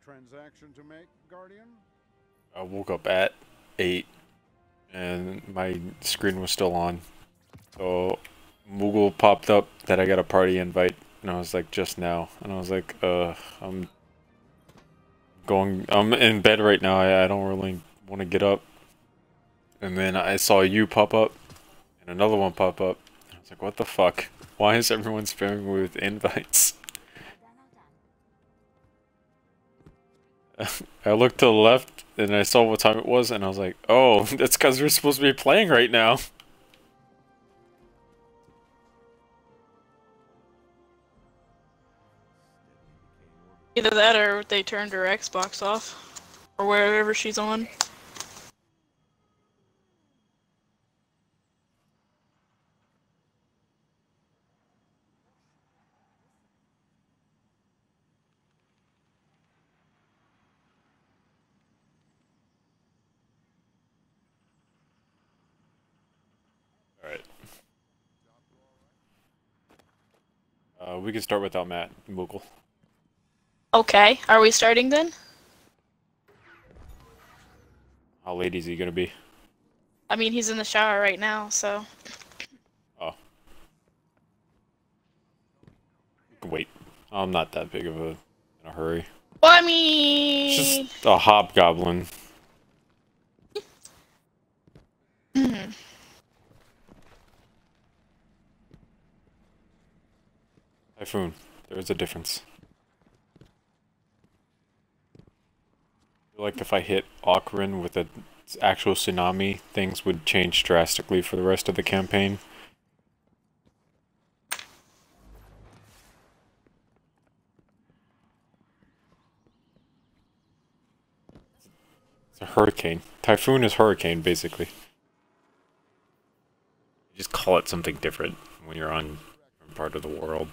transaction to make, Guardian? I woke up at 8 and my screen was still on. So Moogle popped up that I got a party invite and I was like, just now. And I was like, I'm in bed right now. I don't really want to get up. And then I saw you pop up and another one pop up. I was like, what the fuck? Why is everyone spamming me with invites? I looked to the left and I saw what time it was and I was like, oh, that's because we're supposed to be playing right now. Either that or they turned her Xbox off. Or wherever she's on. Alright. We can start without Matt, Moogle. Okay, are we starting then? How late is he gonna be? I mean, he's in the shower right now, so... Oh. Wait. I'm not that big of in a hurry. Well, I mean... It's just a hobgoblin. Typhoon. There's a difference. I feel like if I hit Aquarin with an actual tsunami, things would change drastically for the rest of the campaign. It's a hurricane. Typhoon is hurricane, basically. You just call it something different when you're on part of the world.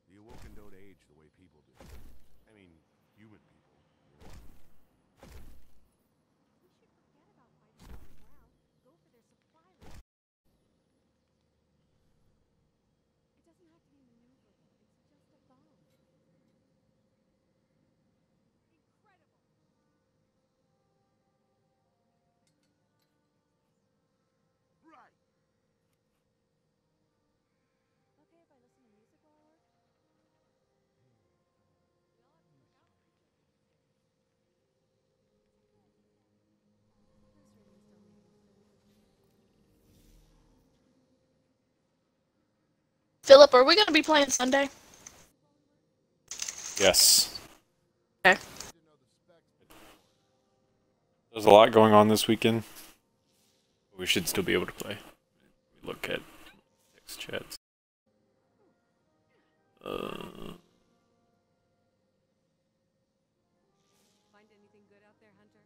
The Awoken don't age the way people do. I mean, human people. Right. Philip, are we gonna be playing Sunday? Yes. Okay. There's a lot going on this weekend. We should still be able to play. Look at text chats. Find anything good out there, Hunter?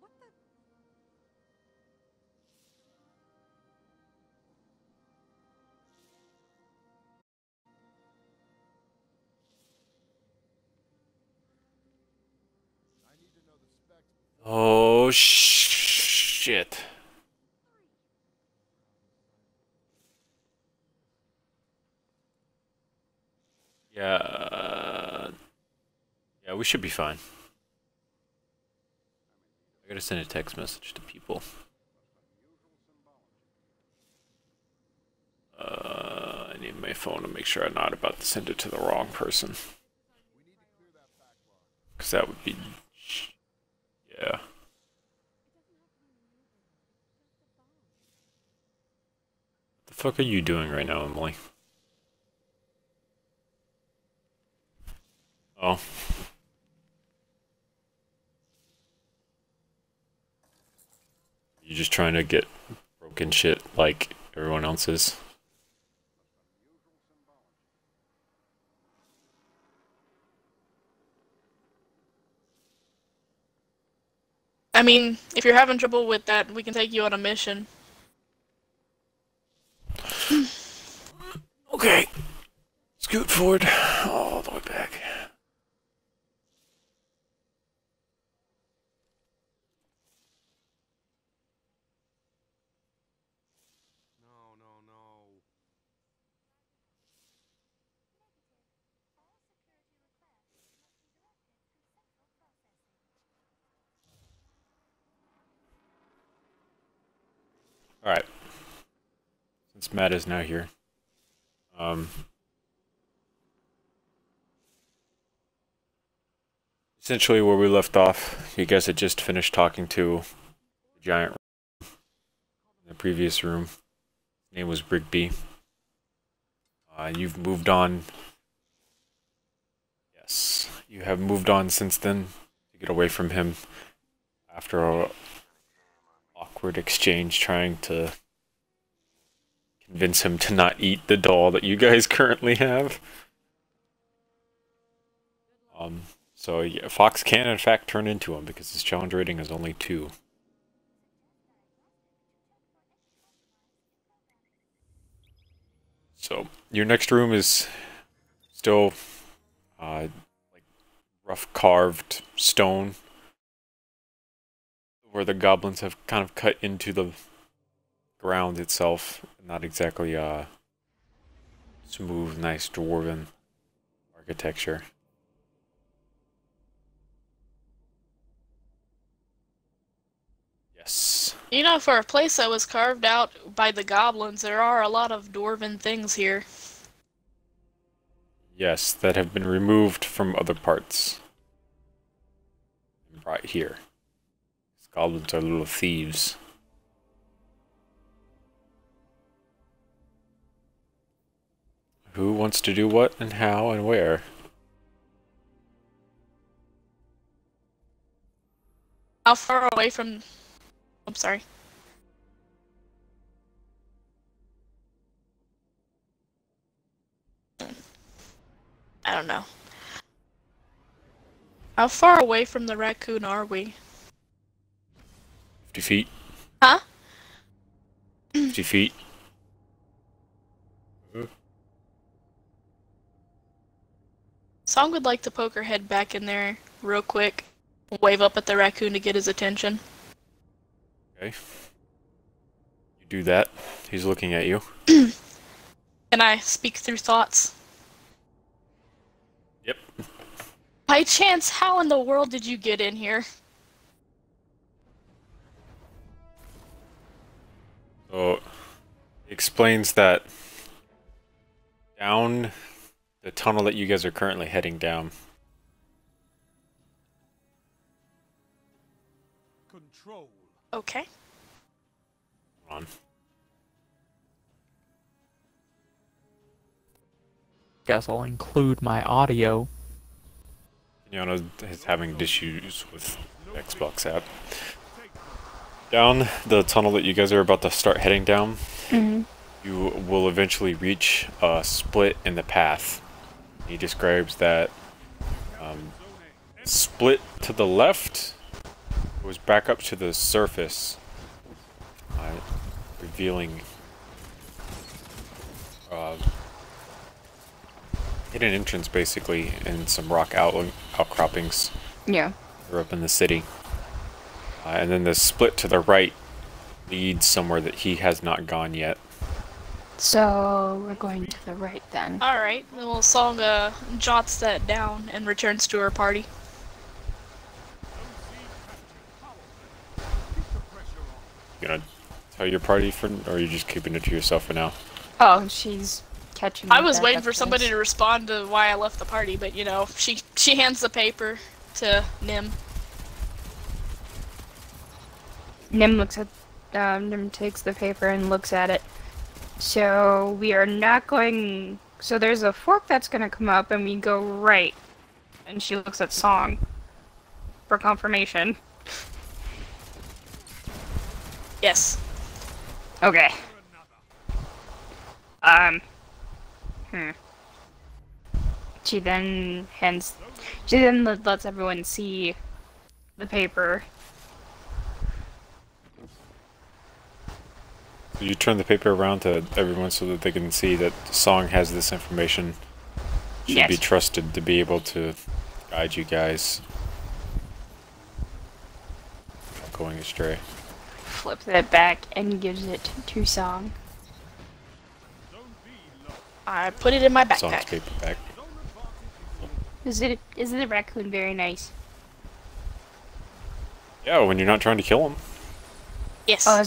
What the? I need to know the specs before... Oh shit. Yeah. Yeah, we should be fine. I gotta send a text message to people. I need my phone to make sure I'm not about to send it to the wrong person. Cause that would be... yeah. What the fuck are you doing right now, Emily? Oh. You're just trying to get broken shit like everyone else is. I mean, if you're having trouble with that, we can take you on a mission. Okay. Scoot forward all the way back. No, no, no. Alright. Since Matt is now here. Essentially where we left off, you guys had just finished talking to the giant in the previous room. His name was Rigby. You've moved on. Yes, you have moved on since then to get away from him after a awkward exchange trying to convince him to not eat the doll that you guys currently have. So yeah, Fox can in fact turn into him because his challenge rating is only 2. So your next room is still like rough carved stone where the goblins have kind of cut into the ground itself. Not exactly smooth, nice dwarven architecture. Yes. You know, for a place that was carved out by the goblins, there are a lot of dwarven things here. Yes, that have been removed from other parts. And brought here. These goblins are little thieves. Who wants to do what and how and where? How far away from... I'm sorry. I don't know. How far away from the raccoon are we? 50 feet. Huh? 50 feet. Song would like to poke her head back in there real quick. Wave up at the raccoon to get his attention. Okay. You do that. He's looking at you. Can I speak through thoughts? Yep. By chance, how in the world did you get in here? So, he explains that down the tunnel that you guys are currently heading down. Control. Okay. Hold on. Guess I'll include my audio. Kenyana is having issues with the Xbox app. Down the tunnel that you guys are about to start heading down, you will eventually reach a split in the path. He describes that split to the left goes back up to the surface, revealing hidden entrance basically and some rock outcroppings. Yeah. They're up in the city. And then the split to the right leads somewhere that he has not gone yet. So we're going to the right then. Alright, then well, Song jots that down and returns to her party. You gonna tell your party or are you just keeping it to yourself for now? Oh, she's catching. I was waiting for somebody to respond to why I left the party, but you know, she hands the paper to Nim. Nim looks at. Nim takes the paper and looks at it. So we are not going. So there's a fork that's gonna come up, and we go right. And she looks at Song for confirmation. Yes. Okay. She then lets everyone see the paper, You turn the paper around to everyone so that they can see that Song has this information. Should be trusted to be able to guide you guys. Not going astray. Flips it back and gives it to Song. I put it in my Song's backpack. paper back. Is it a raccoon very nice? Yeah, when you're not trying to kill him. Yes. Oh, I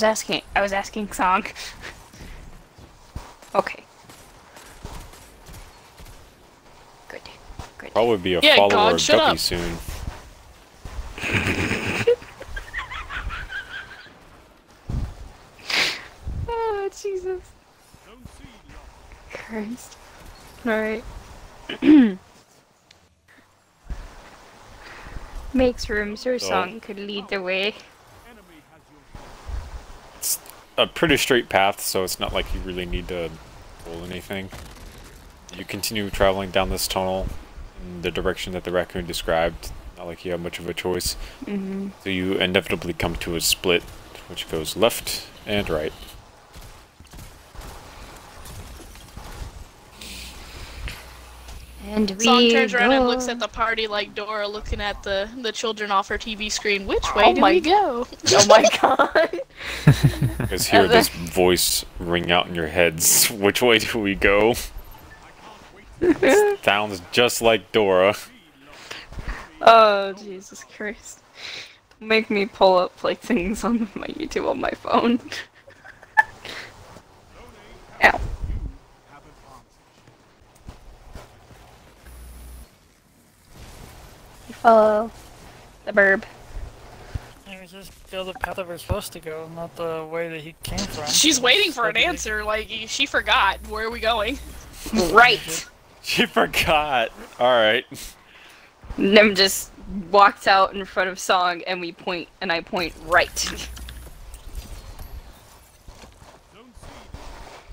was asking Song. Okay. Good. Probably be a Yeah, follower God, of shut Guppy up. soon. Oh, Jesus. Christ. Alright. Makes room so Song could lead the way. It's a pretty straight path, so it's not like you really need to roll anything. You continue traveling down this tunnel in the direction that the raccoon described. Not like you have much of a choice. So you inevitably come to a split, which goes left and right. And we Song turns around and go- looks at the party like Dora looking at the children off her TV screen. Which way do we go? Oh my god. You guys hear this voice ring out in your heads. Which way do we go? Sounds just like Dora. Oh, Jesus Christ. Make me pull up like things on my YouTube on my phone. Ow. You follow the burb. We just go the path that we're supposed to go, not the way that he came from. She's waiting for an answer. Like she forgot. Where are we going? Right. She forgot. Alright. Nim just walks out in front of Song and we point, and I point right.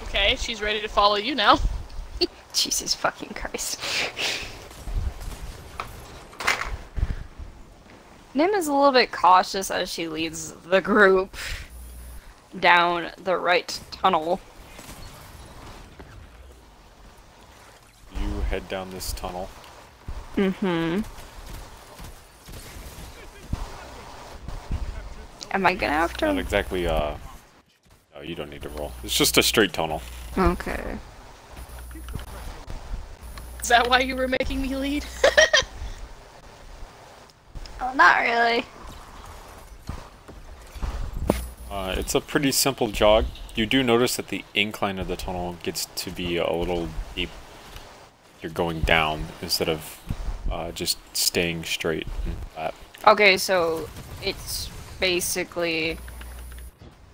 Okay, she's ready to follow you now. Jesus fucking Christ. Nim is a little bit cautious as she leads the group down the right tunnel. You head down this tunnel. Mm-hmm. Am I gonna have Not to? exactly, oh, you don't need to roll. It's just a straight tunnel. Okay. Is that why you were making me lead? Oh, not really. It's a pretty simple jog. You do notice that the incline of the tunnel gets to be a little deep. You're going down instead of just staying straight and flat. Okay, so it's basically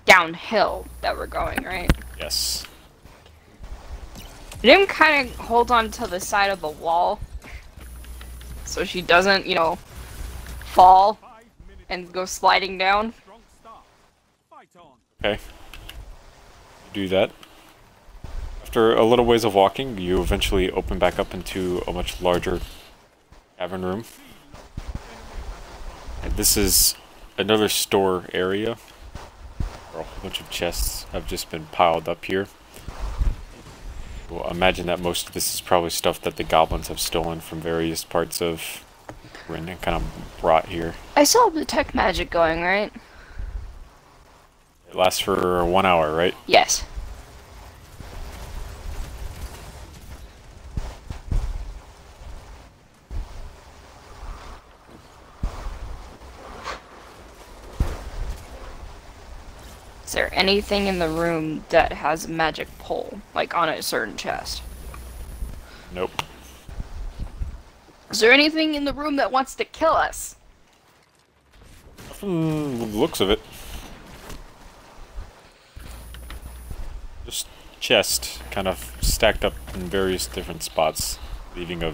downhill that we're going, right? Yes. Nim kind of holds on to the side of the wall so she doesn't, fall and go sliding down. Okay. Do that. After a little ways of walking, you eventually open back up into a much larger cavern room. And this is another store area where a whole bunch of chests have just been piled up here. Well, imagine that most of this is probably stuff that the goblins have stolen from various parts of Rin and kind of brought here. I still have the tech magic going, right? It lasts for 1 hour, right? Yes. Is there anything in the room that has a magic pull, like on a certain chest? Nope. Is there anything in the room that wants to kill us? From the looks of it. Just chest kind of stacked up in various different spots, leaving a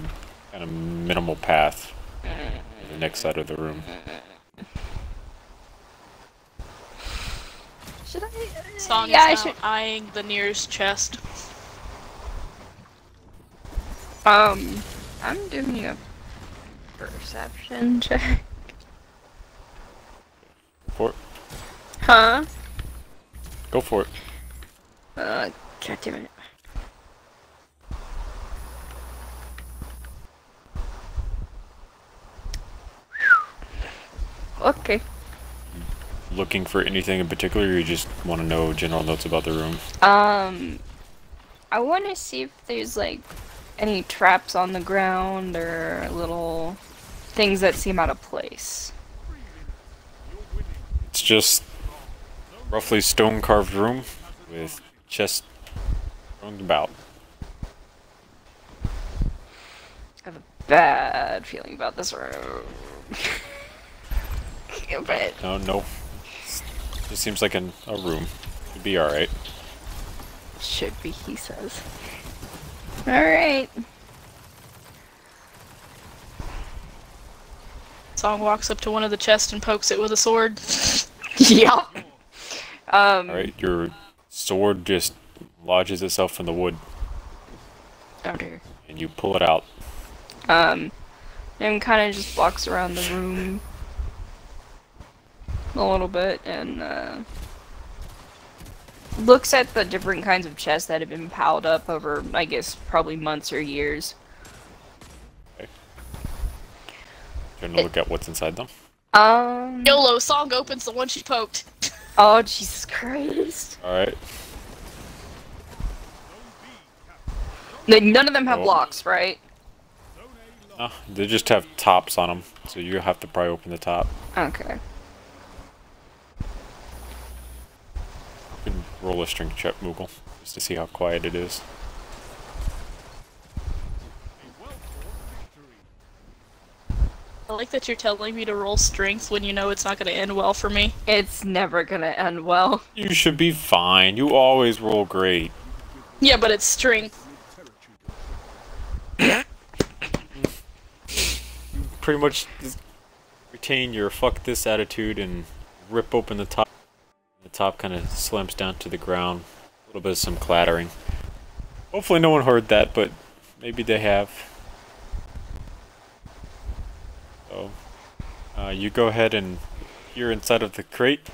kind of minimal path to the next side of the room. Should I? Song Yeah, I is now should. eyeing the nearest chest. I'm doing a perception check. For it. Huh? Go for it. God damn it. Okay. Looking for anything in particular, or you just want to know general notes about the room? I want to see if there's like any traps on the ground or little things that seem out of place. It's just roughly stone-carved room with chests thrown about. I have a bad feeling about this room. But No. It seems like a room. Should be alright. should be, he says. Alright. Song walks up to one of the chests and pokes it with a sword. Yup. Alright, your sword just lodges itself in the wood, Oh dear. and you pull it out. And kind of just walks around the room a little bit and looks at the different kinds of chests that have been piled up over, I guess, probably months or years. Okay. Trying to look at what's inside them. YOLO, Song opens the one she poked. Oh, Jesus Christ. Alright. None of them have Oh. locks, right? They just have tops on them, so you have to probably open the top. Okay. You can roll a strength check, Moogle, just to see how quiet it is. I like that you're telling me to roll strength when you know it's not going to end well for me. It's never gonna end well. You should be fine. You always roll great. Yeah, but it's strength. Pretty much just retain your fuck this attitude and rip open the top. The top kind of slams down to the ground. A little bit of some clattering. Hopefully no one heard that, but maybe they have. So, you go ahead and you're inside of the crate.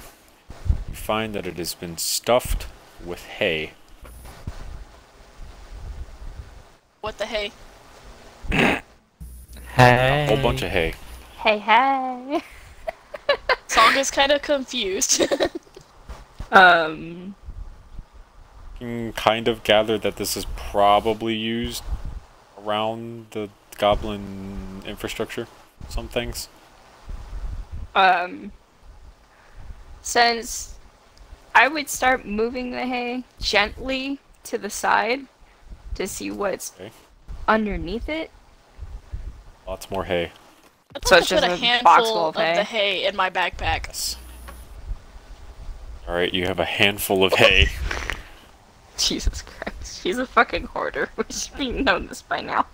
You find that it has been stuffed with hay. What the hey? Hey. A whole bunch of hay. Hey, hey. Song is kind of confused. You can kind of gather that this is probably used around the goblin infrastructure. Some things. Since I would start moving the hay gently to the side to see what's Okay. underneath it. Lots more hay. I So thought it's I put just a a box handful full of of hay? the hay in my backpack. Yes. Alright, you have a handful of hay. Jesus Christ, she's a fucking hoarder. We should be known this by now.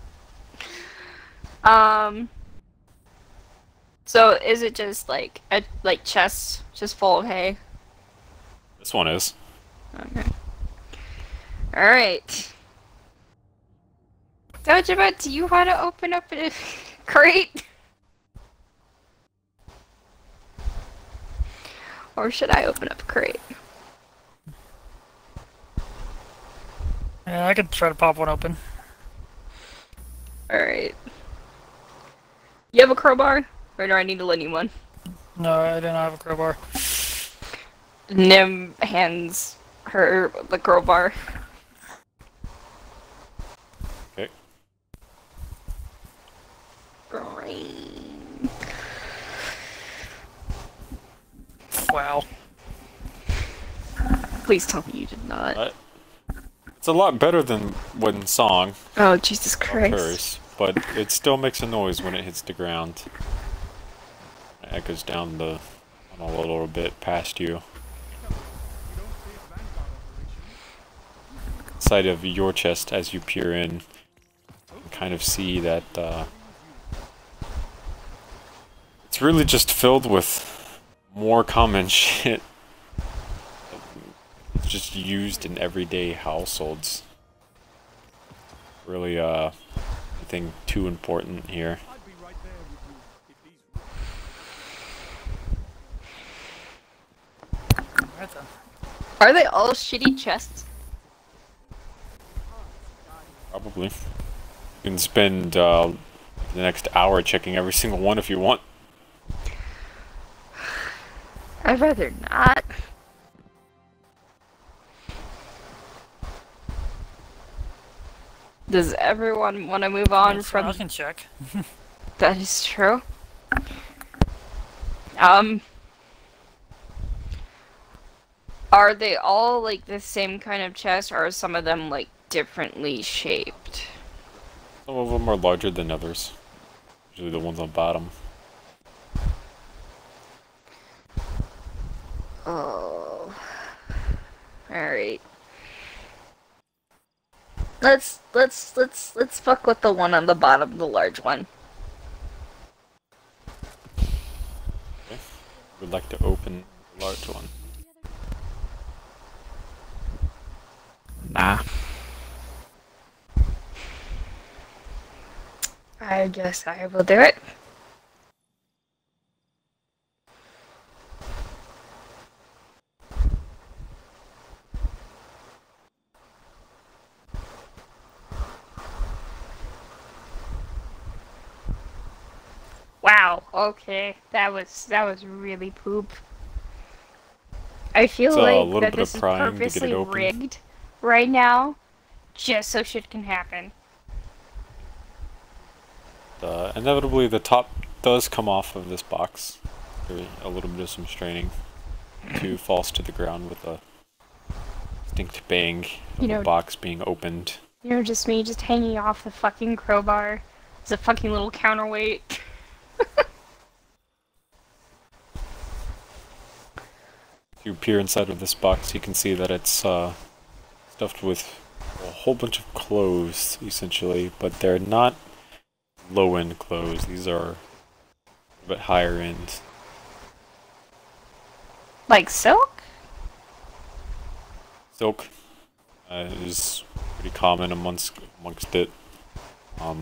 So is it just like chests just full of hay? This one is. Okay. Alright. Dojima, do you want to open up a crate? Or should I open up a crate? Yeah, I could try to pop one open. Alright. You have a crowbar? Or do I need to lend you one? No, I didn't have a crowbar. Nim hands her the crowbar. Okay. Green. Wow. Please tell me you did not. It's a lot better than when song Oh, Jesus Christ. occurs, but it still makes a noise when it hits the ground. It echoes down the a little bit past you. Side of your chest as you peer in, you can kind of see that it's really just filled with more common shit. It's just used in everyday households. Really, nothing too important here. I'd be right there with you if these Alright then. Are they all shitty chests? Probably. You can spend the next hour checking every single one if you want. I'd rather not. Does everyone want to move on from... I can check. That is true. Are they all like the same kind of chest, or are some of them like differently shaped? Some of them are larger than others. Usually the ones on bottom. Oh. Alright. Let's fuck with the one on the bottom, the large one. Okay. Would like to open the large one. Nah. I guess I will do it. Wow, okay. That was really poop. I feel It's a like little that bit this of is prying to get it purposely open. rigged right now, just so shit can happen. Inevitably, the top does come off of this box. After a little bit of some straining. Two falls to the ground with a distinct bang of the box being opened. You know, just me just hanging off the fucking crowbar. It's a fucking little counterweight. If you peer inside of this box, you can see that it's stuffed with a whole bunch of clothes, essentially, but they're not low-end clothes. These are a bit higher end. Like silk? Silk is pretty common amongst it. I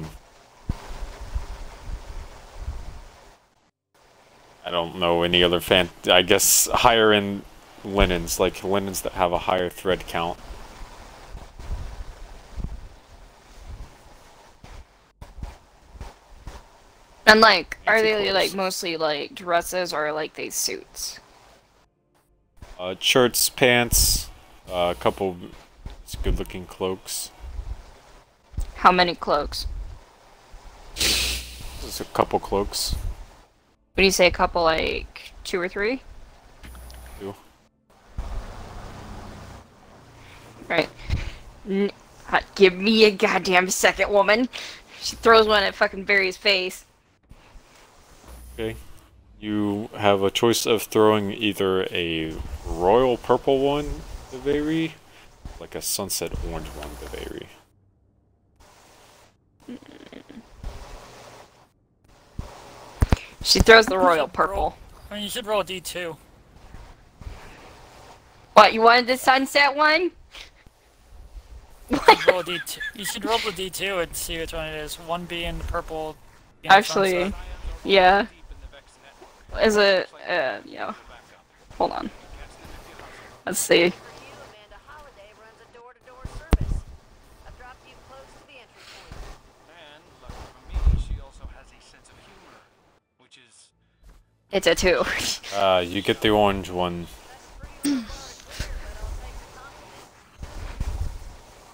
don't know any other I guess higher end linens, like linens that have a higher thread count. And like, are they like mostly like dresses or like they suits? Shirts, pants, a couple good looking cloaks. How many cloaks? There's a couple cloaks. When you say a couple, like 2 or 3? 2. Right. Give me a goddamn second, woman. She throws one at fucking Barry's face. Okay. You have a choice of throwing either a royal purple one, the Veyri, like a sunset orange one, the Veyri. She throws the royal purple. I mean, you should roll a D2. What, you wanted the sunset one? You should roll a D2. You should roll the D2 and see which one it is. One being the purple. Being Actually, sunset. yeah. Is it, yeah. Hold on. Let's see. It's a 2. You get the orange one.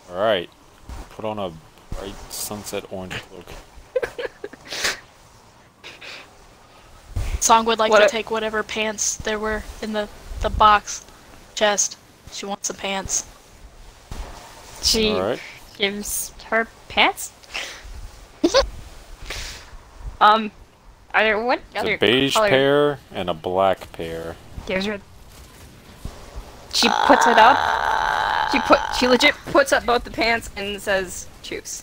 Alright. Put on a bright sunset orange cloak. Song would like to take whatever pants there were in the box chest. She wants the pants. She gives her pants? Are there what There's other a beige color pair and a black pair. gives her? She puts it up. She legit puts up both the pants and says, "Choose."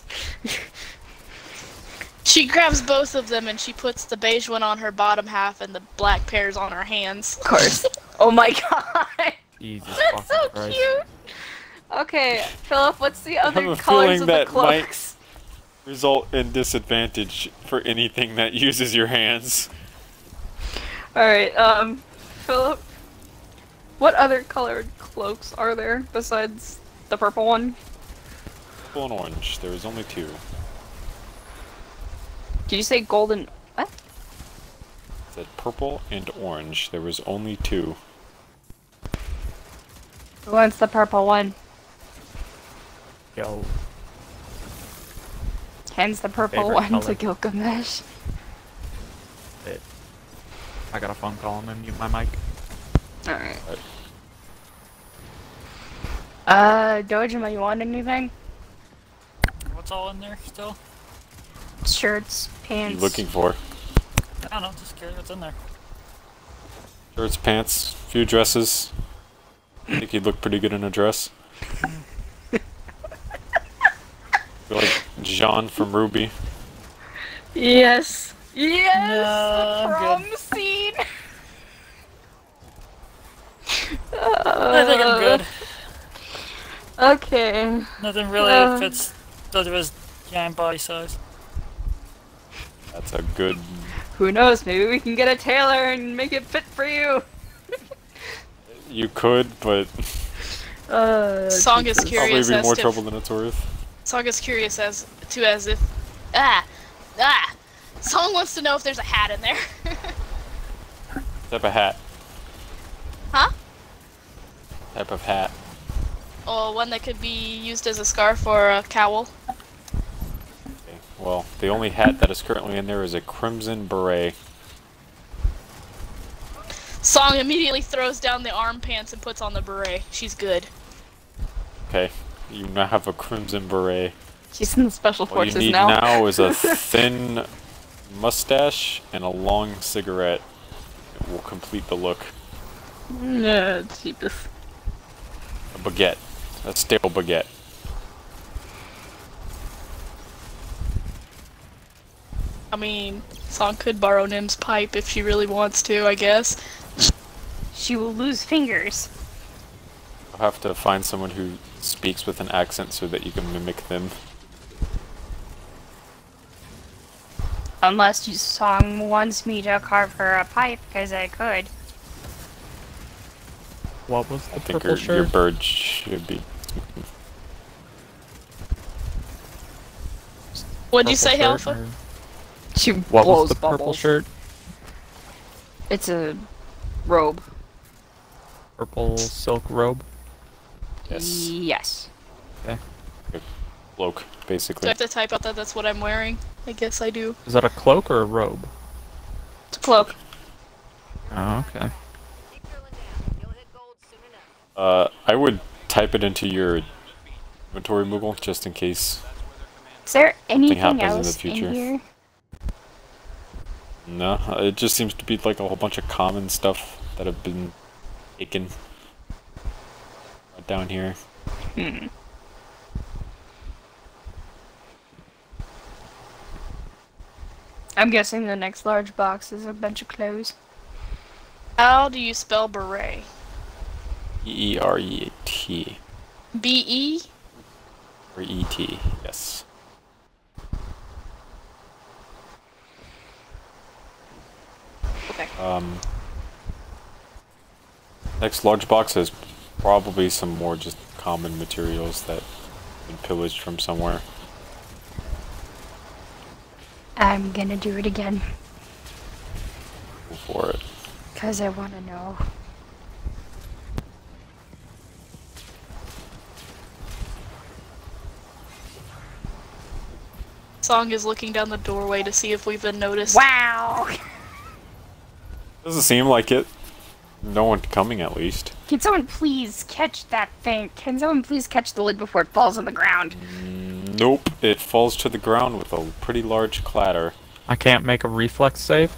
She grabs both of them and she puts the beige one on her bottom half and the black pairs on her hands. Of course. Oh my god. Jesus That's so fucking Christ. cute. Okay, Philip, what's the have other a colors feeling of the that cloaks? Result in disadvantage for anything that uses your hands. Alright, Philip, what other colored cloaks are there besides the purple one? purple and orange. There was only 2. Did you say golden? What? It said purple and orange. There was only 2. Who wants the purple one? Yo. Hands the purple Favorite one color. to Gilgamesh. I got a phone call. I'm gonna mute my mic. Alright. Dojima, you want anything? What's all in there still? Shirts, What are pants. you looking for? I don't know, just curious what's in there. Shirts, pants, few dresses. I think he'd look pretty good in a dress. Feel like Jean from Ruby. Yes. Yes. No, the I'm prom good. scene. I think I'm good. Okay. Nothing really fits Dojima's giant body size. That's a good. Who knows? Maybe we can get a tailor and make it fit for you. You could, but Song is probably curious be as more to trouble than it's worth. Song is curious as if Song wants to know if there's a hat in there. Type of hat. Huh? Type of hat. Oh, one that could be used as a scarf or a cowl. Okay. Well, the only hat that is currently in there is a crimson beret. Song immediately throws down the arm pants and puts on the beret. She's good. Okay. You now have a crimson beret. She's in the special What you forces need now. now is a thin mustache and a long cigarette. It will complete the look. No, cheapest. A baguette. A stale baguette. I mean, Song could borrow Nim's pipe if she really wants to, I guess. She will lose fingers. I'll have to find someone who speaks with an accent so that you can mimic them. Unless Song wants me to carve her a pipe, because I could. What was the I think purple your shirt? bird should be. What'd you Purple say, shirt, Alpha? or- She What blows was the purple bubbles. shirt? It's a robe. Purple silk robe. Yes. Yes. Cloak, Do I basically. have to type out that that's what I'm wearing? I guess I do. Is that a cloak or a robe? It's a cloak. Oh, okay. I would type it into your inventory, Moogle, just in case. Is there anything happens in the else in future. here? No, it just seems to be like a whole bunch of common stuff that have been taken down here. Hmm. I'm guessing the next large box is a bunch of clothes. How do you spell beret? E-E-R-E-T. B-E? Or E-T, yes. Okay. Next large box has probably some more just common materials that have been pillaged from somewhere. I'm gonna do it again, Go for it. because I want to know. Song is looking down the doorway to see if we've been noticed. Wow! Doesn't seem like it. No one coming, at least. Can someone please catch that thing? Can someone please catch the lid before it falls on the ground? Nope, it falls to the ground with a pretty large clatter. I can't make a reflex save.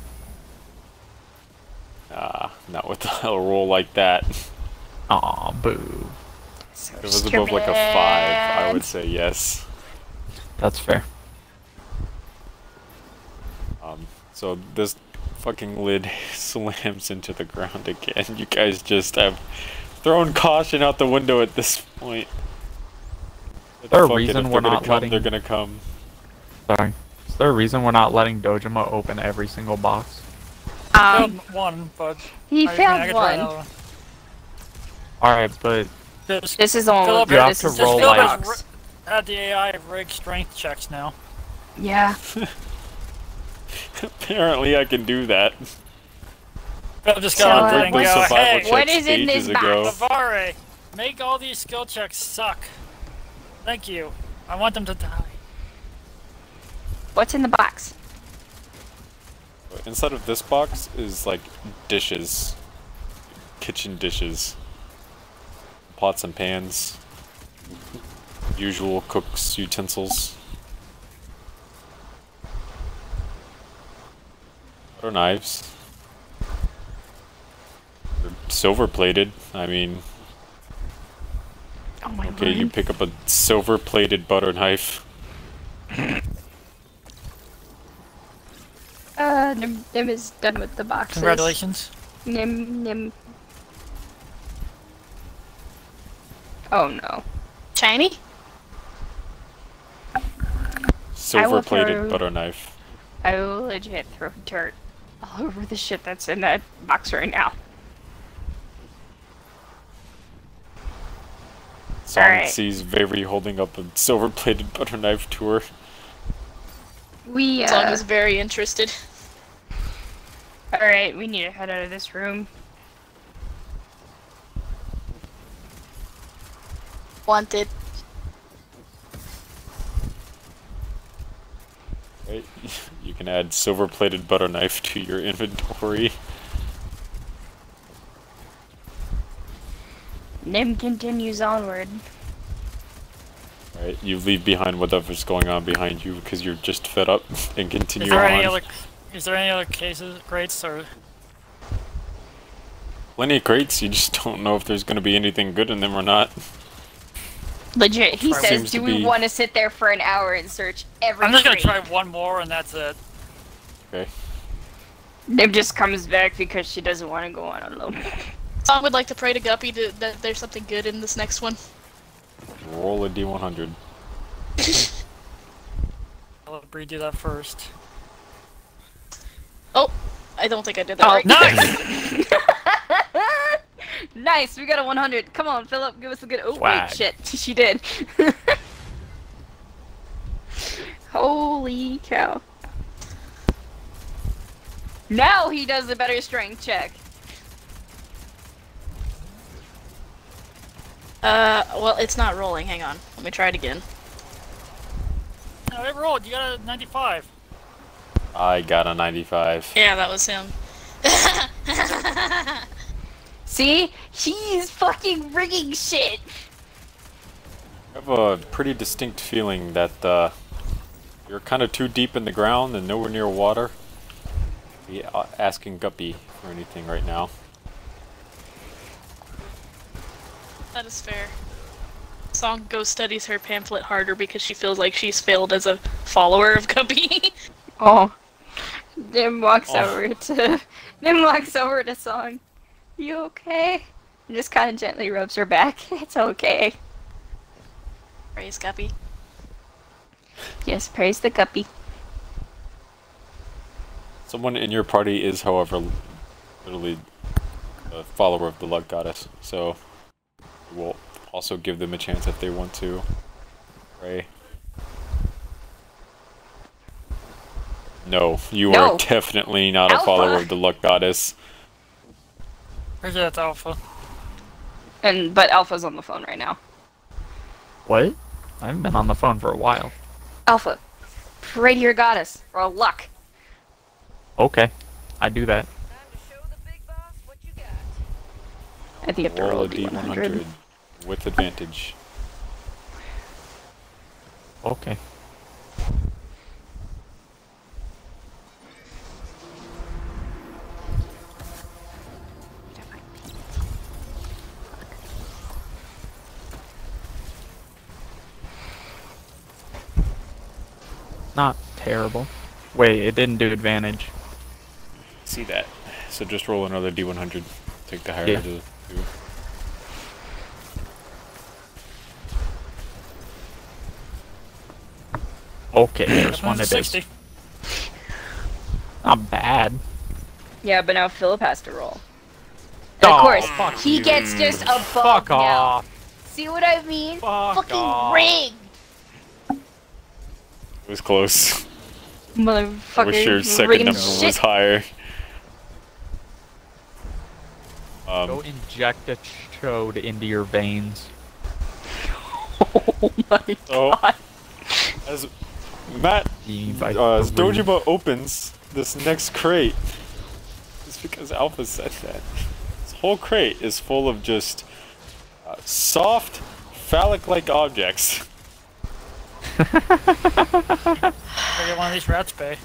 Not with a roll like that. Aw, boo. So If it was above like a 5, I would say yes. That's fair. So this fucking lid slams into the ground again. You guys just have thrown caution out the window at this point. Is there a Fuck it, reason if we're they're gonna not come, letting... They're gonna come. Sorry. Is there a reason we're not letting Dojima open every single box? Failed one, but He I failed could try one. another one. Alright, but Just This is fill all. up You have This to is roll the like- box. had the AI rig strength checks now. Yeah. Apparently I can do that. Phil just So, got on there and Every go, survival hey, check what is in this stages box? ago. Lavare, make all these skill checks suck. Thank you. I want them to die. What's in the box? Inside of this box is like dishes. Kitchen dishes. Pots and pans. Usual cook's utensils. Or knives. They're silver plated. I mean, Oh my okay, you word. pick up a silver plated butter knife. Nim is done with the boxes. Congratulations. Nim. Oh no. Shiny? Silver plated throw- butter knife. I will legit throw dirt all over the shit that's in that box right now. Song Alright. sees Very holding up a silver plated butter knife to her. We, Song is very interested. Alright, we need to head out of this room. Wanted. Right? You can add silver plated butter knife to your inventory. Nim continues onward. Right? You leave behind whatever's going on behind you because you're just fed up and continue Is there on. any other? Is there any other cases, crates, or? Plenty of crates, you just don't know if there's going to be anything good in them or not. Legit, he Seems says, to do we be- want to sit there for an hour and search every I'm just gonna crate?" try one more, and that's it. Okay. Nim just comes back because she doesn't want to go on alone. Song would like to pray to Guppy that there's something good in this next one. Roll a d100. I'll let Bree do that first. Oh, I don't think I did that Oh, right. Nice. Nice, we got a 100. Come on, Philip, give us a good. Oh Swag. wait, shit, she did. Holy cow! Now he does a better strength check. Well, it's not rolling. Hang on. Let me try it again. No, it rolled. You got a 95. I got a 95. Yeah, that was him. See, he's fucking rigging shit. I have a pretty distinct feeling that you're kind of too deep in the ground and nowhere near water. Be asking Guppy for anything right now. That is fair. Song goes studies her pamphlet harder because she feels like she's failed as a follower of Guppy. Oh, Nim walks Oh. over to Song. You okay? And just kind of gently rubs her back. It's okay. Praise Guppy. Yes, praise the guppy. Someone in your party is, however, literally a follower of the Luck Goddess, so we'll also give them a chance if they want to pray. No, you No. are definitely not a Alpha. follower of the Luck Goddess. Where's that alpha? But Alpha's on the phone right now. What? I haven't been on the phone for a while. Alpha, pray to your goddess for luck. Okay, I do that. Time to show the big boss what you got. I think you have to Roll roll a d100 with advantage. Okay. Not terrible. Wait, it didn't do advantage. See that. So just roll another d100. Take the higher Yeah. of the two. Okay, there's one That's it is. 60. Not bad. Yeah, but now Philip has to roll. And Oh, of course, fuck he you. gets just above Fuck now. off. See what I mean? Fuck Fucking off. rigged. It was close. Motherfucker. I wish your second rigging number shit. was higher. Go inject a chode into your veins. Oh my So, god. as Matt, as Dojima opens this next crate, it's because Alpha said that. This whole crate is full of just soft, phallic-like objects. I get one of these rats, Bay.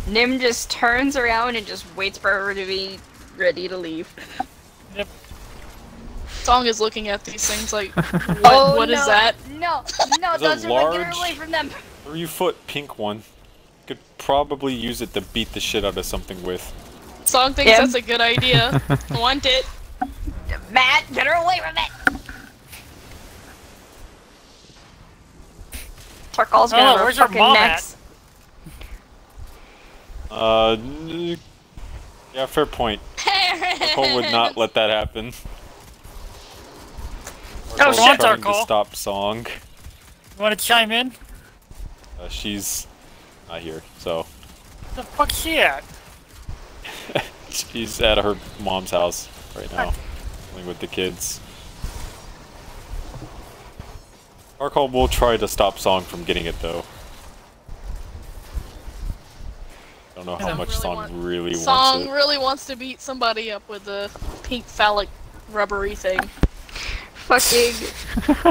Nim just turns around and just waits for her to be ready to leave. Yep. Song is looking at these things like, what, Oh, what is no. that? No, no, There's a Dojima, get her large- away from them. 3-foot pink one. Could probably use it to beat the shit out of something with. Song thinks Yep. that's a good idea. Want it? Matt, get her away from it! Tarkal's gonna Oh, have her where's her fucking mom necks. Yeah, fair point. Cole would not let that happen. Oh, Tarkal's shit, trying to Tarkal. stop Song. You want to chime in? She's not here, so The fuck's she at? she's at her mom's house right now, playing with the kids. Tarkal will try to stop Song from getting it though. Don't know how Song much really Song want- really Song wants it. really wants to beat somebody up with a pink phallic rubbery thing. Fucking.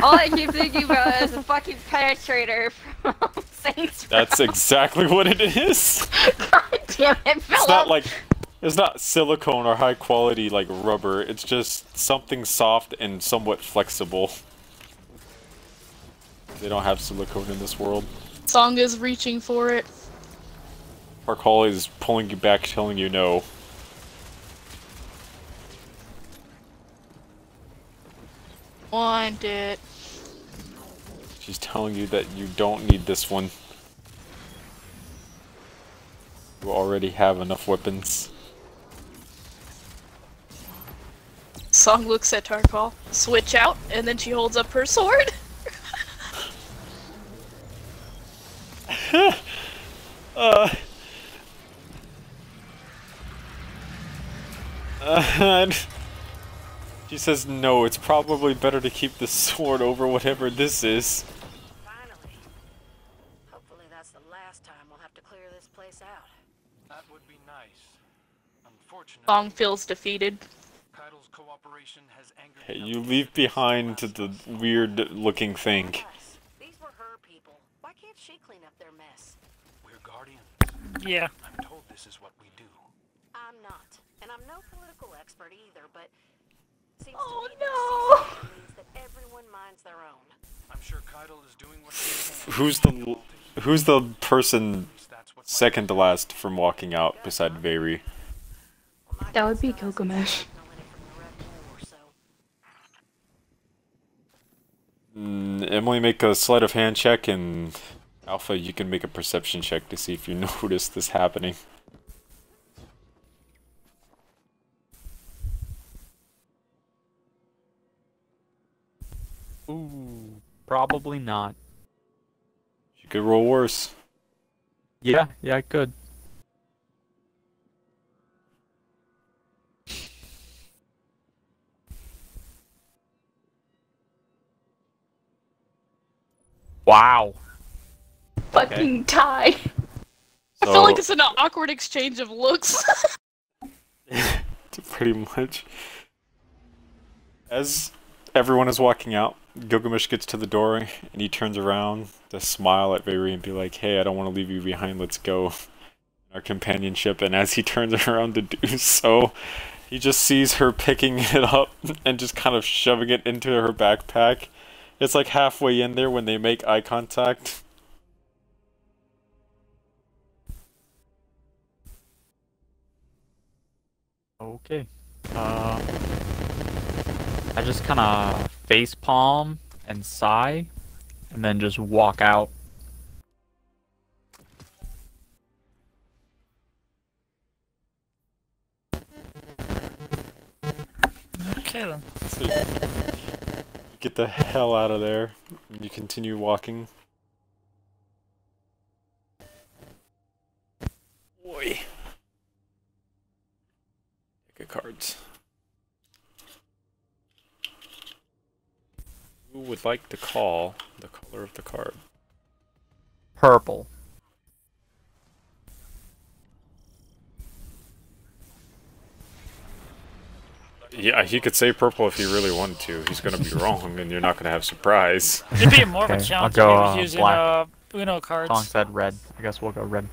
All I keep thinking about is a fucking penetrator from Saints Row. That's exactly what it is. God damn it, It's Philip! not like, it's not silicone or high quality like rubber. It's just something soft and somewhat flexible. They don't have silicone in this world. Song is reaching for it. Tarkal is pulling you back, telling you no. Want it. She's telling you that you don't need this one. You already have enough weapons. Song looks at Tarkal, switch out, and then she holds up her sword. And she says no, it's probably better to keep the sword over whatever this is. Finally. Hopefully that's the last time we'll have to clear this place out. That would be nice. Unfortunately, Song feels defeated. Kaido's cooperation has angered Hey, the you others leave since behind last the time. weird looking thing. Plus, these were her people. Why can't she clean up their mess? We're guardians. Yeah. I'm told this is what we do. I'm not. And I'm no political expert either, but seems Oh, to me no. that CCA means that everyone minds their own. I'm sure Kaido is doing what he can. Who's the person That's what second to last from walking out beside Veiri? Well, my That would be guess is Gilgamesh. signaling it from the Red War, so Emily, make a sleight of hand check, and Alpha, you can make a perception check to see if you notice this happening. Ooh, probably not. You could roll worse. Yeah, I could. Wow. Fucking tie. I feel like it's an awkward exchange of looks. Pretty much. As everyone is walking out, Gilgamesh gets to the door and he turns around to smile at Veiri and be like, "Hey, I don't want to leave you behind, let's go." Our companionship, and as he turns around to do so, he just sees her picking it up and just kind of shoving it into her backpack. It's like halfway in there when they make eye contact. Okay. I just kind of face palm and sigh, and then just walk out. Okay then. So you get the hell out of there. And you continue walking. cards. Who would like to call the color of the card? Purple. Yeah, he could say purple if he really wanted to. He's gonna be wrong, and you're not gonna have surprise. It'd be more of a Okay, challenge I'll if go, he was using black. Uno cards. Song said red. I guess we'll go red.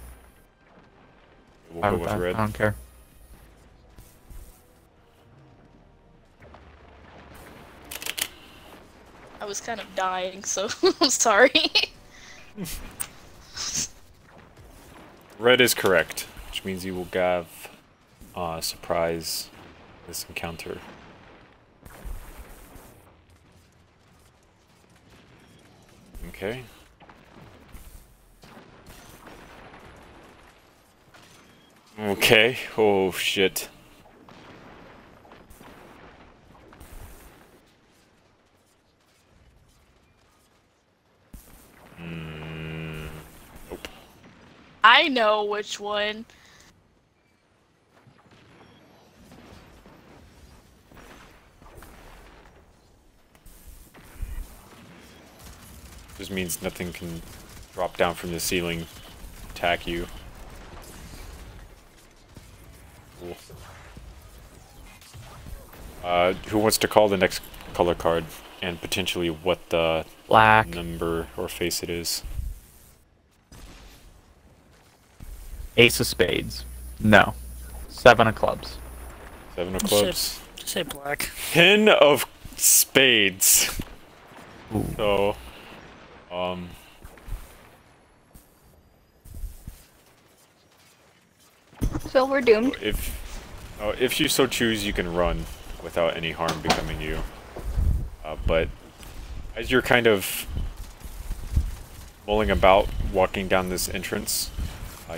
We'll Fine go with with that. red. I don't care. I was kind of dying, so I'm sorry. Red is correct, which means you will have surprise this encounter. Okay. Okay. Oh shit. Nope. I know which one. Just means nothing can drop down from the ceiling, attack you. Cool. Who wants to call the next color card and potentially what the Black. number or face it is? Ace of spades. No. 7 of clubs. 7 of clubs. Just say black. 10 of spades. Ooh. So, So we're doomed. if you so choose, you can run without any harm becoming you. But as you're kind of mulling about, walking down this entrance,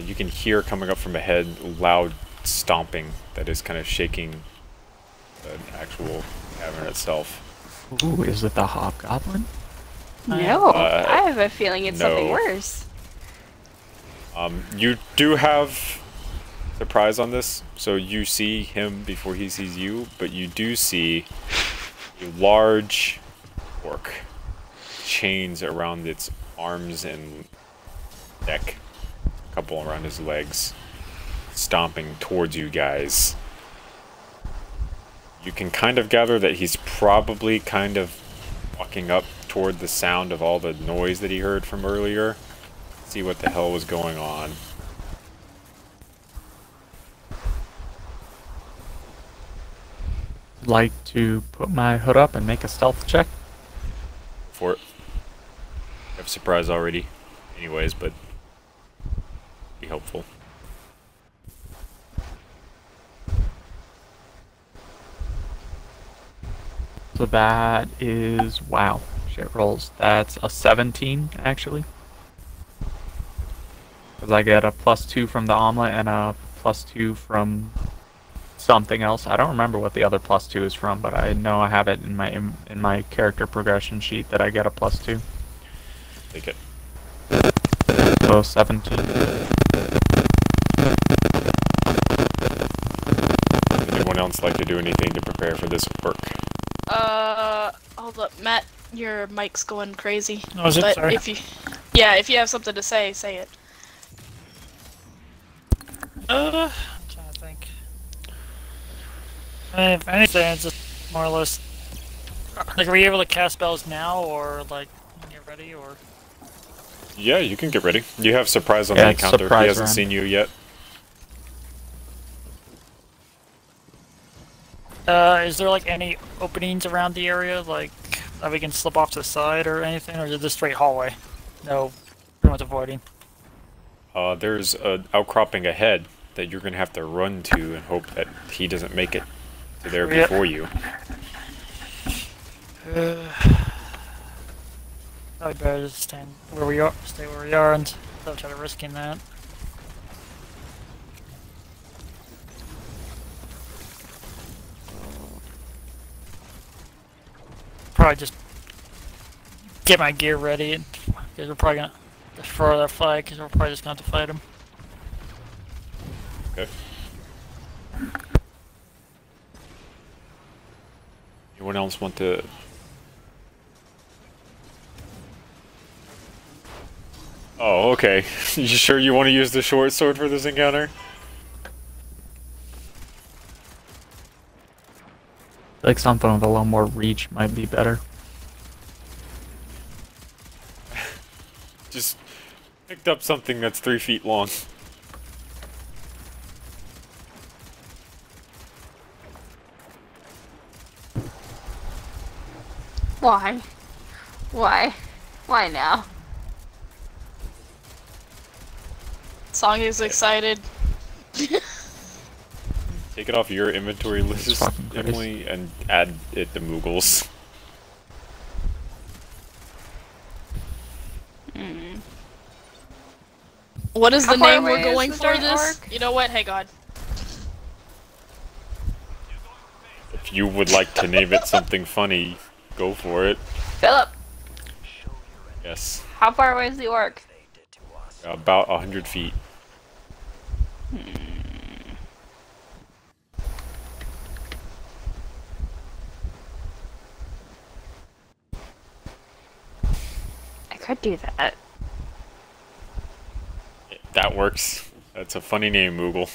you can hear coming up from ahead loud stomping that is kind of shaking the actual cavern itself. Ooh, is it the hobgoblin? No, I have a feeling it's something no. worse. You do have surprise on this, so you see him before he sees you, but you do see a large orc, chains around its arms and neck, a couple around his legs, stomping towards you guys. You can kind of gather that he's probably kind of walking up toward the sound of all the noise that he heard from earlier. See what the hell was going on. Like to put my hood up and make a stealth check? For it. I have surprise already. Anyways, but be helpful. So that is, wow, shit rolls. That's a 17, actually. Because I get a +2 from the omelet and a +2 from something else. I don't remember what the other +2 is from, but I know I have it in my character progression sheet that I get a +2. Take it. So 17. Anyone else like to do anything to prepare for this work? Hold up, Matt, your mic's going crazy. Oh, is it? But Sorry. if you have something to say, say it. I'm trying to think. I mean, if anything, it's just more or less. Like, are we able to cast spells now, or like get ready, or? Yeah, you can get ready. You have surprise on Yeah, the it's encounter. He surprise hasn't round. seen you yet. Is there like any openings around the area, like that we can slip off to the side or anything, or is it just straight hallway? No, pretty much avoiding. There's an outcropping ahead that you're gonna have to run to and hope that he doesn't make it to there Yep. before you. Probably better just stay where we are, and don't try to risking that. Probably just get my gear ready, because we're probably gonna destroy that flag, because we're probably just gonna have to fight him. Okay. Anyone else want to... Oh, okay. You sure you want to use the short sword for this encounter? Like something with a little more reach might be better. Just picked up something that's 3 feet long. Why? Why? Why now? Song is excited. Take it off your inventory list, fucking crazy. Emily, and add it to Moogle's. What is the How far name we're away is going the for giant this? orc? You know what? Hey God. If you would like to name it something funny, go for it. Philip, Yes. how far away is the orc? About 100 feet. I could do that. That works. That's a funny name, Moogle.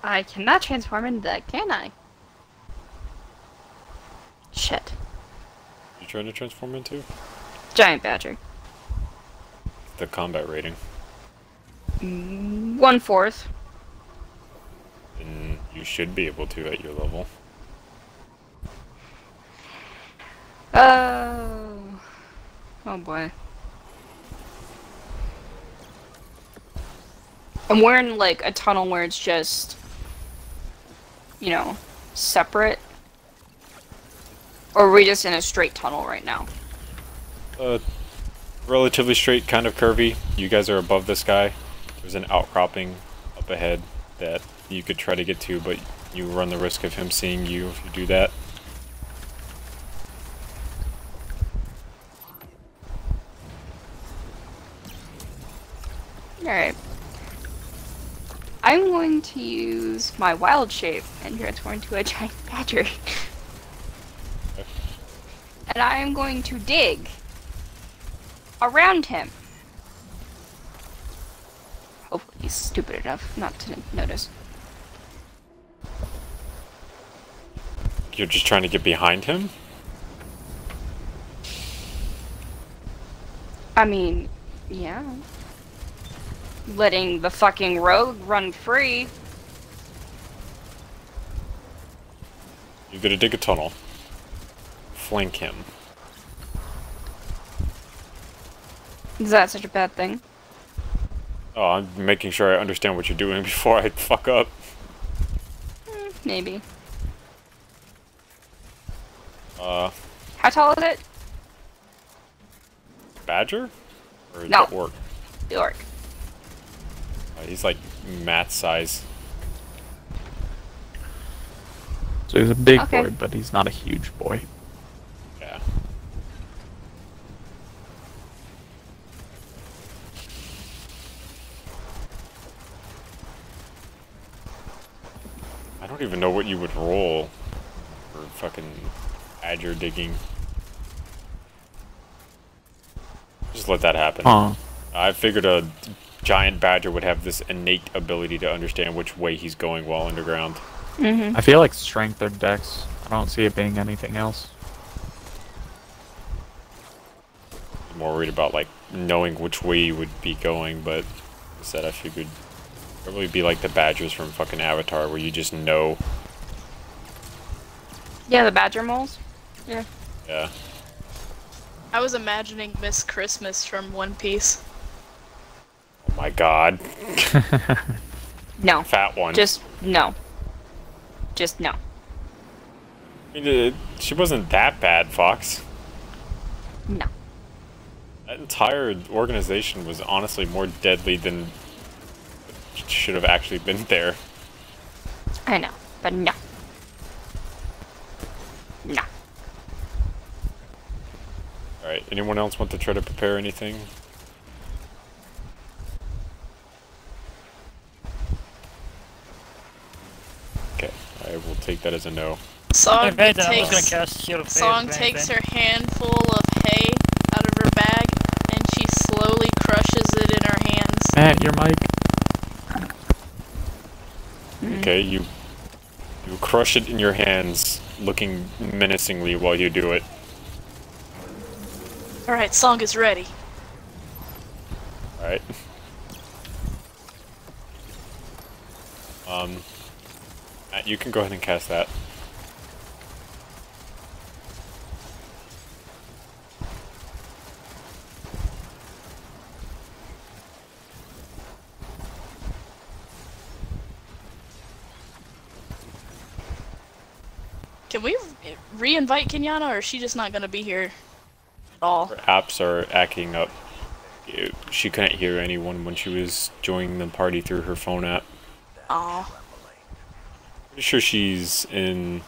I cannot transform into that, can I? Shit. You trying to transform into? Giant badger. The combat rating. 1/4. Then you should be able to at your level. Oh. Oh boy. And we're in like a tunnel where it's just, you know, separate. Or are we just in a straight tunnel right now? Relatively straight, kind of curvy. You guys are above this guy. There's an outcropping up ahead that you could try to get to, but you run the risk of him seeing you if you do that. Alright. I'm going to use my wild shape and transform into a giant badger. And I am going to dig around him. Hopefully he's stupid enough not to notice. You're just trying to get behind him? I mean, yeah. Letting the fucking rogue run free. You're gonna dig a tunnel. Flank him. Is that such a bad thing? Oh, I'm making sure I understand what you're doing before I fuck up. Maybe. How How tall is it? Badger? Or No. the orc? The orc. He's like Matt's size. So he's a big Okay. boy, but he's not a huge boy. Yeah. I don't even know what you would roll for fucking badger digging. Just let that happen. Huh. I figured a giant badger would have this innate ability to understand which way he's going while underground. Mm-hmm. I feel like strength or dex. I don't see it being anything else. I'm more worried about like knowing which way you would be going, but instead I figured probably be like the badgers from fucking Avatar where you just know. Yeah, the badger moles. Yeah. Yeah. I was imagining Miss Christmas from One Piece. Oh my god. No. Fat one. Just no. Just no. I mean, she wasn't that bad, Fox. No. That entire organization was honestly more deadly than should have actually been there. I know, but no. No. Alright, anyone else want to try to prepare anything? Okay, I will take that as a no. Song If anything, I'm just gonna takes, cast Shield of Faith. Song if takes anything. her handful of hay out of her bag, and she slowly crushes it in her hands. Matt, your mic. Okay, you crush it in your hands, looking menacingly while you do it. Alright, Song is ready. Alright. Matt, you can go ahead and cast that. Can we re-invite Kenyatta, or is she just not gonna be here at all? Her apps are acting up. She couldn't hear anyone when she was joining the party through her phone app. Aw. Pretty sure she's in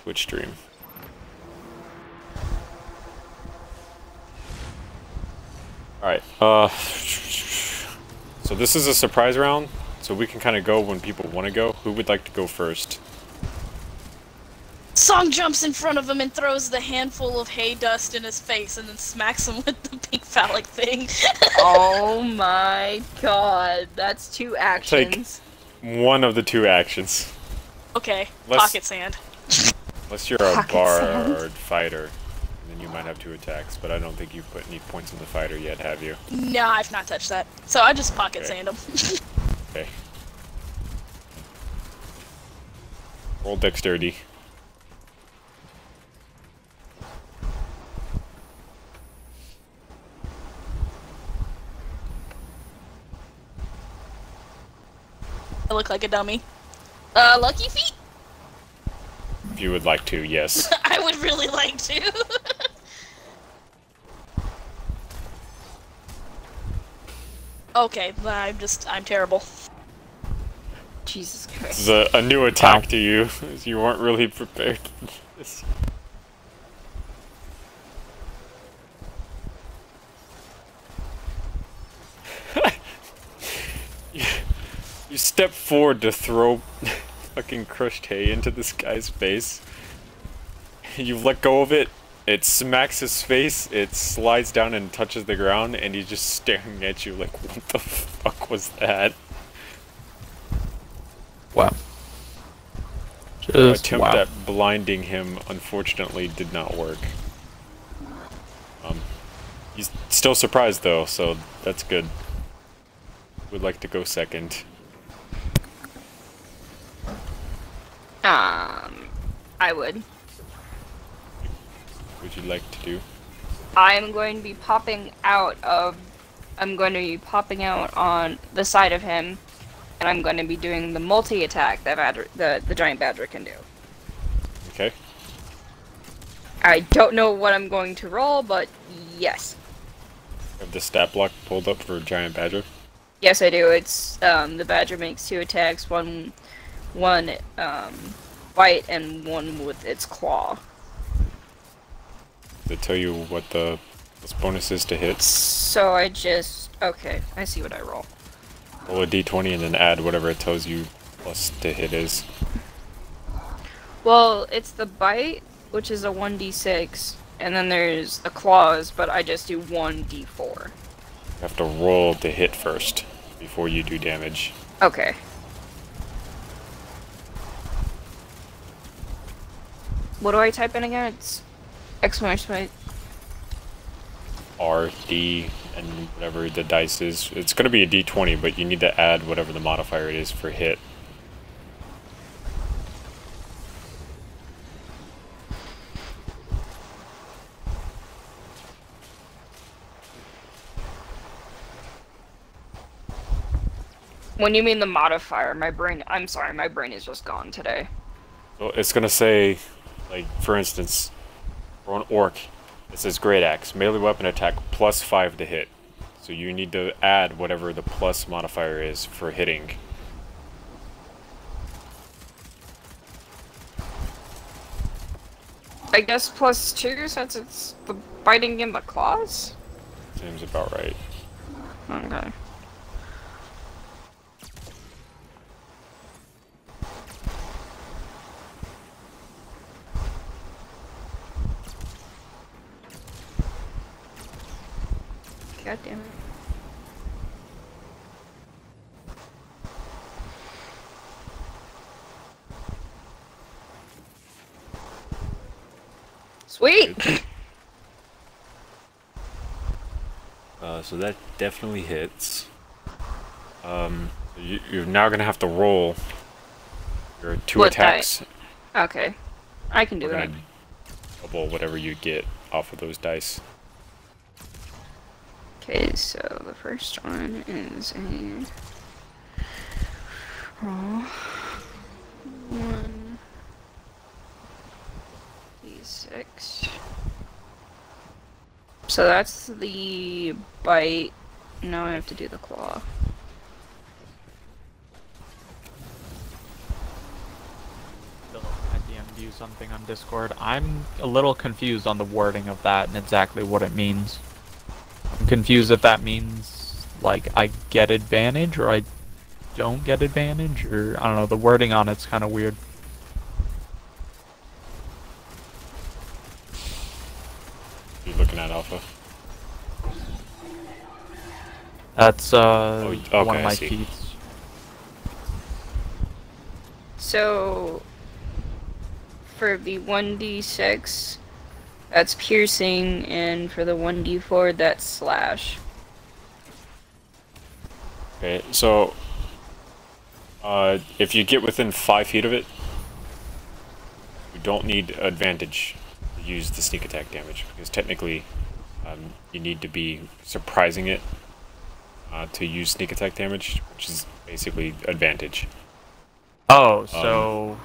Twitch stream. Alright, so this is a surprise round, so we can kind of go when people want to go. Who would like to go first? Song jumps in front of him and throws the handful of hay dust in his face and then smacks him with the pink phallic thing. Oh my god, that's 2 actions. One of the 2 actions. Okay, Let's- pocket sand. Unless you're a Pocket bard sand. fighter, then you might have 2 attacks, but I don't think you've put any points in the fighter yet, have you? Nah, I've not touched that. So I just pocket Okay. sand him. Okay. Roll dexterity. I look like a dummy. Lucky feet? If you would like to, yes. I would really like to. Okay, I'm terrible. Jesus This Christ. is a new attack to you. You weren't really prepared for this. You step forward to throw fucking crushed hay into this guy's face. You let go of it, it smacks his face, it slides down and touches the ground, and he's just staring at you like, what the fuck was that? Wow. Your Just attempt wow. at blinding him, unfortunately, did not work. He's still surprised though, so that's good. Would like to go second. I would. Would you like to do? I'm going to be popping out on the side of him, and I'm going to be doing the multi-attack that the giant badger can do. Okay. I don't know what I'm going to roll, but yes. Have the stat block pulled up for Giant Badger? Yes, I do. It's, the badger makes 2 attacks, one bite and one with its claw. Does it tell you what the bonus is to hit? So okay, I see what I roll. Roll a d20 and then add whatever it tells you plus to hit is. Well, it's the bite, which is a 1d6, and then there's the claws, but I just do 1d4. You have to roll to hit first before you do damage. Okay. What do I type in again? It's exclamation point. R, D, and whatever the dice is. It's going to be a d20, but you need to add whatever the modifier it is for hit. When you mean the modifier, I'm sorry, my brain is just gone today. So it's going to say, like, for instance, for an orc, it says Great Axe, melee weapon attack plus 5 to hit. So you need to add whatever the plus modifier is for hitting. I guess +2 since it's the biting in the claws? Seems about right. Okay. God damn it. Sweet! So that definitely hits. You're now gonna have to roll your 2 What attacks. Okay. I can do We're that. gonna double whatever you get off of those dice. Okay, so the first one is a roll 1d6. So that's the bite. Now I have to do the claw. Philip, I DM'd you something on Discord. I'm a little confused on the wording of that and exactly what it means. I'm confused if that means, like, I get advantage or I don't get advantage, or I don't know, the wording on it's kind of weird. You're looking at Alpha. That's okay, one of I my see. feats. So for the 1d6, that's piercing, and for the 1d4, that's slash. Okay, so if you get within 5 feet of it, you don't need advantage to use the sneak attack damage, because technically you need to be surprising it to use sneak attack damage, which is basically advantage. Oh, so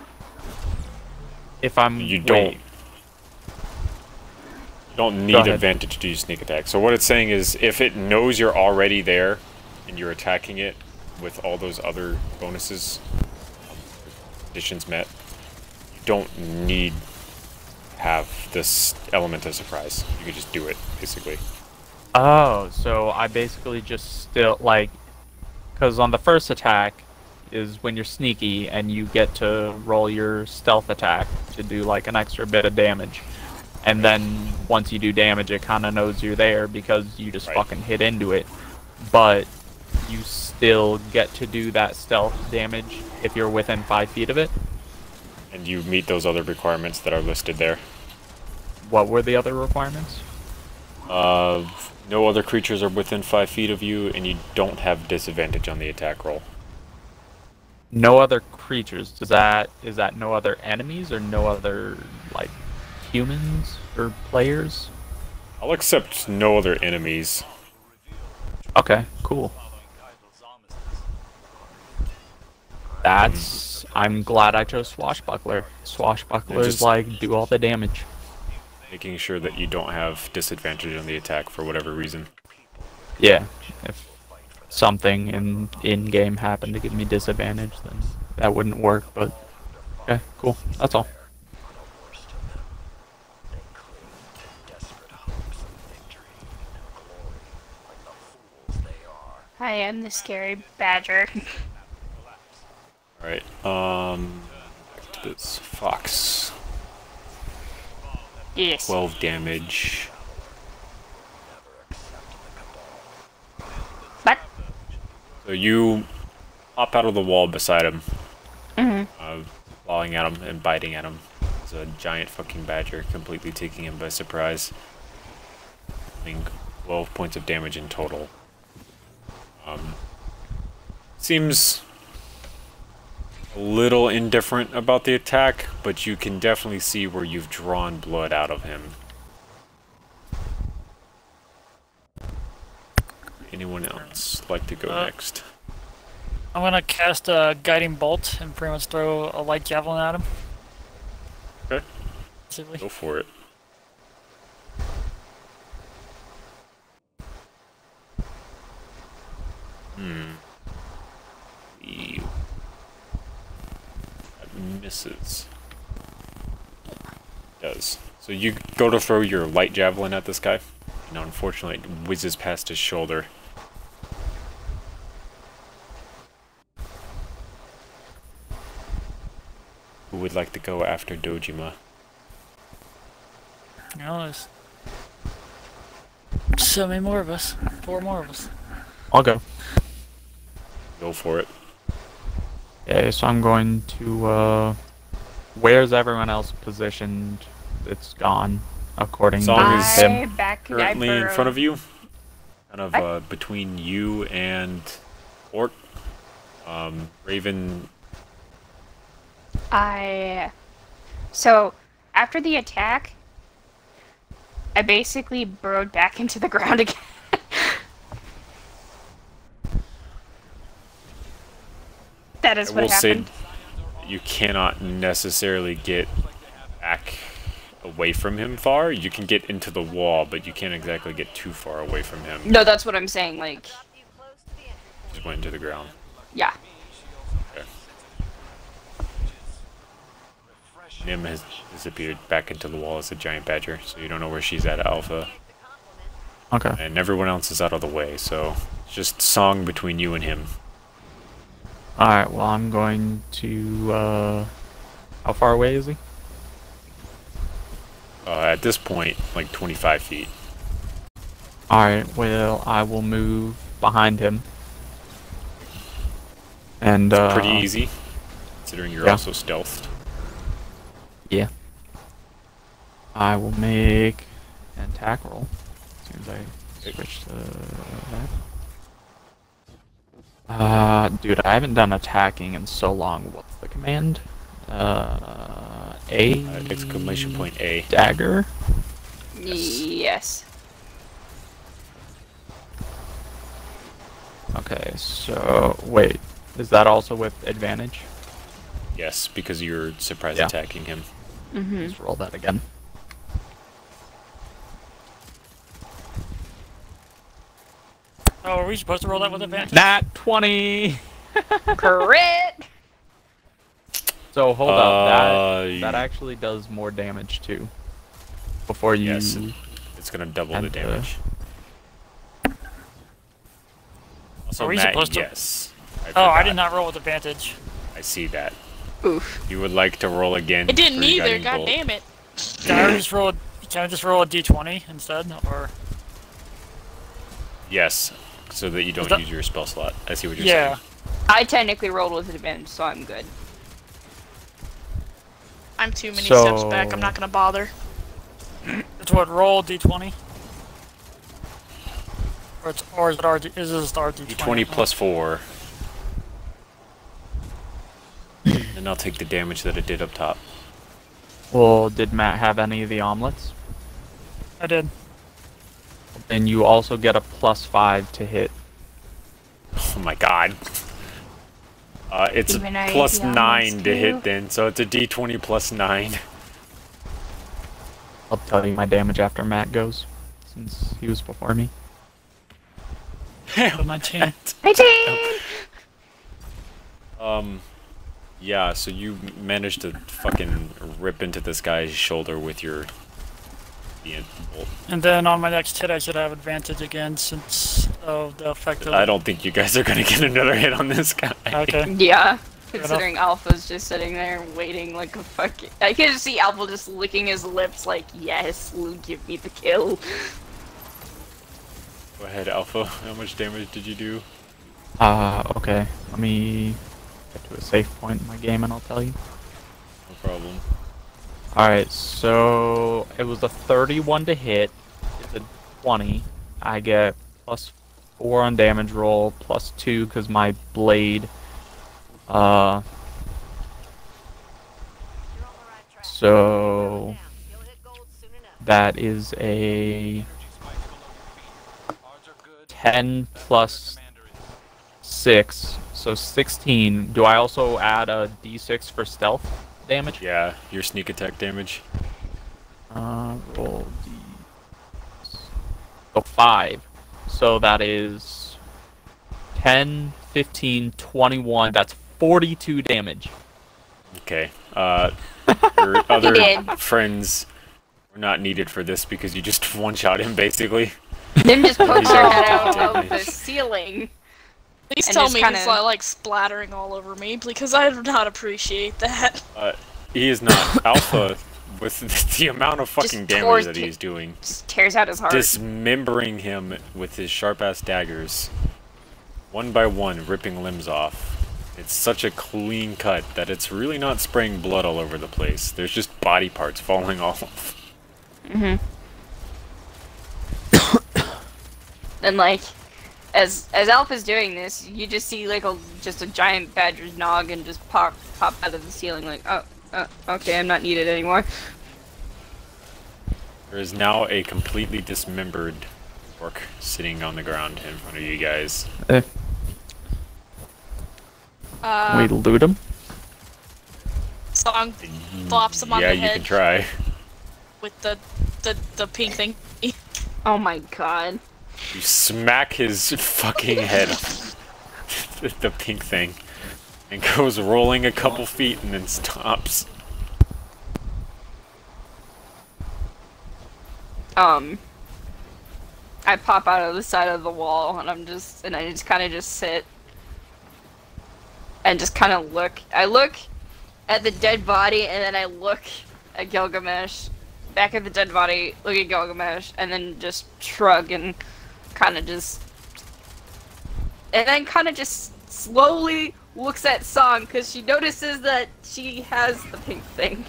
if I'm You don't need ahead. advantage to use sneak attack. So what it's saying is, if it knows you're already there and you're attacking it with all those other bonuses, conditions met, you don't need to have this element of surprise. You can just do it, basically. Oh, so I basically just still, like, because on the first attack is when you're sneaky and you get to roll your stealth attack to do, like, an extra bit of damage. And then once you do damage, it kind of knows you're there because you just fucking hit into it. But you still get to do that stealth damage if you're within 5 feet of it. And you meet those other requirements that are listed there. What were the other requirements? No other creatures are within 5 feet of you, and you don't have disadvantage on the attack roll. No other creatures. Is that no other enemies or no other, like, humans or players? I'll accept no other enemies. Okay, cool. I'm glad I chose Swashbuckler. Swashbucklers, like, do all the damage. Making sure that you don't have disadvantage on the attack for whatever reason. Yeah, if something in-game happened to give me disadvantage, then that wouldn't work, but... Okay, cool. That's all. Hi, I'm the scary badger. Alright, back to this fox. Yes. 12 damage. What? So you hop out of the wall beside him, Mm-hmm. clawing at him and biting at him. It's a giant fucking badger, completely taking him by surprise. Doing 12 points of damage in total. Seems a little indifferent about the attack, but you can definitely see where you've drawn blood out of him. Anyone else like to go next? I'm gonna cast a guiding bolt and pretty much throw a light javelin at him. Okay. Basically. Go for it. Ew. That misses. Does. So you go to throw your light javelin at this guy. And unfortunately, it whizzes past his shoulder. Who would like to go after Dojima? No, there's so many more of us. 4 more of us. I'll go. Go for it. Okay, so I'm going to, where's everyone else positioned? It's gone, according to Song is him. currently in front of you. Kind of, between you and Orc. Raven... So, after the attack, I basically burrowed back into the ground again. That is I what will say happened. you cannot necessarily get back away from him far. You can get into the wall, but you can't exactly get too far away from him. No, that's what I'm saying, like... Just went into the ground. Yeah. Okay. Nim has disappeared back into the wall as a giant badger, so you don't know where she's at Alpha. Okay. And everyone else is out of the way, so it's just song between you and him. Alright, well I'm going to, how far away is he? At this point, like 25 feet. Alright, well I will move behind him. And, Pretty easy, considering you're yeah. also stealthed. Yeah. I will make an attack roll. As soon as I switch to that. Dude, I haven't done attacking in so long. What's the command? Exclamation point A. Dagger? Yes. Okay, so, wait. Is that also with advantage? Yes, because you're surprise Yeah. attacking him. Mm-hmm. Let's roll that again. Oh, are we supposed to roll that with advantage? Nat 20! Crit! So hold up, Uh, that actually does more damage too. Before you... Yes, it's gonna double the And, damage. Also, Are we Matt, supposed to- yes. Oh, I forgot. did not roll with advantage. I see that. Oof. You would like to roll again. I didn't for your either, guiding god bolt. damn it. Can I just roll a d20 instead, or? Yes, so that you don't that- use your spell slot. I see what you're Yeah. saying. I technically rolled with advantage, so I'm good. I'm too many So- steps back, I'm not gonna bother. It's what, roll d20? Or is it RD? Is this RD20? D20 plus 4. And I'll take the damage that it did up top. Well, did Matt have any of the omelets? I did. Then you also get a +5 to hit. Oh my god. It's a Even I plus ate the 9 omelets to hit too. then, so it's a D20 plus 9. I'll tell you my damage after Matt goes, since he was before me. 19. 19! Yeah, so you managed to fucking rip into this guy's shoulder with your bolt. And then on my next hit, I should have advantage again since of the effect of. I don't think you guys are gonna get another hit on this guy. Okay. Yeah. Fair Considering Alpha's just sitting there waiting like a fucking... I can just see Alpha just licking his lips like, yes, Luke, give me the kill. Go ahead, Alpha. How much damage did you do? Okay. Let me get to a safe point in my game and I'll tell you. No problem. Alright, so it was a 31 to hit. It's a 20. I get +4 on damage roll, +2 because my blade. So that is a 10 plus 6, so 16. Do I also add a d6 for stealth damage? Yeah, your sneak attack damage. Roll d. So 5. So that is 10, 15, 21. That's 42 damage. Okay. Your other did. friends We're not needed for this because you just one-shot him, basically. Nim just pokes her head out Technically. of the ceiling. Please And tell just me kinda- he's like splattering all over me, because I do not appreciate that. He is not. Alpha, with the amount of fucking damage tore- that he's doing, Just tears out his heart. dismembering him with his sharp-ass daggers, one by one, ripping limbs off. It's such a clean cut that it's really not spraying blood all over the place. There's just body parts falling off. Mm-hmm. And like, as Alpha's doing this, you just see like just a giant badger's noggin just pop out of the ceiling. Like, oh, okay, I'm not needed anymore. There is now a completely dismembered orc sitting on the ground in front of you guys. We loot him? Song flops him on Yeah, the you head can try. with the pink thing. Oh my god. You smack his fucking head off the pink thing, and goes rolling a couple feet and then stops. I pop out of the side of the wall and I just kind of just sit and just kind of look. I look at the dead body and then I look at Gilgamesh, back at the dead body, look at Gilgamesh, and then just shrug and kind of just, and then kind of just slowly looks at Song because she notices that she has the pink thing.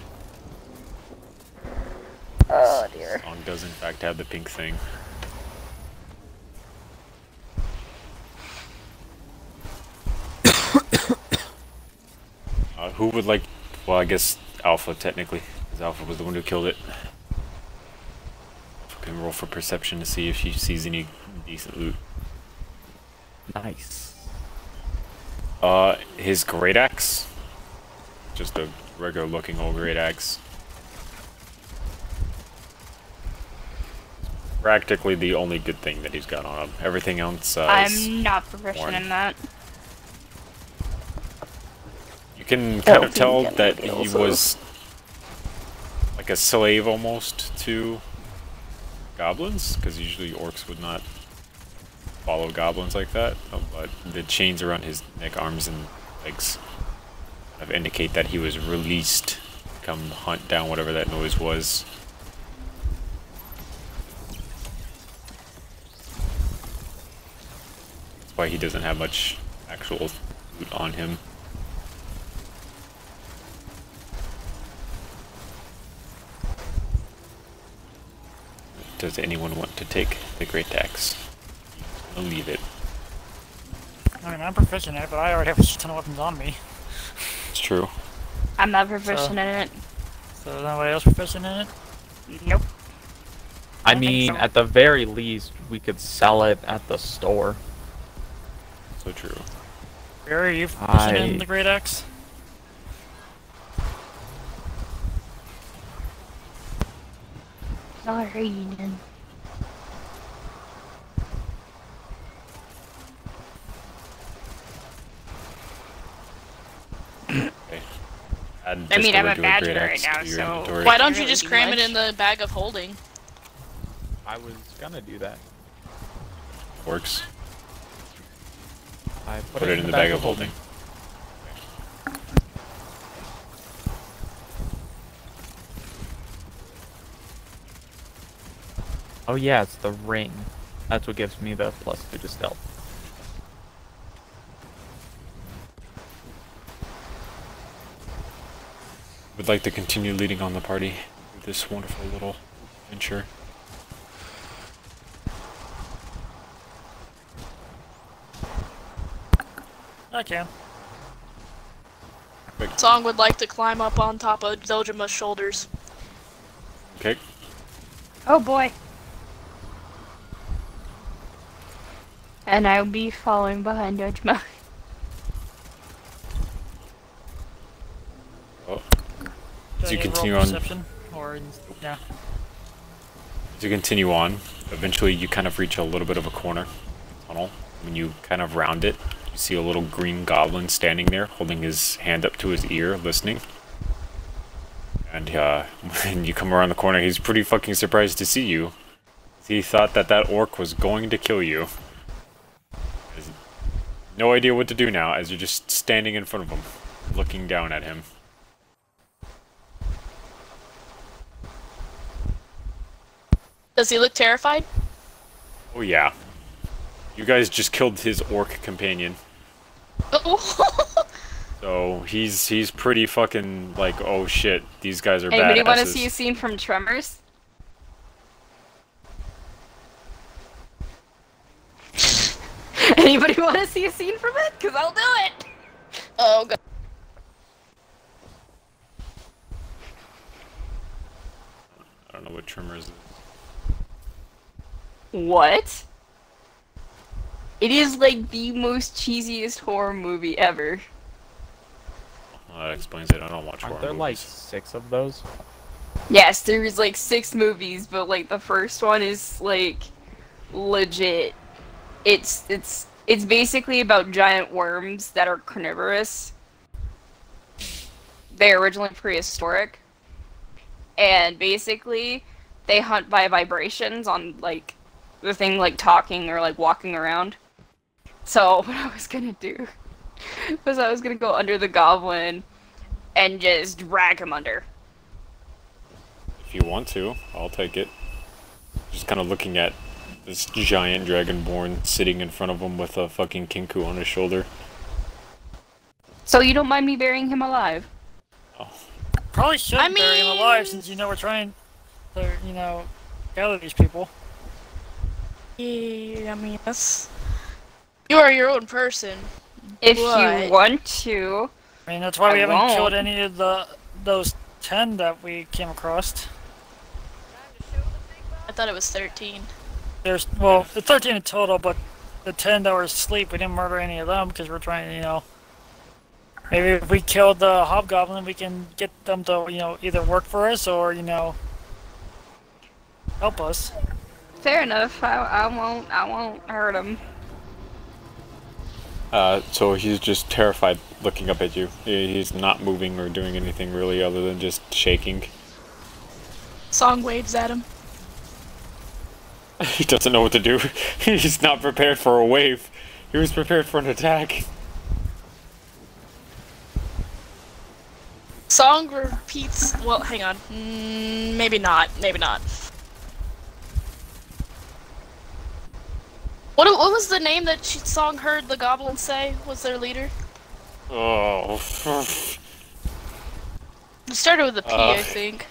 Oh dear. Song does in fact have the pink thing. Who would like... Well, I guess Alpha, technically. Because Alpha was the one who killed it. Alpha can roll for perception to see if she sees any decent loot. Nice. His great axe. Just a regular looking old great axe. Practically the only good thing that he's got on him. Everything else, is I'm not proficient worn. in that. You can kind of tell that he was like a slave almost to goblins, because usually orcs would not follow goblins like that. But the chains around his neck, arms, and legs kind of indicate that he was released to come hunt down whatever that noise was. That's why he doesn't have much actual loot on him. Does anyone want to take the great axe? I'll leave it. I mean, I'm proficient in it, but I already have a ton of weapons on me. It's true. I'm not proficient in it. So is anybody else proficient in it? Nope. I don't think mean, so. at the very least, we could sell it at the store. So true. Barry, are you proficient in the Great Axe? Sorry, then. Okay. Add I just mean, I'm a regular badger great right axe now, to your so- inventory. Why don't you Really just do cram it much. in the bag of holding? I was gonna do that. Works. I Put it in the bag of holding. Oh yeah, it's the ring. That's what gives me the +2 to stealth. Would like to continue leading on the party with this wonderful little adventure. I can. Song would like to climb up on top of Dojima's shoulders. Okay. Oh boy. And I'll be following behind Dojima. Oh. Do As I you need to roll continue on, perception? Or, yeah. as you continue on, eventually you kind of reach a little bit of a corner tunnel. When you kind of round it, you see a little green goblin standing there, holding his hand up to his ear, listening. And when you come around the corner, he's pretty fucking surprised to see you. He thought that that orc was going to kill you. He has no idea what to do now, as you're just standing in front of him, looking down at him. Does he look terrified? Oh yeah. You guys just killed his orc companion. Oh. So he's pretty fucking like, oh shit, these guys are badasses. Anybody want to see a scene from Tremors? Anybody want to see a scene from it? Cause I'll do it. Oh god. I don't know what Tremors is. What? It is like the most cheesiest horror movie ever. Well, that explains it. I don't watch horror Aren't there movies. like 6 of those? Yes, there's like 6 movies, but like the first one is like legit. It's basically about giant worms that are carnivorous. They're originally prehistoric. And basically they hunt by vibrations on like the thing like talking or like walking around. So what I was gonna do was I was gonna go under the goblin and just drag him under. If you want to, I'll take it. Just kind of looking at this giant dragonborn sitting in front of him with a fucking kinku on his shoulder. So you don't mind me burying him alive? Oh. Probably should I bury him mean- alive since we're trying to, gather these people. Yeah, I mean, that's... You are your own person. If What? you want to. I mean, that's why we I haven't won't. killed any of those 10 that we came across. I thought it was 13. There's, well, the 13 in total, but the 10 that were asleep, we didn't murder any of them because we're trying to, maybe if we killed the hobgoblin, we can get them to, either work for us or, help us. Fair enough. I won't hurt him. So he's just terrified looking up at you. He's not moving or doing anything really other than just shaking. Song waves at him. He doesn't know what to do. He's not prepared for a wave. He was prepared for an attack. Song repeats... Well, hang on. Maybe not. Maybe not. What was the name that Song heard the goblins say was their leader? Oh. It started with a P, I think.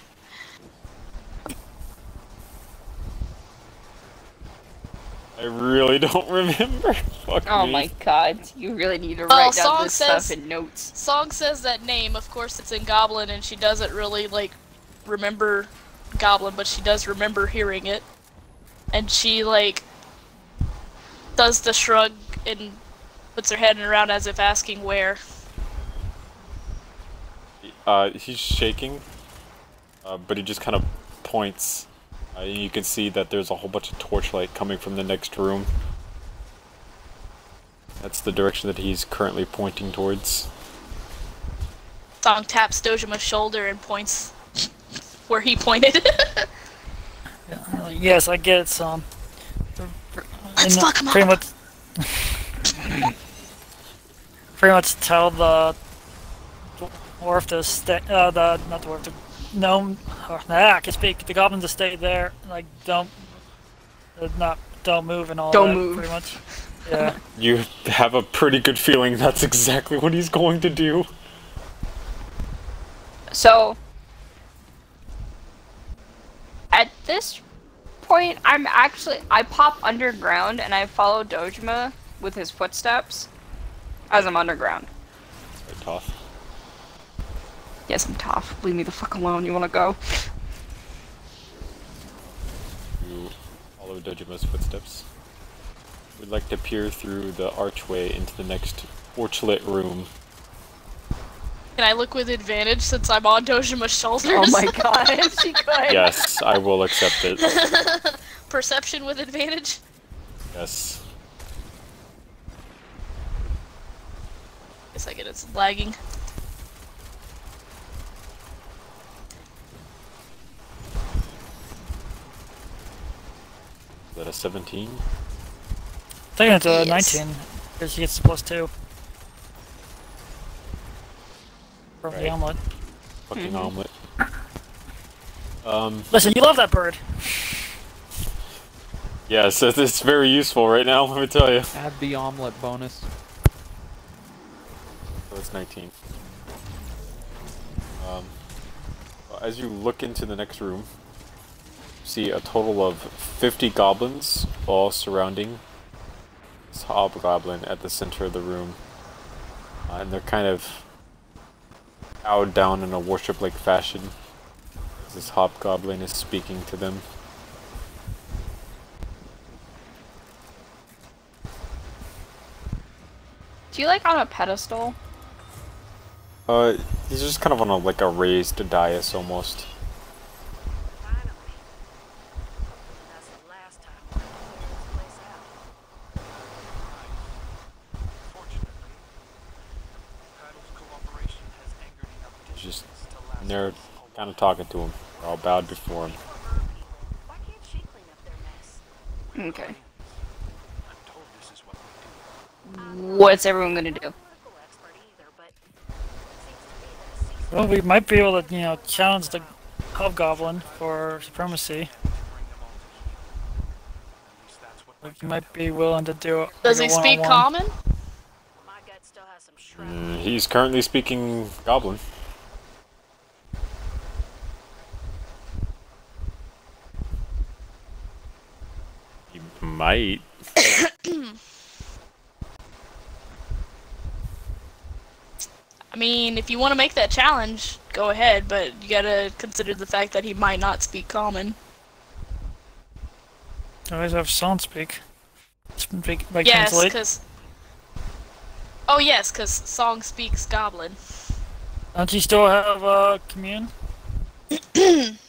I really don't remember. Fuck Oh me. my god, you really need to Well, write down Song this says- stuff in notes. Song says that name. Of course, it's in Goblin, and she doesn't really, like, remember Goblin, but she does remember hearing it. And she, like, does the shrug and puts her head around as if asking where. He's shaking, but he just kind of points. You can see that there's a whole bunch of torchlight coming from the next room. That's the direction that he's currently pointing towards. Song taps Dojima's shoulder and points where he pointed. Yes, I get it, son. Let's fuck him pretty up. Pretty much tell the dwarf to stay. Not the dwarf, the gnome. I can speak. The goblin to stay there. Like, don't move and all Don't that. move. Pretty much. Yeah. You have a pretty good feeling that's exactly what he's going to do. So, at this point, I pop underground and I follow Dojima with his footsteps as I'm underground. Very tough. Yes, I'm tough. Leave me the fuck alone. You wanna go? You follow Dojima's footsteps. We'd like to peer through the archway into the next torchlit room. Can I look with advantage since I'm on Dojima's shoulders? Oh my god, she could. Yes, I will accept it. Perception with advantage? Yes. Guess I get it's lagging. that a 17? I think it's a Yes. 19, because he gets the +2. From the Right. omelet. Fucking omelet. Listen, you love that bird. Yeah, so it's very useful right now, let me tell you. Add the omelet bonus. So it's 19. As you look into the next room, you see a total of 50 goblins all surrounding this hobgoblin at the center of the room. And they're kind of bowed down in a worship-like fashion as this hobgoblin is speaking to them. Do you like on a pedestal? He's just kind of on like a raised dais almost. Finally. Hopefully that's the last time we'll have to clear this place out. Fortunately, Paddle's cooperation has angered enough He's just dissidents to last and they're us a kind of while. talking to him. They're all bowed before him. Why can't she clean up their mess? Okay. I'm told this is what we do. What's everyone gonna do? Political expert either, but it seems to me that a cease Well, we might be able to, you know, challenge the hobgoblin for supremacy. To bring them all to heel. At least that's what my Like, you might be willing to do it. Does he speak common? my gut still has some shrapnel. He's currently speaking goblin. He might. I mean, if you want to make that challenge, go ahead, but you gotta consider the fact that he might not speak common. Always have sound speak. Speak like Yes, translate. because... Oh yes, because Song speaks Goblin. Don't you still have commune?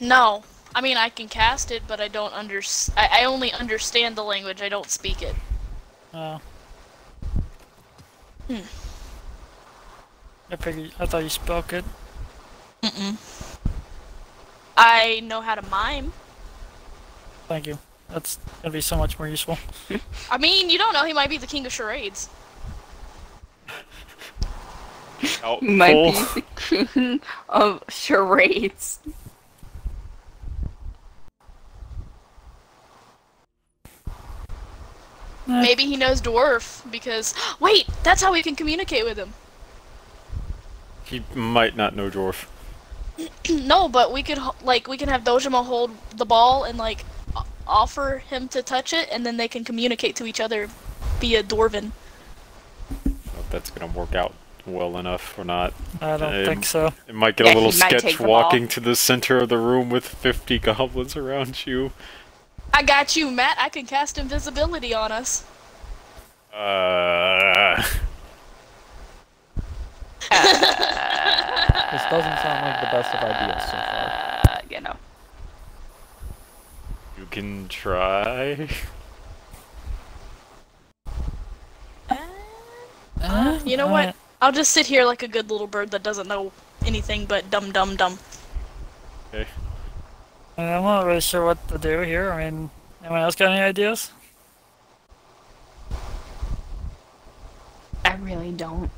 No. I mean, I can cast it, but I don't I only understand the language, I don't speak it. Oh. I thought you spoke it. I know how to mime. Thank you. That's gonna be so much more useful. I mean, you don't know, he might be the king of charades. Might be the king of charades. Maybe he knows dwarf, because... Wait! That's how we can communicate with him! He might not know dwarf. No, but we could, we can have Dojima hold the ball and, offer him to touch it, and then they can communicate to each other via Dwarven. I don't know if that's gonna work out well enough or not. I don't think so. It might get Yeah, a little he might take sketch the ball. walking to the center of the room with 50 goblins around you. I got you, Matt. I can cast invisibility on us. This doesn't sound like the best of ideas so far. You know. You can try. You know what? I'll just sit here like a good little bird that doesn't know anything but dum dum dum. Okay. I'm not really sure what to do here. I mean, anyone else got any ideas? I really don't.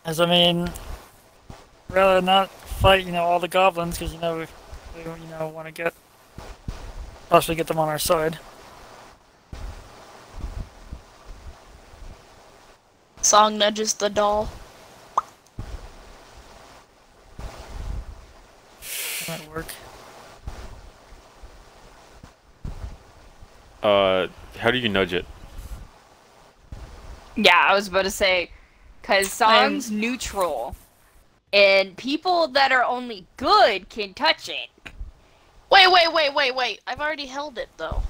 As I mean, rather not fight, all the goblins, because we want to possibly get them on our side. Song nudges the doll. Might work. How do you nudge it? Yeah, I was about to say, because Song's neutral, and people that are only good can touch it. Wait. I've already held it, though.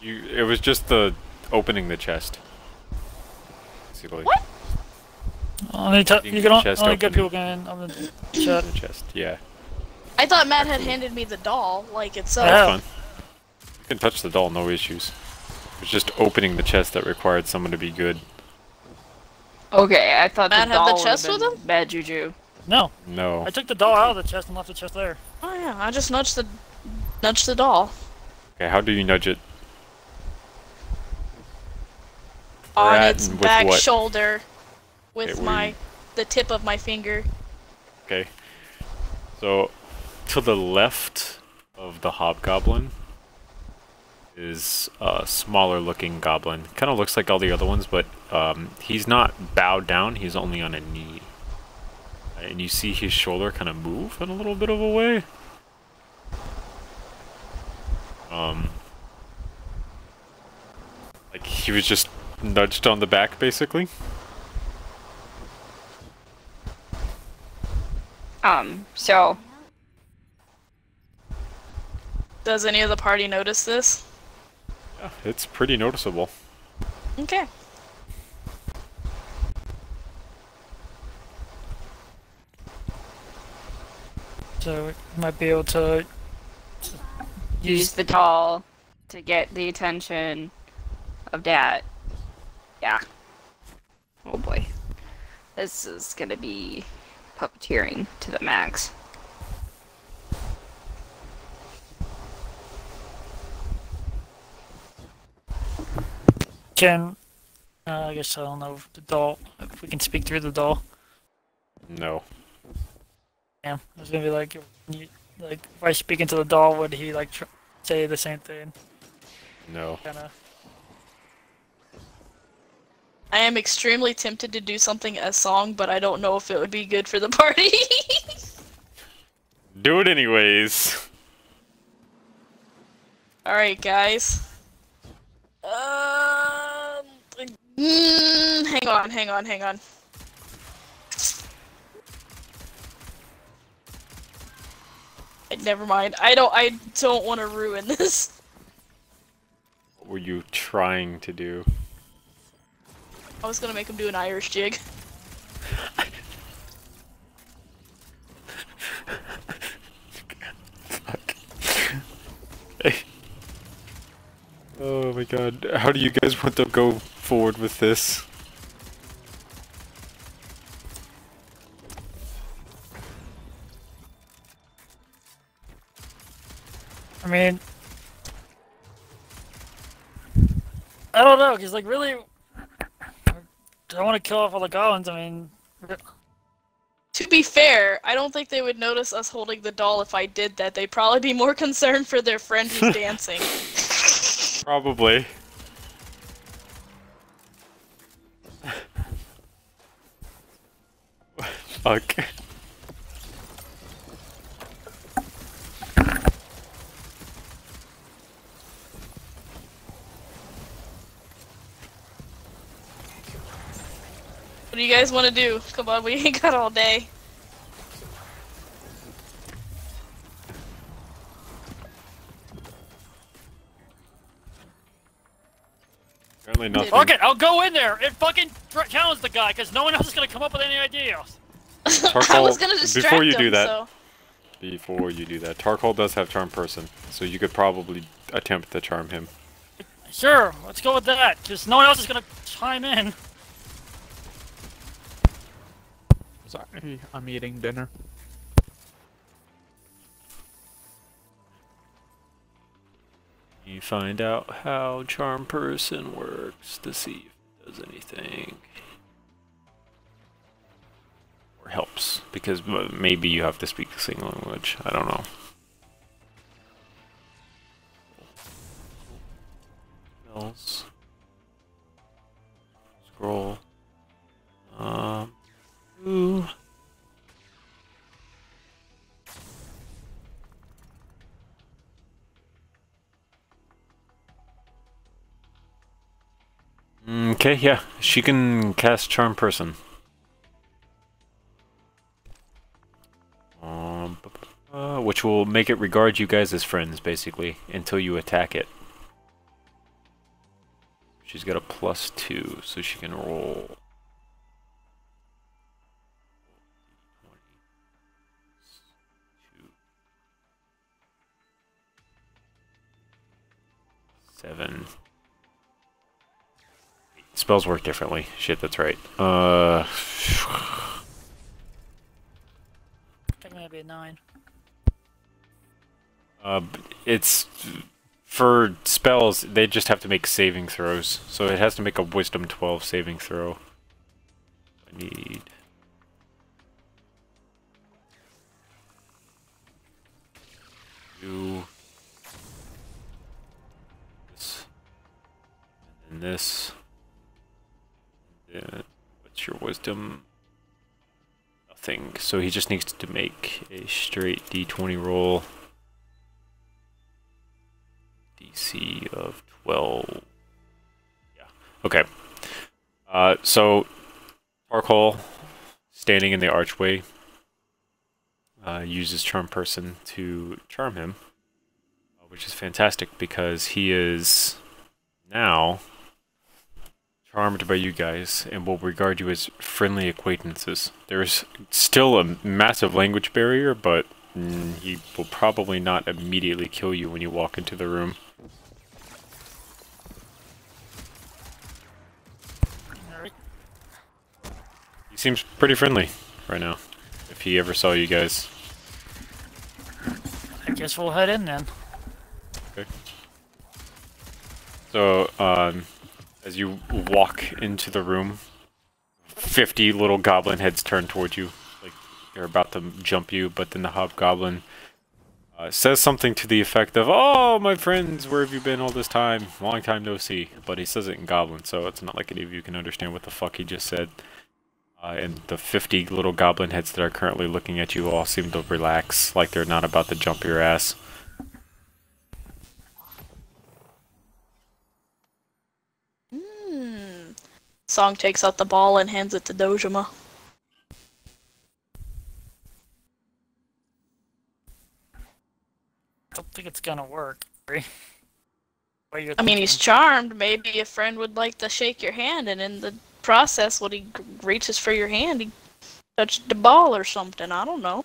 It was just the opening the chest. Basically. What? Only Keeping you the can chest only good open. people can on the chat. The chest, yeah. I thought Matt had handed me the doll, like itself. Yeah. Fun. You can touch the doll, no issues. It was just opening the chest that required someone to be good. Okay, I thought Matt the had the doll would've chest been with him? bad juju. No, No. I took the doll out of the chest and left the chest there. Oh yeah, I just nudged the doll. Okay, how do you nudge it? On Rat its and with back what? shoulder with Okay, where you- the tip of my finger. Okay. So, to the left of the hobgoblin is a smaller looking goblin. Kind of looks like all the other ones, but he's not bowed down, he's only on a knee. And you see his shoulder kind of move in a little bit of a way. Like he was just nudged on the back, basically. So Does any of the party notice this? Yeah, it's pretty noticeable. Okay. So we might be able to use the doll to get the attention of Dad. Yeah. Oh boy. This is gonna be puppeteering to the max. can. I guess I don't know if the doll. If we can speak through the doll. No. Yeah, I was gonna be like, if I speak into the doll, would he like say the same thing? No. Kinda. I am extremely tempted to do something as song, but I don't know if it would be good for the party. Do it anyways. Alright, guys. Hang on. Never mind. I don't want to ruin this. What were you trying to do? I was gonna make him do an Irish jig. Fuck. Oh my god. How do you guys want to go forward with this? I mean, I don't know, cause like really, I want to kill off all the goblins. I mean, To be fair, I don't think they would notice us holding the doll if I did that. They'd probably be more concerned for their friend who's dancing. Probably. Fuck. What do you guys want to do? Come on, we ain't got all day. Apparently nothing. fuck it, I'll go in there and fucking challenge the guy, cause no one else is gonna come up with any ideas. I was gonna distract before you him, do that, so... Before you do that, Tarkle does have Charm Person, so you could probably attempt to charm him. Sure, let's go with that, cause no one else is gonna chime in. Sorry, I'm eating dinner. You find out how Charm Person works to see if it does anything. Or helps, because maybe you have to speak the same language. I don't know. Else. Scroll. Ooh. Okay, yeah, she can cast Charm Person. Which will make it regard you guys as friends, basically, until you attack it. She's got a +2, so she can roll. 7. Spells work differently. Shit, that's right. I think that'd be a 9. It's for spells, they just have to make saving throws. So it has to make a Wisdom 12 saving throw. I need... you... this... and this... and what's your Wisdom? Nothing. So he just needs to make a straight D20 roll. DC of 12. Yeah. Okay. So Tarkol, standing in the archway, uses Charm Person to charm him, which is fantastic because he is now charmed by you guys and will regard you as friendly acquaintances. There's still a massive language barrier, but he will probably not immediately kill you when you walk into the room. He seems pretty friendly right now, if he ever saw you guys. I guess we'll head in then. Okay. So, as you walk into the room, 50 little goblin heads turn towards you, like they're about to jump you, but then the hobgoblin says something to the effect of, "Oh, my friends, where have you been all this time? Long time no see." But he says it in goblin, so it's not like any of you can understand what the fuck he just said. And the 50 little goblin heads that are currently looking at you all seem to relax, like they're not about to jump your ass. Song takes out the ball and hands it to Dojima. Don't think it's gonna work. I mean, he's charmed. Maybe a friend would like to shake your hand, and in the process, when he reaches for your hand, he touched the ball or something. I don't know.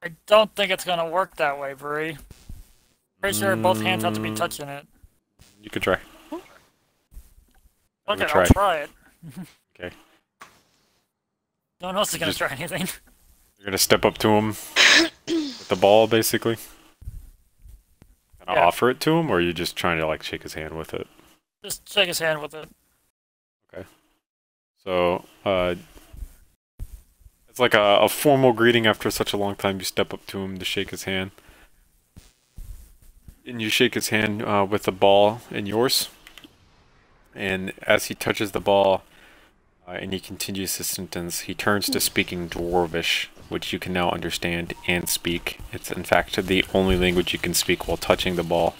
I don't think it's gonna work that way, Bree. Pretty sure both hands have to be touching it. You could try. Okay, I'll try it. Okay. No one else is gonna try anything. You're gonna step up to him with the ball, basically? Gonna offer it to him, or are you just trying to, like, shake his hand with it? Just shake his hand with it. Okay. So, it's like a formal greeting after such a long time. You step up to him to shake his hand. And you shake his hand with the ball in yours. And as he touches the ball, and he continues his sentence, he turns to speaking Dwarvish, which you can now understand and speak. It's in fact the only language you can speak while touching the ball.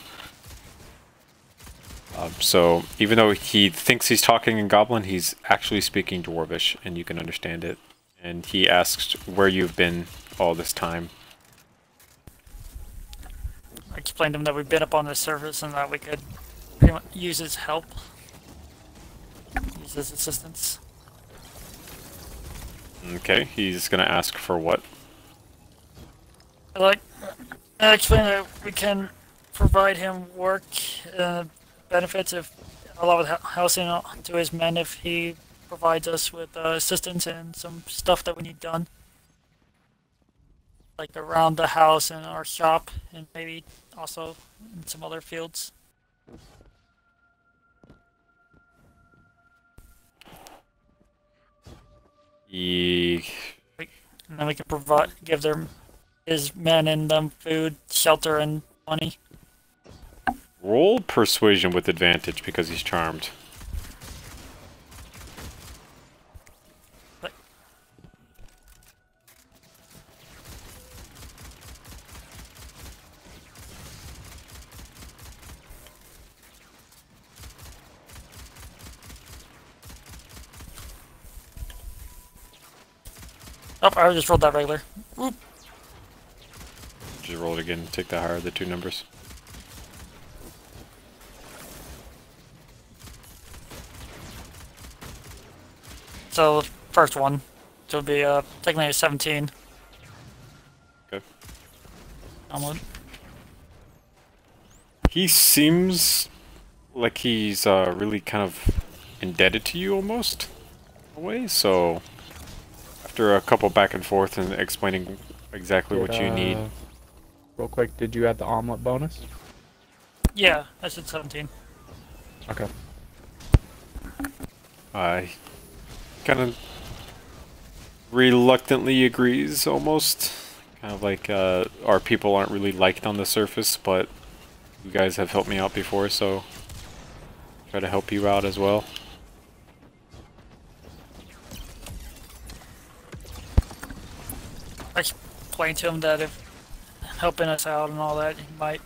So even though he thinks he's talking in Goblin, he's actually speaking Dwarvish, and you can understand it. And he asks where you've been all this time. I explained to him that we've been up on this service and that we could pretty much use his help. Use his assistance. Okay, he's gonna ask for what? I explained that we can provide him work benefits if along with housing to his men if he provides us with assistance and some stuff that we need done. Like around the house and our shop and maybe also in some other fields. And then we can give his men and them food, shelter, and money. roll persuasion with advantage because he's charmed. Oh, I just rolled that regular. Oop. Just roll it again, take the higher of the two numbers. So, first one. So it'll be technically a 17. Okay. Onward. He seems like he's really kind of indebted to you almost, in a way, so after a couple back and forth and explaining exactly what you need. Real quick, did you add the omelet bonus? Yeah, I said 17. Okay. I kind of reluctantly agrees, almost. Kind of like, our people aren't really liked on the surface, but you guys have helped me out before, so try to help you out as well. I explained to him that if helping us out and all that, he might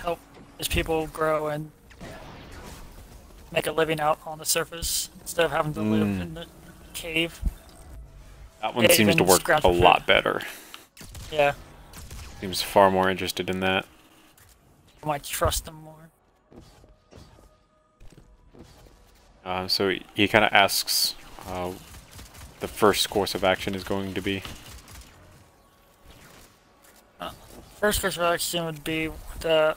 help his people grow and make a living out on the surface instead of having to live in the cave. That one seems to work a lot better. Yeah. Seems far more interested in that. I might trust him more. So he kind of asks the first course of action is going to be. First course of action would be the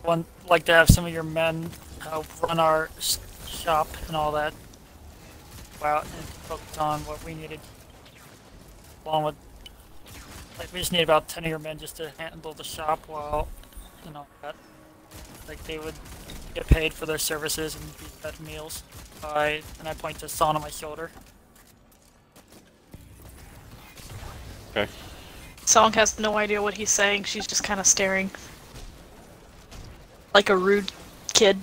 one, like to have some of your men help run our shop and all that. Go out and focus on what we needed. Along with, like, we just need about 10 of your men just to handle the shop while, you know, that. Like, they would get paid for their services and be fed meals. And I point to Son on my shoulder. Okay. Song has no idea what he's saying. She's just kind of staring. Like a rude kid.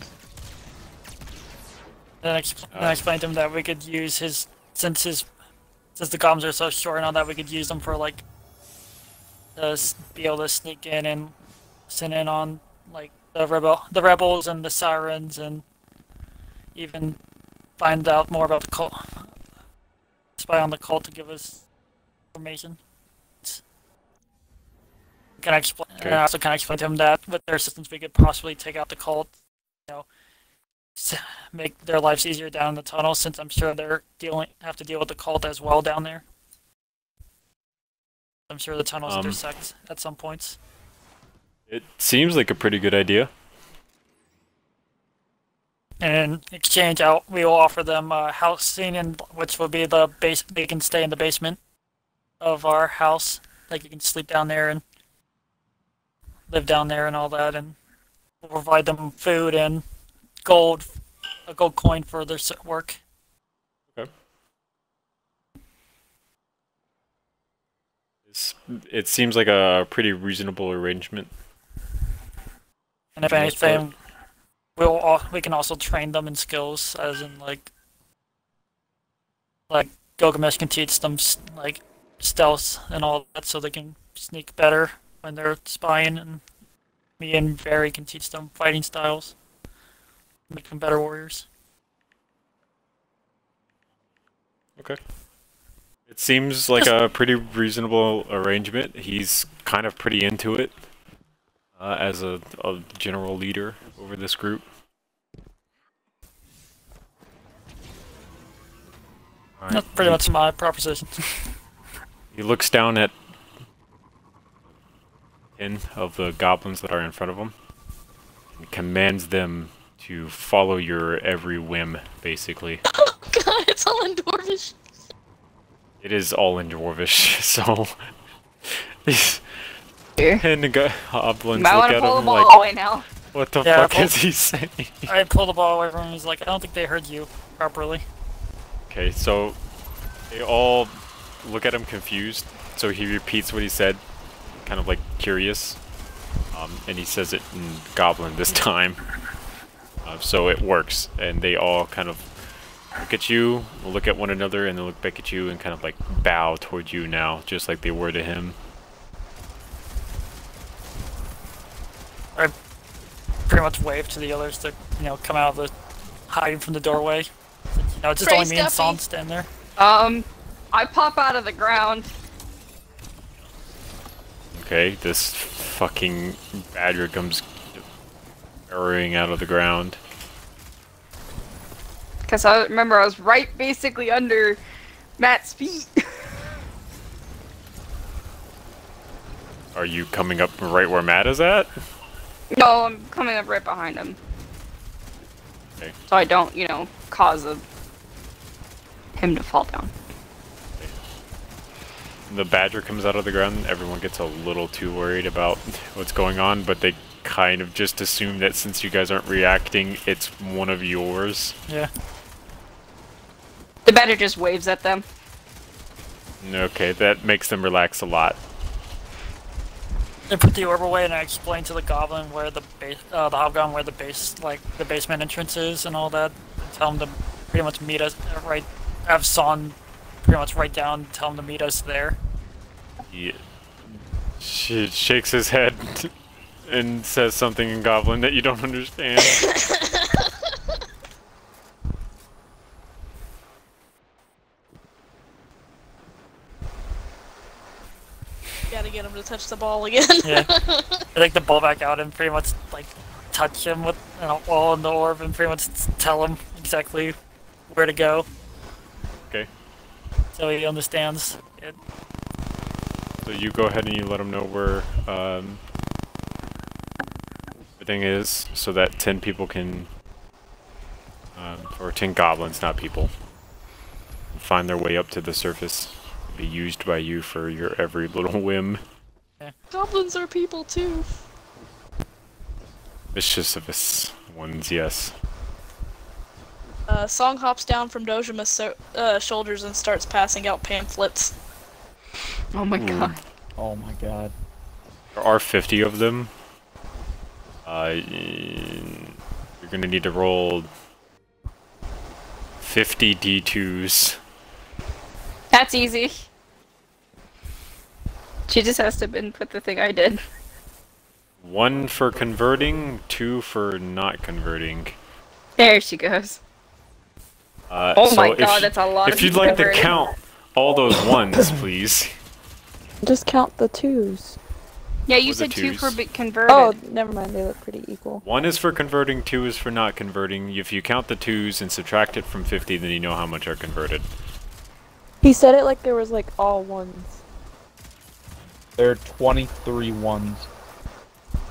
Then I explained to him that we could use his, since the goblins are so short and all that, we could use them for, like, be able to sneak in and listen in on, like, the rebels and the sirens, and even find out more about the cult. Spy on the cult to give us information. Can I explain? Okay. And I also kind of explained to him that with their assistance, we could possibly take out the cult. You know, make their lives easier down in the tunnel, since I'm sure they're have to deal with the cult as well down there. I'm sure the tunnels intersect at some points. It seems like a pretty good idea. And in exchange, we will offer them housing, which will be the base. They can stay in the basement of our house. Like, you can sleep down there and live down there and all that, and we'll provide them food and gold, a gold coin for their work. Okay. It seems like a pretty reasonable arrangement. And if anything, we can also train them in skills, as in like Gilgamesh can teach them like stealth and all that, so they can sneak better when they're spying, and me and Barry can teach them fighting styles, make them better warriors. Okay. It seems like a pretty reasonable arrangement. He's kind of pretty into it as a general leader over this group. Right. That's pretty much my proposition. He looks down at 10 of the goblins that are in front of him and commands them to follow your every whim, basically. Oh god, it's all in Dwarvish. It is all in Dwarvish, so these 10 goblins Might look want to at pull the him ball like, away now. what the fuck is he saying? I pulled the ball away from him. He's like, I don't think they heard you properly. Okay, so they all look at him confused, so he repeats what he said, kind of like curious, and he says it in Goblin this time, so it works, and they all kind of look at you, look at one another, and then look back at you and kind of like bow towards you now, just like they were to him. I pretty much waved to the others to, you know, come out of the hiding from the doorway. You know, it's just Pray, only me and Steffi. Son stand there. I pop out of the ground. Okay, this fucking badger comes burrowing out of the ground. Because I remember I was right basically under Matt's feet. Are you coming up right where Matt is at? No, I'm coming up right behind him. Okay. So I don't, you know, cause him to fall down. the badger comes out of the ground, everyone gets a little too worried about what's going on, but they kind of just assume that since you guys aren't reacting, it's one of yours. Yeah. The badger just waves at them. Okay, that makes them relax a lot. I put the orb away and I explained to the goblin where the hobgoblin where the basement entrance is and all that. Tell him to pretty much meet us right. Have Son pretty much write down. Tell him to meet us there. Yeah. She shakes his head and says something in Goblin that you don't understand. Gotta get him to touch the ball again. Yeah. I take the ball back out and pretty much like touch him with all in the orb and pretty much tell him exactly where to go. Okay. So he understands it. So you go ahead and you let him know where everything is, so that 10 people can, or 10 goblins, not people, find their way up to the surface. Be used by you for your every little whim. Yeah. Goblins are people too. Mischievous ones, yes. Song hops down from Dojima's shoulders and starts passing out pamphlets. Oh my god. Oh my god. There are 50 of them. You're gonna need to roll 50 D2s. That's easy. She just has to input the thing I did. 1 for converting, 2 for not converting. There she goes. Oh so my god, that's a lot of If you'd like to converting. count all those ones, please. Just count the 2s. Yeah, you Or the said 2 for 2s. converted. Oh, never mind. They look pretty equal. 1 is for converting, 2 is for not converting. If you count the 2s and subtract it from 50, then you know how much are converted. He said it like there was like all ones. There are 23 ones.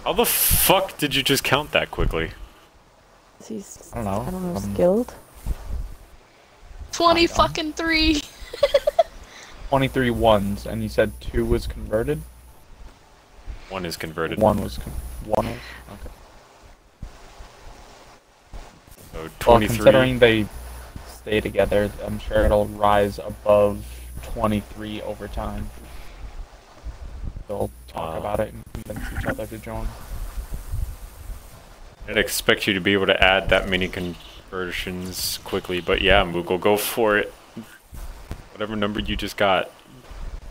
How the fuck did you just count that quickly? He's, I don't know. Skilled. 20 fucking 3. 23 ones, and you said 2 was converted? 1 is converted. 1 was one was? Okay. So Well, 23. considering they stay together, I'm sure it'll rise above 23 over time. They'll talk about it and convince each other to join. I'd expect you to be able to add that many conversions quickly, but yeah, Moogle, go for it. Whatever number you just got.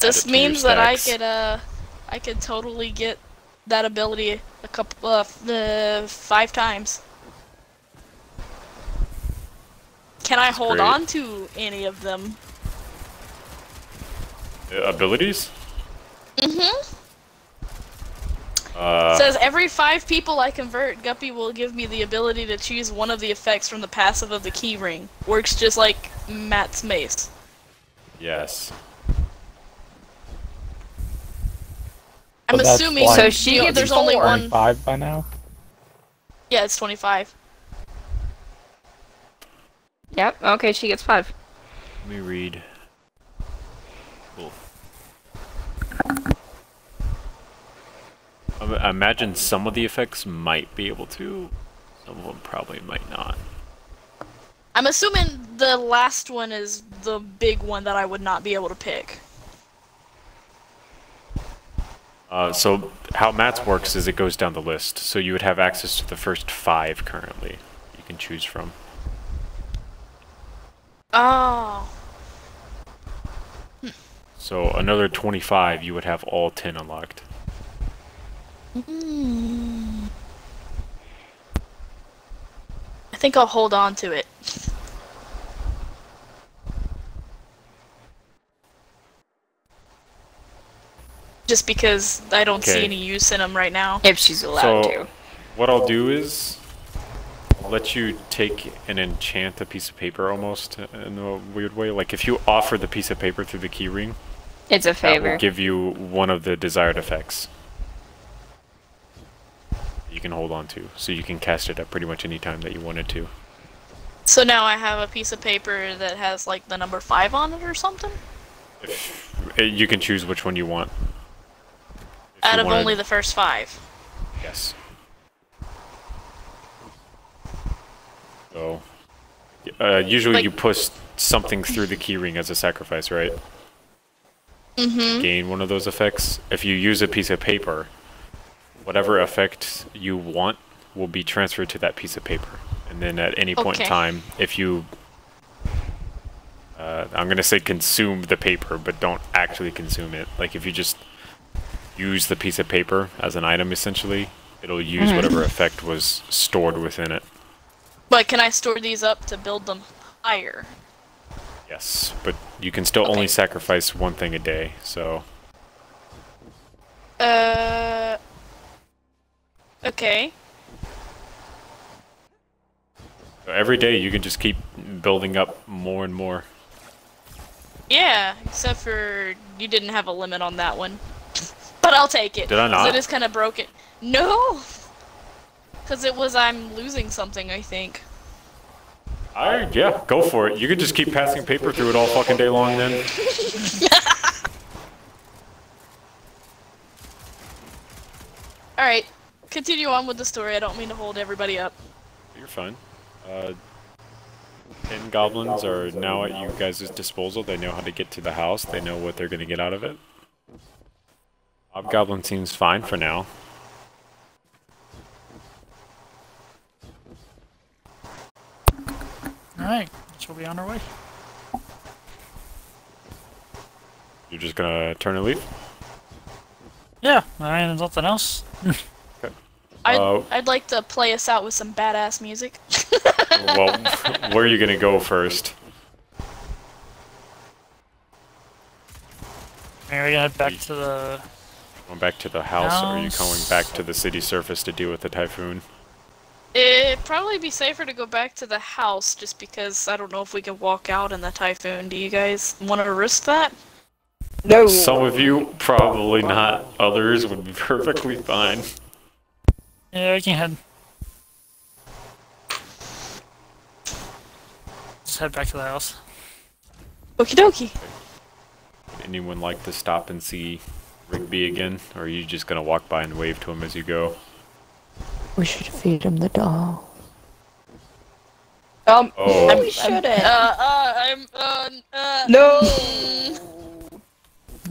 This add it to means your that stacks. I could totally get that ability a couple 5 times. Can I hold great. on to any of them? Abilities? Mm-hmm. Says every 5 people I convert, Guppy will give me the ability to choose one of the effects from the passive of the key ring. Works just like Matt's mace. Yes. I'm But that's assuming like- So she gets there's only 4. one. 25 by now? Yeah, it's 25. Yep, okay, she gets 5. Let me read. Cool. I imagine some of the effects might be able to. Some of them probably might not. I'm assuming the last one is the big one that I would not be able to pick. So how Matt's works is it goes down the list. So you would have access to the first 5 currently you can choose from. Oh. So another 25, you would have all 10 unlocked. I think I'll hold on to it. Just because I don't see Okay. any use in them right now. If she's allowed So to. what I'll do is I'll let you take and enchant a piece of paper almost in a weird way. Like if you offer the piece of paper through the key ring, It's a that favor. will give you one of the desired effects. You can hold on to, so you can cast it at pretty much any time that you wanted to. So now I have a piece of paper that has like the number 5 on it or something? You can choose which one you want. If Out you of wanted- only the first 5. Yes. So, usually Like- you push something through the keyring as a sacrifice, right? Mm-hmm. Gain one of those effects. If you use a piece of paper, whatever effect you want will be transferred to that piece of paper. And then at any point in Okay. time, if you... I'm going to say consume the paper, but don't actually consume it. Like if you just use the piece of paper as an item, essentially, it'll use whatever effect was stored within it. But can I store these up to build them higher? Yes, but you can still only sacrifice one thing a day, so... Okay. So every day you can just keep building up more and more. Yeah, except for you didn't have a limit on that one. But I'll take it. Did I not? 'Cause it is kind of broken. No! Because it was I'm losing something, I think. Yeah, go for it. You can just keep passing paper through it all fucking day long then. Alright, continue on with the story. I don't mean to hold everybody up. You're fine. 10 goblins are now at you guys' disposal. They know how to get to the house. They know what they're going to get out of it. Hobgoblin seems fine for now. Alright, she'll be on her way. You're just gonna turn and leave? Yeah, I mean, nothing else. I'd like to play us out with some badass music. Well, where are you gonna go first? Maybe we head back to the... Going back to the house, or are you going back to the city surface to deal with the typhoon? It'd probably be safer to go back to the house, just because I don't know if we can walk out in the typhoon. Do you guys want to risk that? No. Some of you, probably not. Others would be perfectly fine. Yeah, we can head. Just head back to the house. Okie dokie. Anyone like to stop and see Rigby again? Or are you just gonna walk by and wave to him as you go? We should feed him the doll. Oh. We shouldn't. No.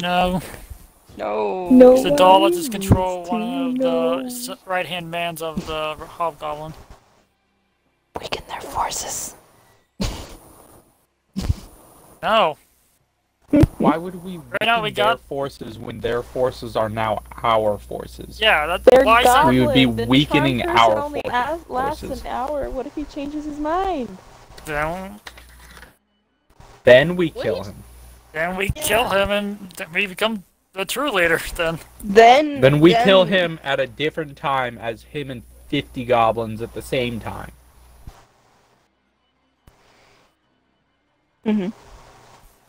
No. No. No. The doll lets us one control needs one to of know. the right-hand mans of the hobgoblin. Weaken their forces. No. Why would we now weaken we their got- forces when their forces are now our forces? Yeah, that's They're why goblins. We would be The weakening charm person our only lasts forces. an hour. What if he changes his mind? Then we kill him. Then we kill him and then we become the true leader then. Then we kill him at a different time as him and 50 goblins at the same time. Mhm.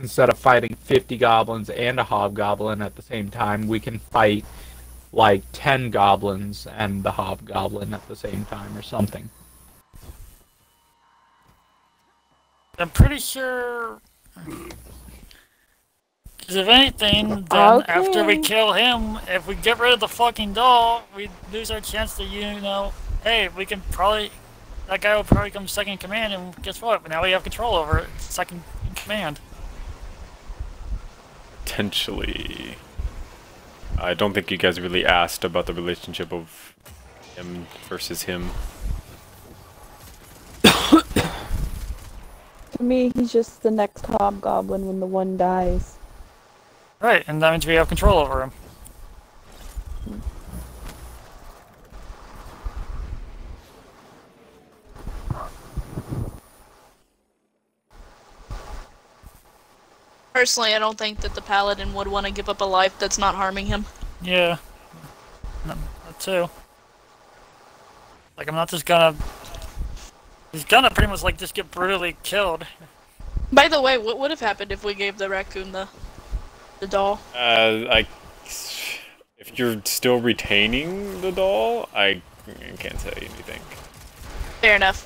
Instead of fighting 50 goblins and a hobgoblin at the same time, we can fight like 10 goblins and the hobgoblin at the same time or something. I'm pretty sure... Because if anything, then after we kill him, if we get rid of the fucking doll, we lose our chance to, you know, hey, we can probably... That guy will probably come second in command, and guess what? Now we have control over it. Second in command. Potentially. I don't think you guys really asked about the relationship of him versus him. To me, he's just the next hobgoblin when the one dies. Right, and that means we have control over him. Personally, I don't think that the paladin would want to give up a life that's not harming him. Yeah. That too. Like, I'm not just gonna... He's gonna pretty much, like, just get brutally killed. By the way, what would have happened if we gave the raccoon the doll? If you're still retaining the doll, I can't tell you anything. Fair enough.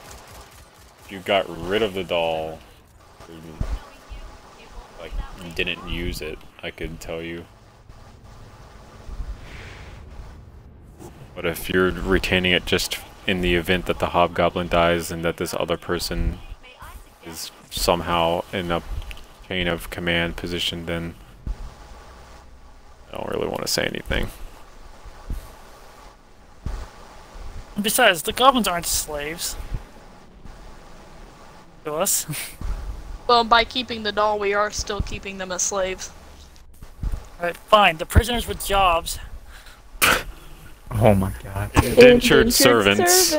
If you got rid of the doll, like, didn't use it, I could tell you. But if you're retaining it just in the event that the hobgoblin dies and that this other person is somehow in a chain of command position, then I don't really want to say anything. Besides, the goblins aren't slaves. To us. Well, by keeping the doll, we are still keeping them as slaves. Alright, fine. The prisoners with jobs. Oh my god. Indentured servants.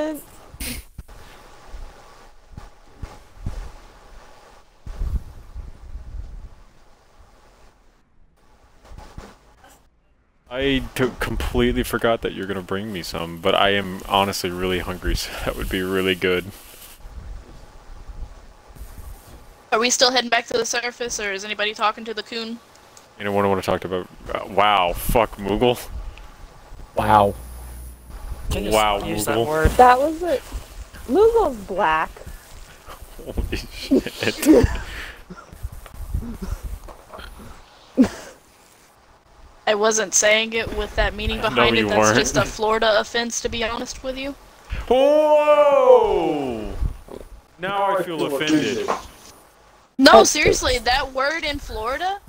I completely forgot that you're gonna bring me some, but I am honestly really hungry, so that would be really good. Are we still heading back to the surface, or is anybody talking to the coon? Anyone want to talk about? Wow, fuck Moogle. Wow. Can you Wow, use that Moogle. word? That was it. Moogle's black. Holy shit. I wasn't saying it with that meaning behind you it. That's weren't. just a Florida offense, to be honest with you. Whoa! Now I feel offended. No, seriously, that word in Florida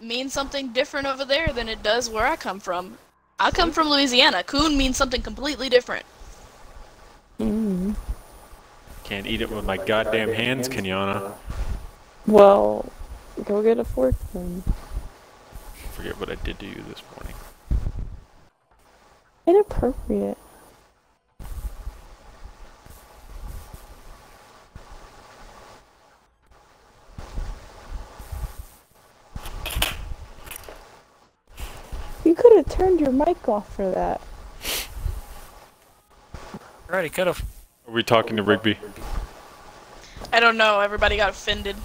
means something different over there than it does where I come from. I come from Louisiana. Coon means something completely different. Mm. Can't eat it with my goddamn hands, Kenyana. Well, go get a fork then. Forget what I did to you this morning. Inappropriate. You could have turned your mic off for that. Right, he could have. Are we talking to Rigby? I don't know, everybody got offended.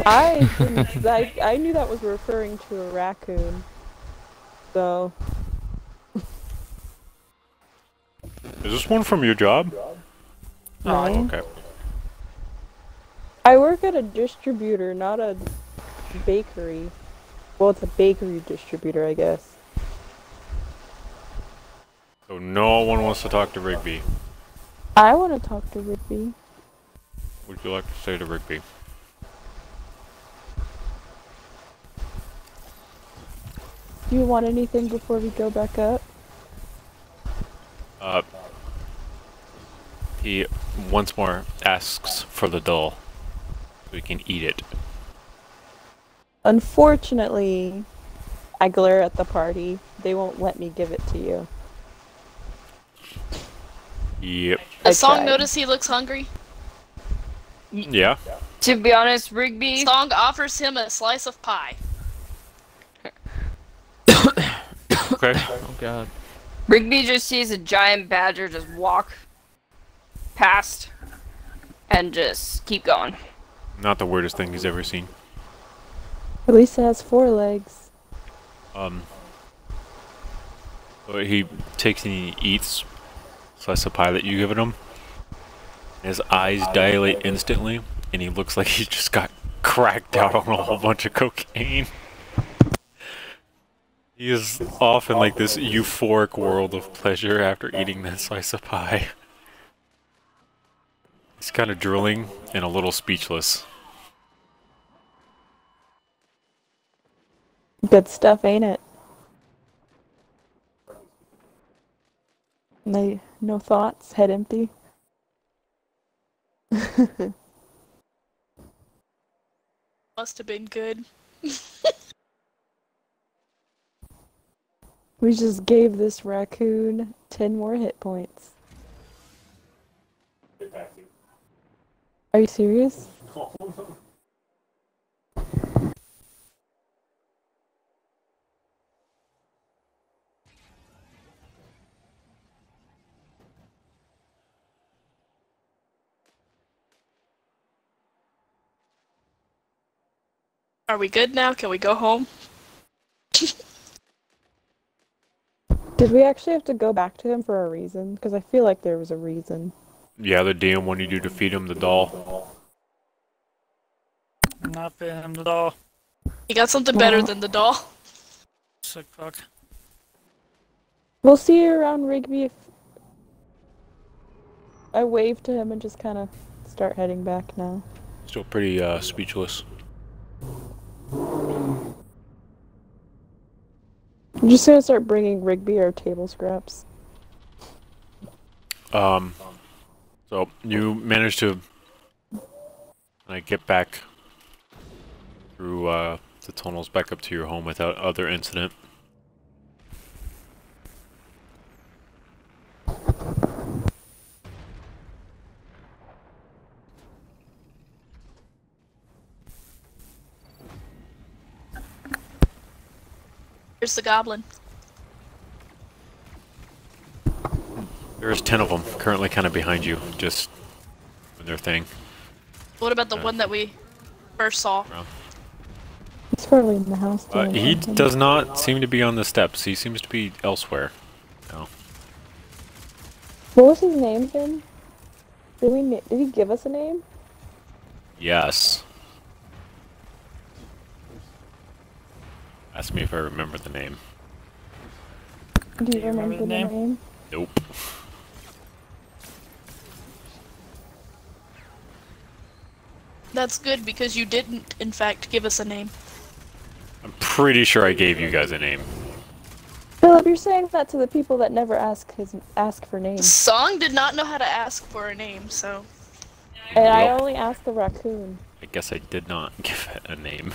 I didn't, I knew that was referring to a raccoon. So. Is this one from your job? No. Okay. I work at a distributor, not a bakery. Well, it's a bakery distributor, I guess. So no one wants to talk to Rigby. I want to talk to Rigby. What would you like to say to Rigby? Do you want anything before we go back up? He once more asks for the doll so we can eat it. Unfortunately, I glare at the party. They won't let me give it to you. Yep. Does Song tried. notice he looks hungry? Yeah. To be honest, Rigby. Song offers him a slice of pie. Okay. Oh god. Rigby just sees a giant badger just walk past and just keep going. Not the weirdest thing he's ever seen. At least it has 4 legs. So he takes and he eats a slice of pie that you given him. His eyes dilate instantly, and he looks like he just got cracked out on a whole bunch of cocaine. He is off in like this euphoric world of pleasure after eating that slice of pie. He's kind of drooling and a little speechless. Good stuff, ain't it? No thoughts? Head empty? Must have been good. We just gave this raccoon 10 more hit points. Are you serious? Are we good now? Can we go home? Did we actually have to go back to him for a reason? Because I feel like there was a reason. Yeah, the DM wanted you to feed him the doll. Not been him at all. You got something better than the doll. Sick fuck. We'll see you around Rigby if I wave to him and just kind of start heading back now. Still pretty speechless. I'm just gonna start bringing Rigby our table scraps. So you managed to get back through the tunnels back up to your home without other incident. Here's the goblin. There's 10 of them currently kind of behind you, just doing their thing. What about the one that we first saw? He's probably in the house. He does not seem to be on the steps. He seems to be elsewhere. No. What was his name again? Did he give us a name? Yes. Ask me if I remember the name. Do you remember the name? Nope. That's good because you didn't, in fact, give us a name. I'm pretty sure I gave you guys a name. Philip, you're saying that to the people that never ask for names. Song did not know how to ask for a name, so. And I only asked the raccoon. I guess I did not give it a name.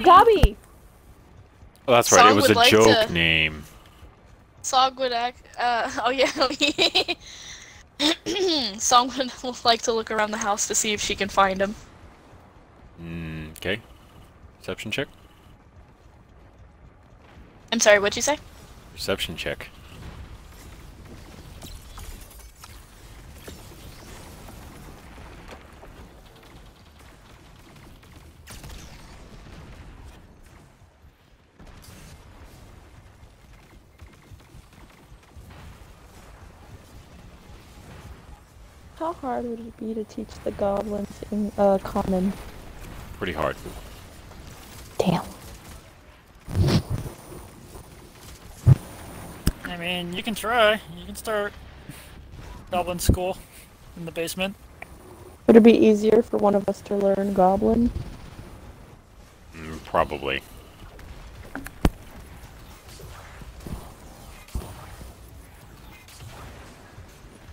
Gobby! Oh, that's right. It was a like joke name. Song would act. Oh yeah. Song would like to look around the house to see if she can find him. Okay. Perception check. I'm sorry. What'd you say? Perception check. How hard would it be to teach the goblins in common? Pretty hard. Damn. I mean, you can try. You can start goblin school in the basement. Would it be easier for one of us to learn goblin? Probably.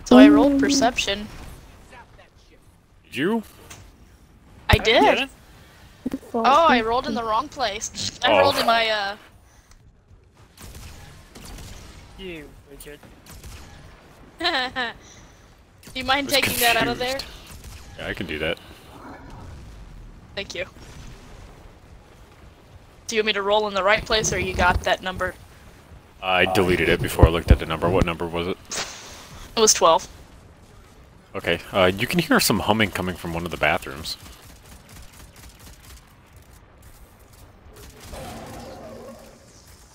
So I rolled perception. Did you? I did. Oh, I rolled in the wrong place. I rolled in my You, Richard. Do you mind taking that out of there? Yeah, I can do that. Thank you. Do you want me to roll in the right place, or you got that number? I deleted it before I looked at the number. What number was it? It was 12. Okay, you can hear some humming coming from one of the bathrooms.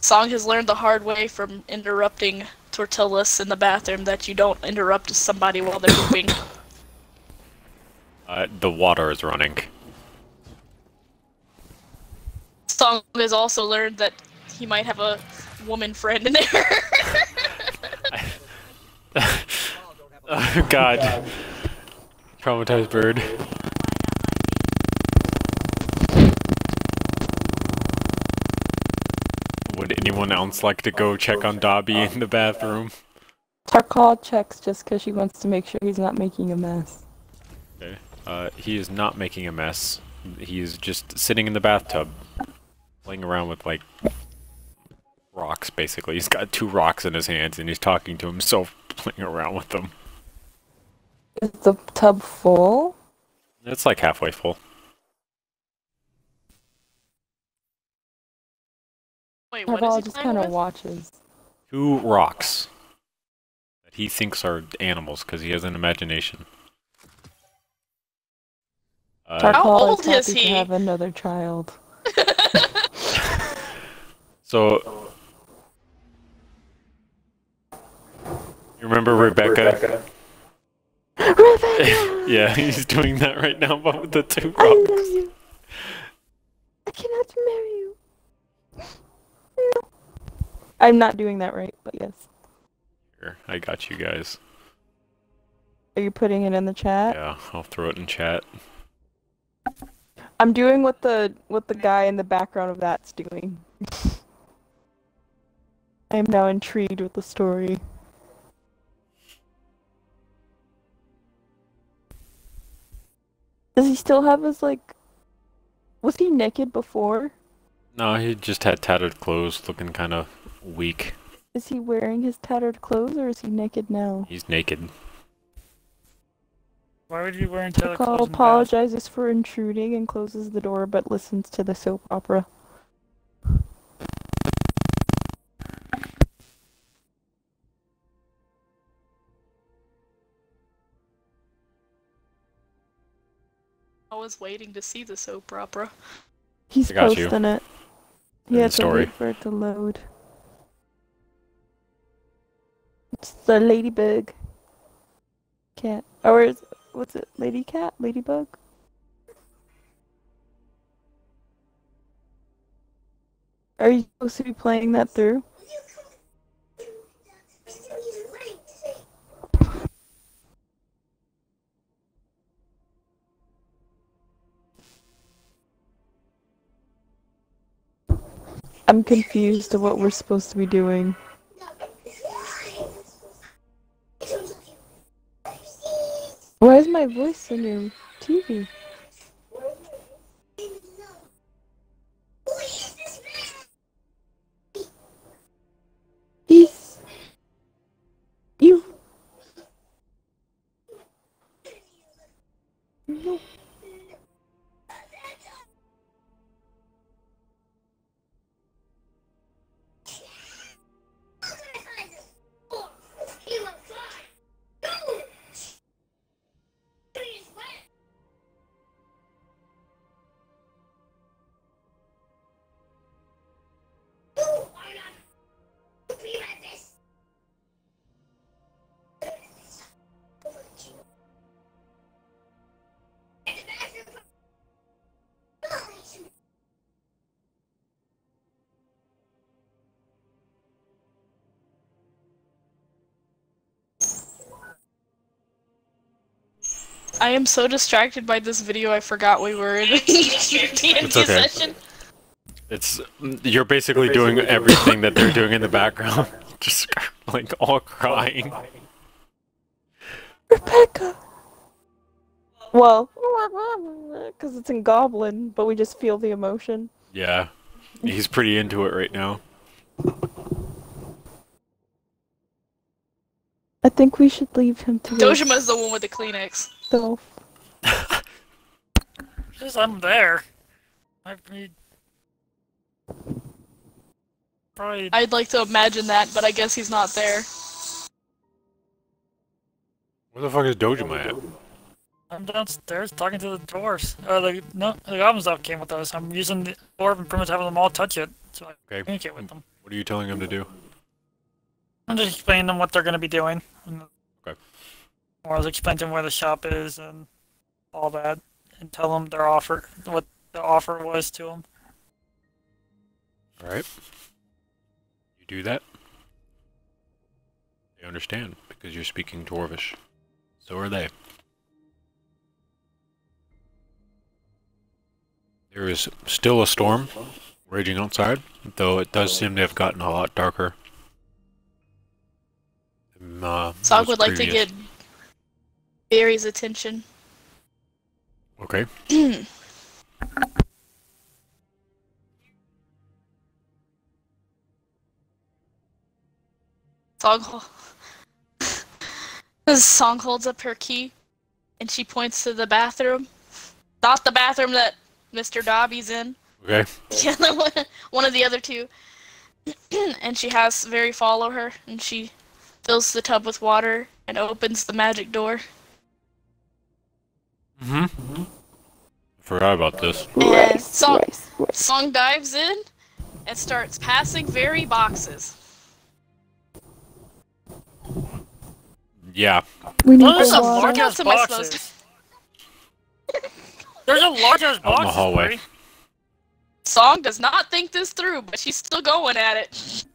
Song has learned the hard way from interrupting Tortillas in the bathroom that you don't interrupt somebody while they're pooping. The water is running. Song has also learned that he might have a woman friend in there. Oh, God. Traumatized bird. Would anyone else like to go check on Dobby in the bathroom? Tarkal checks just because she wants to make sure he's not making a mess. Okay. He is not making a mess. He is just sitting in the bathtub, playing around with, like, rocks, basically. He's got 2 rocks in his hands, and he's talking to himself, playing around with them. Is the tub full? It's like halfway full. Wait, what is Tarkal he just playing kind of with? watches. 2 rocks that he thinks are animals, because he has an imagination. Tarkal old is is happy he? to have another child. So, you remember Rebecca? Rebecca! Yeah, he's doing that right now, but with the 2 I rocks. love you. I cannot marry you. No. I'm not doing that right, but yes. Here, I got you guys. Are you putting it in the chat? Yeah, I'll throw it in chat. I'm doing what the guy in the background of that's doing. I am now intrigued with the story. Does he still have his, like... Was he naked before? No, he just had tattered clothes, looking kind of weak. Is he wearing his tattered clothes, or is he naked now? He's naked. Why would you wear tattered Call clothes? apologizes for intruding and closes the door, but listens to the soap opera. I was waiting to see the soap opera. He's I got you. posting it. He In had the to story. wait for it to load. It's the ladybug cat. Or is, what's it? Lady cat? Ladybug? Are you supposed to be playing that through? I'm confused to what we're supposed to be doing. Why is my voice in your TV? He's... You... No. I am so distracted by this video, I forgot we were in a D&D It's okay. session. It's you're basically doing everything that they're doing in the background, just like all crying. Rebecca! Well, because it's in Goblin, but we just feel the emotion. Yeah, he's pretty into it right now. I think we should leave him to Dojima's the one with the Kleenex. himself. Just I'm there. I need. Probably. I'd like to imagine that, but I guess he's not there. Where the fuck is Dojima at? I'm downstairs talking to the dwarves. No, the goblins that came with us. I'm using the dwarf and pretty much having them all touch it, so I Okay. communicate with them. What are you telling him to do? I'm just explaining them what they're going to be doing. Okay. Or I was explaining to them where the shop is and all that, and tell them their offer, what the offer was to them. Alright. You do that. They understand, because you're speaking Dwarvish. So are they. There is still a storm raging outside, though it does seem to have gotten a lot darker. Sog would like to get Barry's attention. Okay. Song holds up her key, and she points to the bathroom. Not the bathroom that Mr. Dobby's in. Okay. Yeah, one of the other two. And she has Very follow her, and she fills the tub with water and opens the magic door. Mm-hmm. Forgot about this. And Song dives in and starts passing Very boxes. Yeah. We need Those the are water. large What ass else am I supposed boxes. There's a large ass Out in the boxes, hallway. Bree. Song does not think this through, but she's still going at it.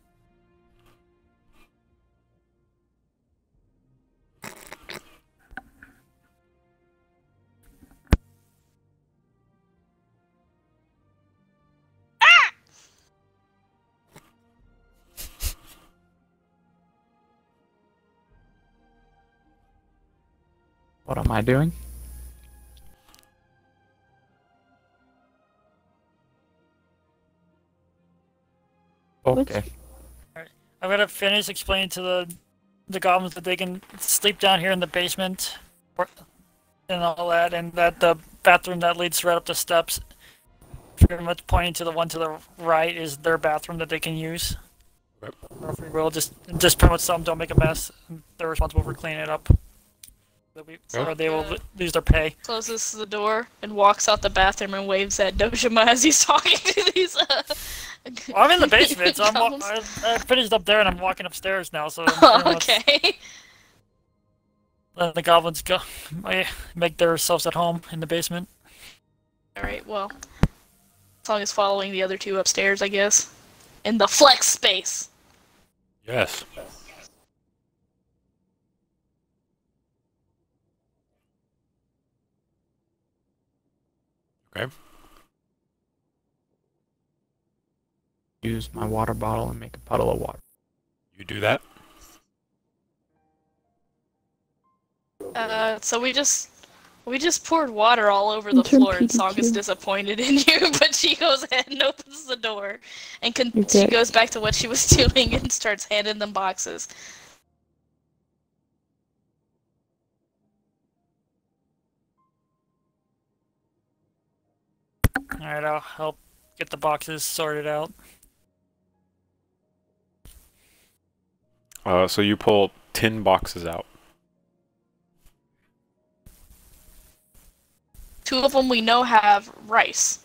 What am I doing? Okay. I'm gonna finish explaining to the goblins that they can sleep down here in the basement, and all that, and that the bathroom that leads right up the steps, pretty much pointing to the one to the right, is their bathroom that they can use. Okay. Or if we will, just pretty much tell them don't make a mess. And they're responsible for cleaning it up. Or they will lose their pay. Closes the door and walks out the bathroom and waves at Dojima as he's talking to these. Well, I'm in the basement, so goblins. I finished up there and I'm walking upstairs now. So I'm pretty much Okay. letting the goblins go make themselves at home in the basement. Alright, well. Song is following the other two upstairs, I guess. In the flex space. Yes. Okay. Use my water bottle and make a puddle of water. You do that. So we just poured water all over the Intern floor, and Song is Pikachu. disappointed in you, but she goes ahead and opens the door, and You're she good. goes back to what she was doing and starts handing them boxes. Alright, I'll help get the boxes sorted out. So you pull 10 boxes out. Two of them we know have rice.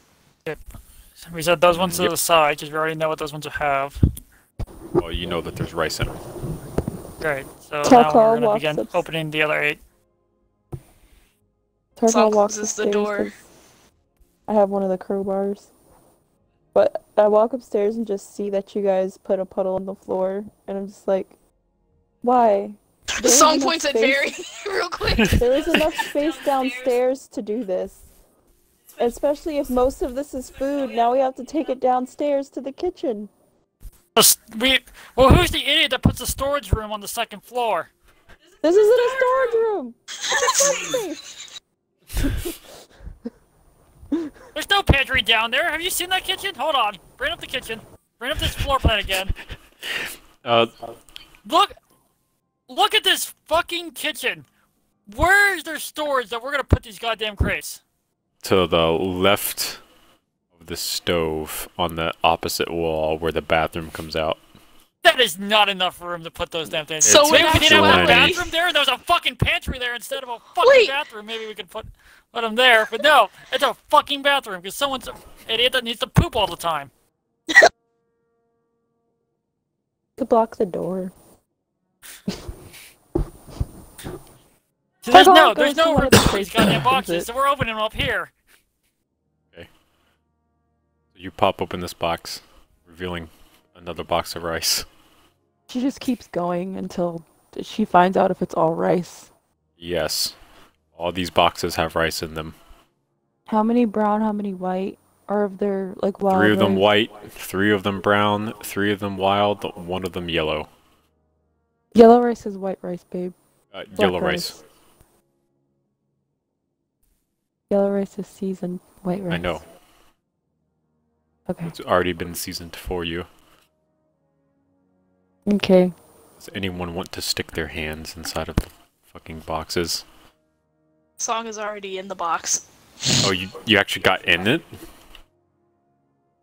We said those ones to Yep. the side, because we already know what those ones have. Well, you know that there's rice in them. Great, so Tarkal now we're gonna walks begin up- opening the other 8. Tarkal Song walks closes the upstairs door. 'cause I have one of the crowbars. But I walk upstairs and just see that you guys put a puddle on the floor, and I'm just like, why? There is Song enough points at space- Barry real quick. There is enough space downstairs to do this. Especially if most of this is food, now we have to take it downstairs to the kitchen. Well, who's the idiot that puts a storage room on the second floor? This isn't a storage room! It's a flex space! There's no pantry down there. Have you seen that kitchen? Hold on. Bring up the kitchen. Bring up this floor plan again. Look at this fucking kitchen. Where is there storage that we're gonna put these goddamn crates? To the left of the stove on the opposite wall where the bathroom comes out. That is not enough room to put those damn things. So It's in Maybe we didn't have a actuality, bathroom there, and there was a fucking pantry there instead of a fucking Wait. bathroom. Maybe we could put them there, but no, it's a fucking bathroom because someone's an idiot that needs to poop all the time. To block the door. So there's Tarkal there's goes to no one room of the for these crates goddamn and opens boxes, it. so we're opening them up here. You pop open this box, revealing another box of rice. She just keeps going until she finds out if it's all rice. Yes. All these boxes have rice in them. How many brown, how many white? Or if they're like wild 3 of them rice? white, 3 of them brown, 3 of them wild, 1 of them yellow. Yellow rice is white rice, babe. Black Yellow rice. Yellow rice is seasoned. White rice. I know. Okay. It's already been seasoned for you. Okay. Does anyone want to stick their hands inside of the fucking boxes? Song is already in the box. Oh, you actually got in it?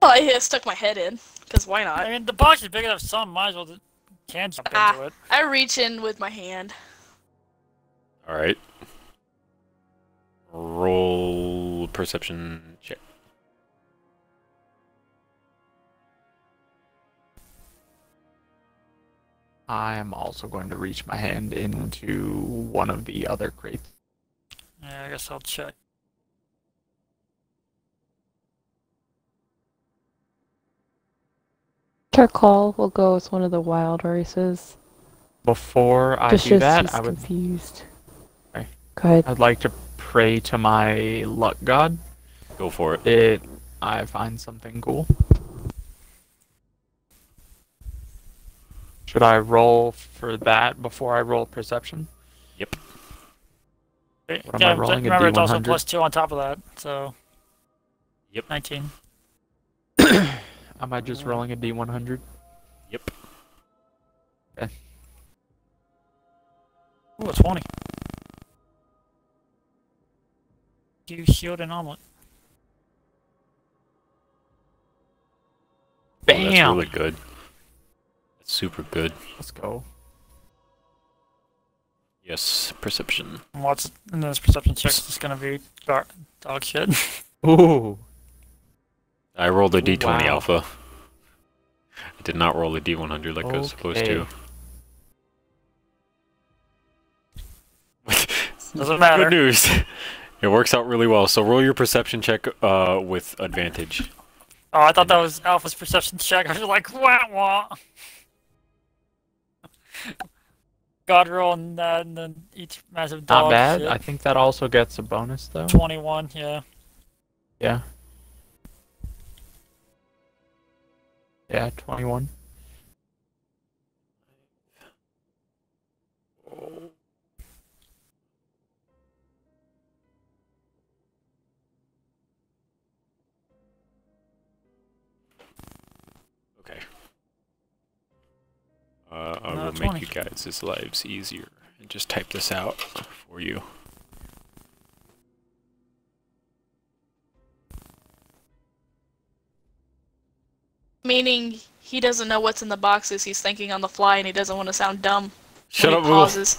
Oh, I stuck my head in, because why I not? mean, the box is big enough, some might as well can jump into it. I reach in with my hand. Alright. Roll perception check. I am also going to reach my hand into one of the other crates. Yeah, I guess I'll check. Charcoal will go with one of the wild races. Before I Just do shows that, he's I would confused. Okay. Go ahead. I'd like to pray to my luck god. Go for it. I find something cool. Should I roll for that before I roll perception? Yep. What am I rolling? Remember, A it's also D100? +2 on top of that, so. Yep. 19. Am I just rolling a D100? Yep. Okay. Ooh, a 20. You shield an omelet. Oh, that's Bam! really good. That's super good. Let's go. Yes, perception. What's in this perception check? It's gonna be dog shit. Ooh. I rolled a D20 Wow. alpha. I did not roll a D100 like I was supposed to. Doesn't matter. Good news. It works out really well. So roll your perception check with advantage. Oh, I thought that was Alpha's perception check. I was like, wah wah. God roll and that, and then each massive dog. Not bad. Shit. I think that also gets a bonus though. 21, yeah. Yeah. Yeah, 21. Okay. I No, will 20. make you guys' lives easier and just type this out for you. Meaning he doesn't know what's in the boxes. He's thinking on the fly, and he doesn't want to sound dumb. Shut when up, he Will. pauses.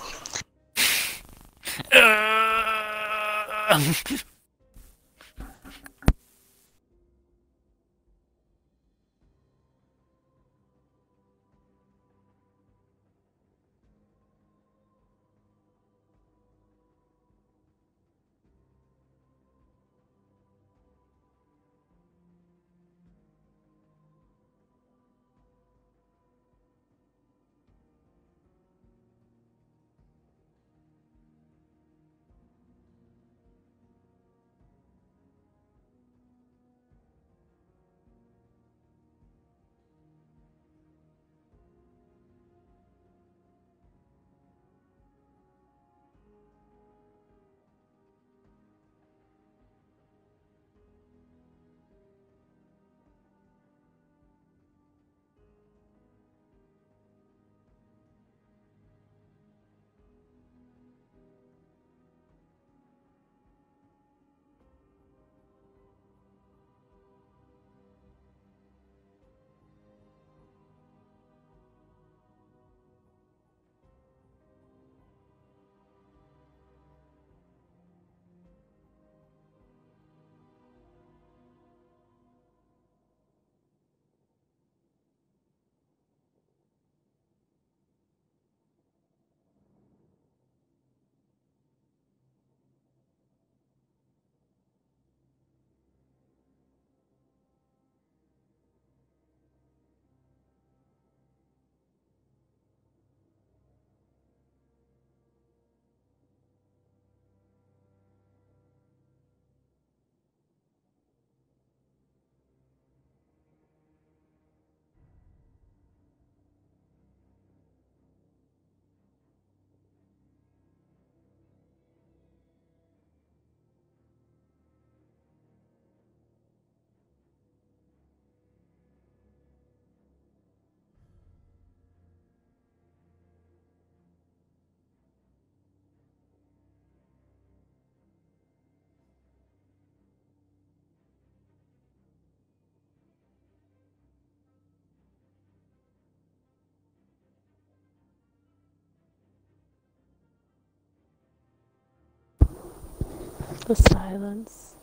The silence.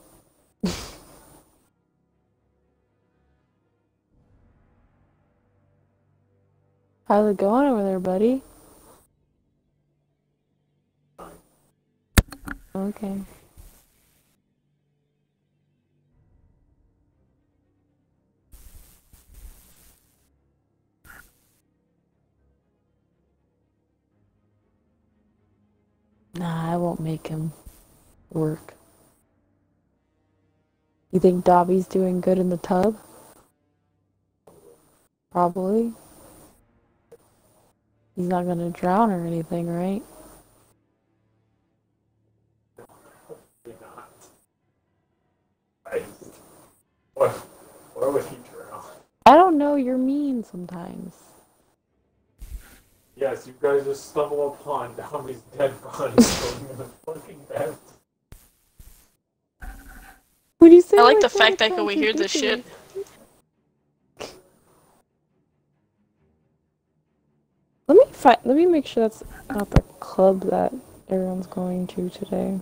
How's it going over there, buddy? Okay. Nah, I won't make him work. You think Dobby's doing good in the tub? Probably. He's not gonna drown or anything, right? Why would he drown? I don't know, you're mean sometimes. Yes, you guys just stumble upon Tommy's dead body going in the fucking bed. Would you say I like the that fact that we hear this contradictory? shit. Let me make sure that's not the club that everyone's going to today.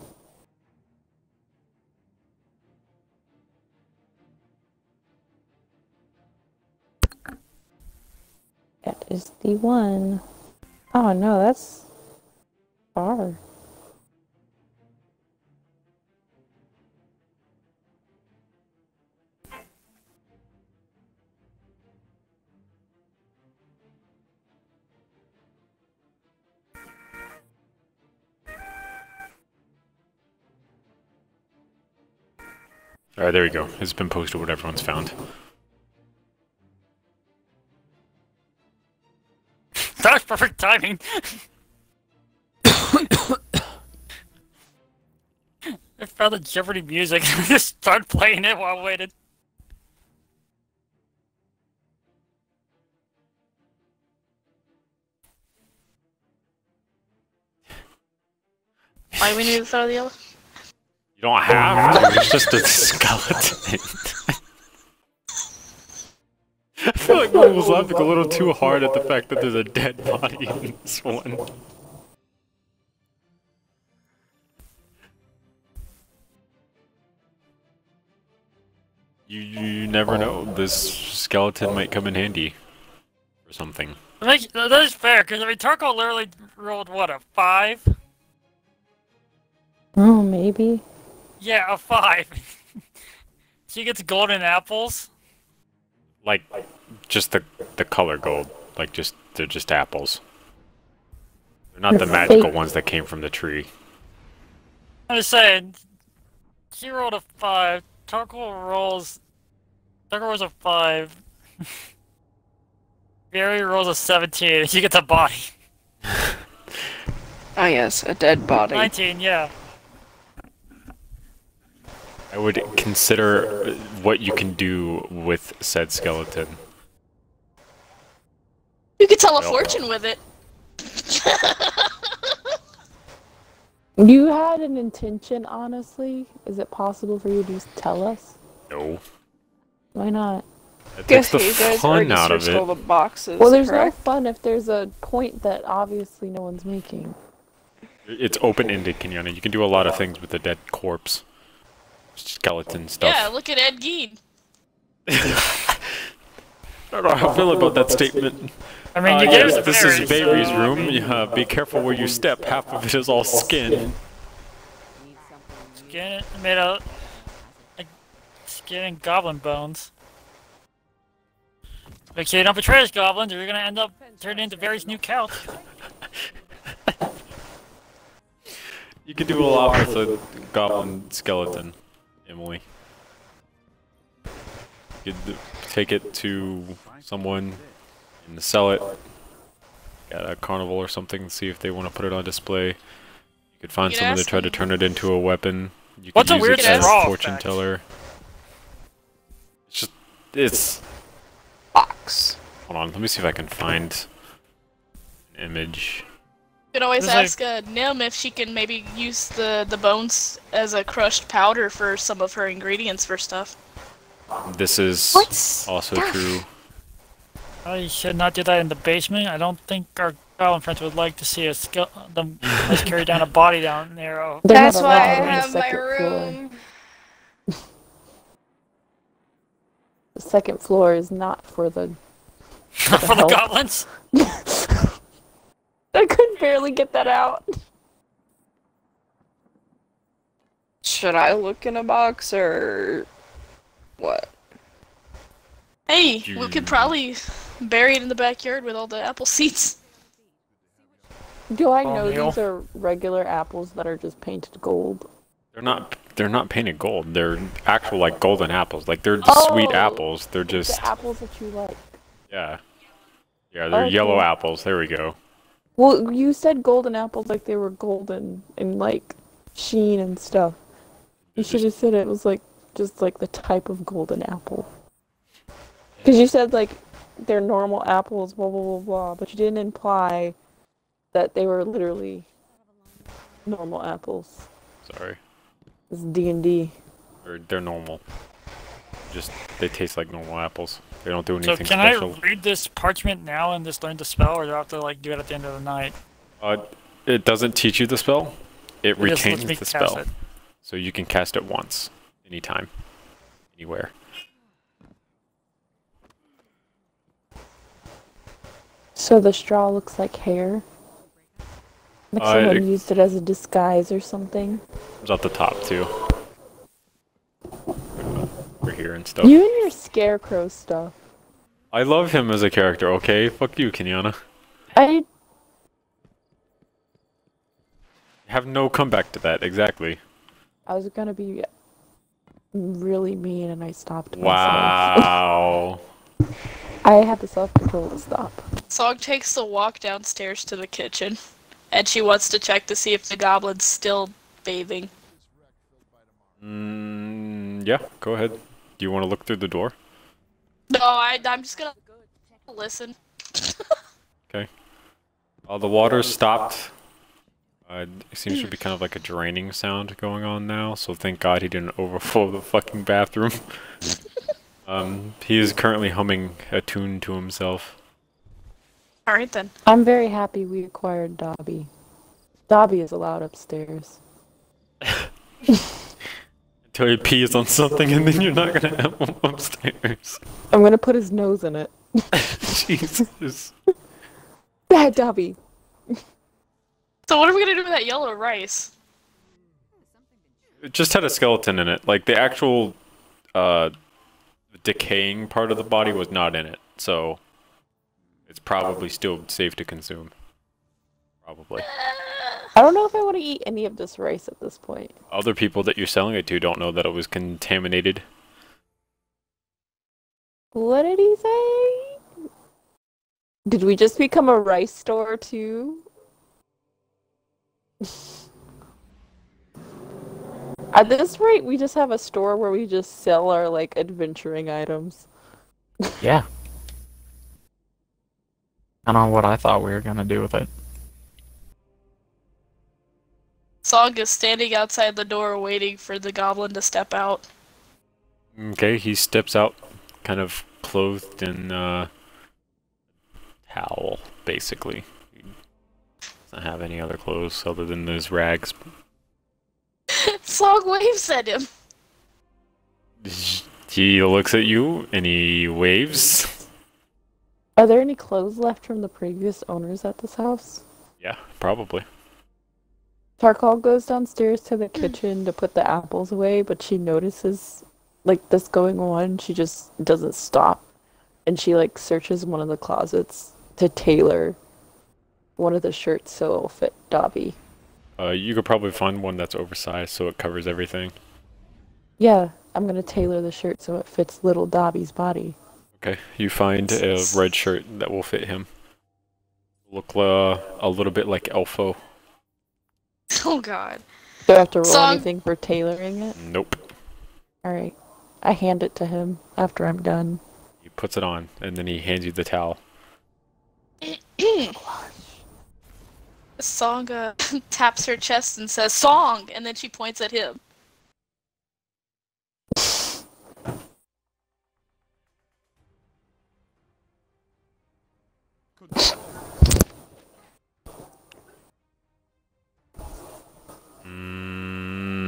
That is the one. Oh no, that's far. Alright, there we go. It's been posted what everyone's found. That was perfect timing. I found the Jeopardy music and just started playing it while I waited. Why we need to throw the yellow? You don't have to, it's just a skeleton. I feel like I was laughing a little too hard at the fact that there's a dead body in this one. You never know. This skeleton might come in handy for something. That is fair, because I mean, Tarko literally rolled, what, a 5? Oh, maybe. Yeah, a 5. She gets golden apples. Like, just the color gold. Like, they're just apples. They're not the magical ones that came from the tree. I'm just saying, she rolled a 5. Tarko rolls a 5. Barry rolls a 17. She gets a body. Oh yes, a dead body. 19, yeah. I would consider what you can do with said skeleton. You could tell a fortune with it. You had an intention, honestly. Is it possible for you to just tell us? No. Why not? That Guess takes the you guys fun already out of searched all the it. boxes. Well, there's correct? no fun if there's a point that obviously no one's making. It's open-ended, Kenyana. You can do a lot of things with a dead corpse. Skeleton stuff. Yeah, look at Ed Gein. I don't know how I feel about that statement. I mean, you get yes, it. this is Baby's so, room. I mean, Yeah, be careful where you step. Half of it is all skin. Skin made out like skin and goblin bones. Make sure you don't betray us, goblins, or you're gonna end up turning into Barry's new couch. You can do a lot with a goblin skeleton, Emily. You could take it to someone and sell it at a carnival or something, see if they want to put it on display. You could find You could someone to ask try to them. turn it into a weapon. You What's could a use weird it as straw a fortune effect? teller. It's just, it's... Box. Hold on, let me see if I can find an image. You could always This is ask Nim if she can maybe use the bones as a crushed powder for some of her ingredients for stuff. This is What's also that? true. I should not do that in the basement. I don't think our goblin friends would like to see us carry down a body down there. Oh. They're That's not why I allowed on the have my second floor. room. The second floor is not for the For the help. goblins? I could barely get that out. Should I look in a box or what? Hey, we could probably bury it in the backyard with all the apple seeds. Do I Oh, know Neil. these are regular apples that are just painted gold? They're not painted gold. They're actual like golden apples. Like they're the sweet apples. They're just the apples that you like. yeah. Yeah, they're Okay. yellow apples. There we go. Well, you said golden apples like they were golden and like sheen and stuff. You should have said it was like just like the type of golden apple. Because you said like they're normal apples, blah blah blah blah, but you didn't imply that they were literally normal apples. Sorry. It's D&D. They're normal. Just they taste like normal apples. They don't do So anything can special. I read this parchment now and just learn the spell, or do I have to like do it at the end of the night? It doesn't teach you the spell. It It just lets retains me the cast spell. it. So you can cast it once, anytime, anywhere. So the straw looks like hair? Like someone it- used it as a disguise or something? It's at the top too. Over here and stuff. You and your scarecrow stuff. I love him as a character, okay? Fuck you, Kenyana. I Have no comeback to that, exactly. was gonna be really mean and I stopped myself. Wow. I had the self-control to stop. Song takes the walk downstairs to the kitchen, and she wants to check to see if the goblin's still bathing. Yeah, go ahead. Do you want to look through the door? No, I'm just gonna listen. Okay. The water stopped. It seems to be kind of like a draining sound going on now, so thank God he didn't overflow the fucking bathroom. He is currently humming a tune to himself. Alright then. I'm very happy we acquired Dobby. Dobby is allowed upstairs. Until he pees on something and then you're not gonna have him upstairs. I'm gonna put his nose in it. Jesus. Bad Dobby! So what are we gonna do with that yellow rice? It just had a skeleton in it. Like, the actual, decaying part of the body was not in it. So, it's probably still safe to consume. Probably. I don't know if I want to eat any of this rice at this point. Other people that you're selling it to don't know that it was contaminated. What did he say? Did we just become a rice store too? At this rate, we just have a store where we just sell our, like, adventuring items. Yeah. I don't know what I thought we were gonna do with it. Song is standing outside the door waiting for the goblin to step out. Okay, he steps out, kind of clothed in, towel, basically. He doesn't have any other clothes other than those rags. Song waves at him. He looks at you and he waves. Are there any clothes left from the previous owners at this house? Yeah, probably. Tarkal goes downstairs to the kitchen to put the apples away, but she notices, like, this going on. She just doesn't stop. And she, like, searches one of the closets to tailor one of the shirts so it'll fit Dobby. You could probably find one that's oversized so it covers everything. Yeah, I'm gonna tailor the shirt so it fits little Dobby's body. Okay, you find a red shirt that will fit him. Look a little bit like Elfo. Oh god. Do I have to roll Song- anything for tailoring it? Nope. Alright. I hand it to him after I'm done. He puts it on and then he hands you the towel. Song taps her chest and says, "Song!" and then she points at him.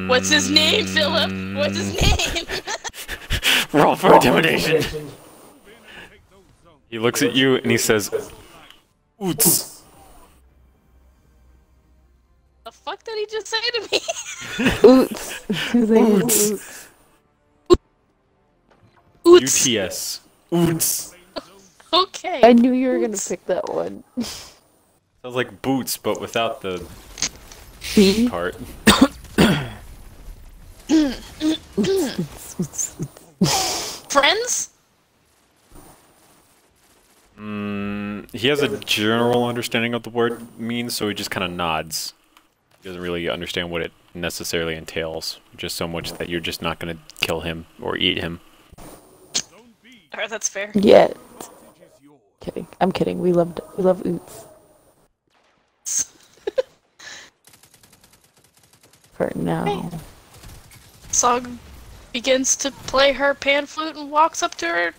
What's his name, Philip? What's his name? Roll for intimidation. He looks at you and he says, "Oots." The fuck did he just say to me? Oots. He's like, Oots. Oots. UTS. Oots. Okay. I knew you were gonna Oots. pick that one. Sounds like boots, but without the B? part. Friends? He has a general understanding of the word means, so he just kind of nods. He doesn't really understand what it necessarily entails. Just so much that you're just not gonna kill him or eat him. Alright, that's fair. Yet. Kidding. I'm kidding. We love Oots. For now. Hey. Song begins to play her pan flute and walks up to her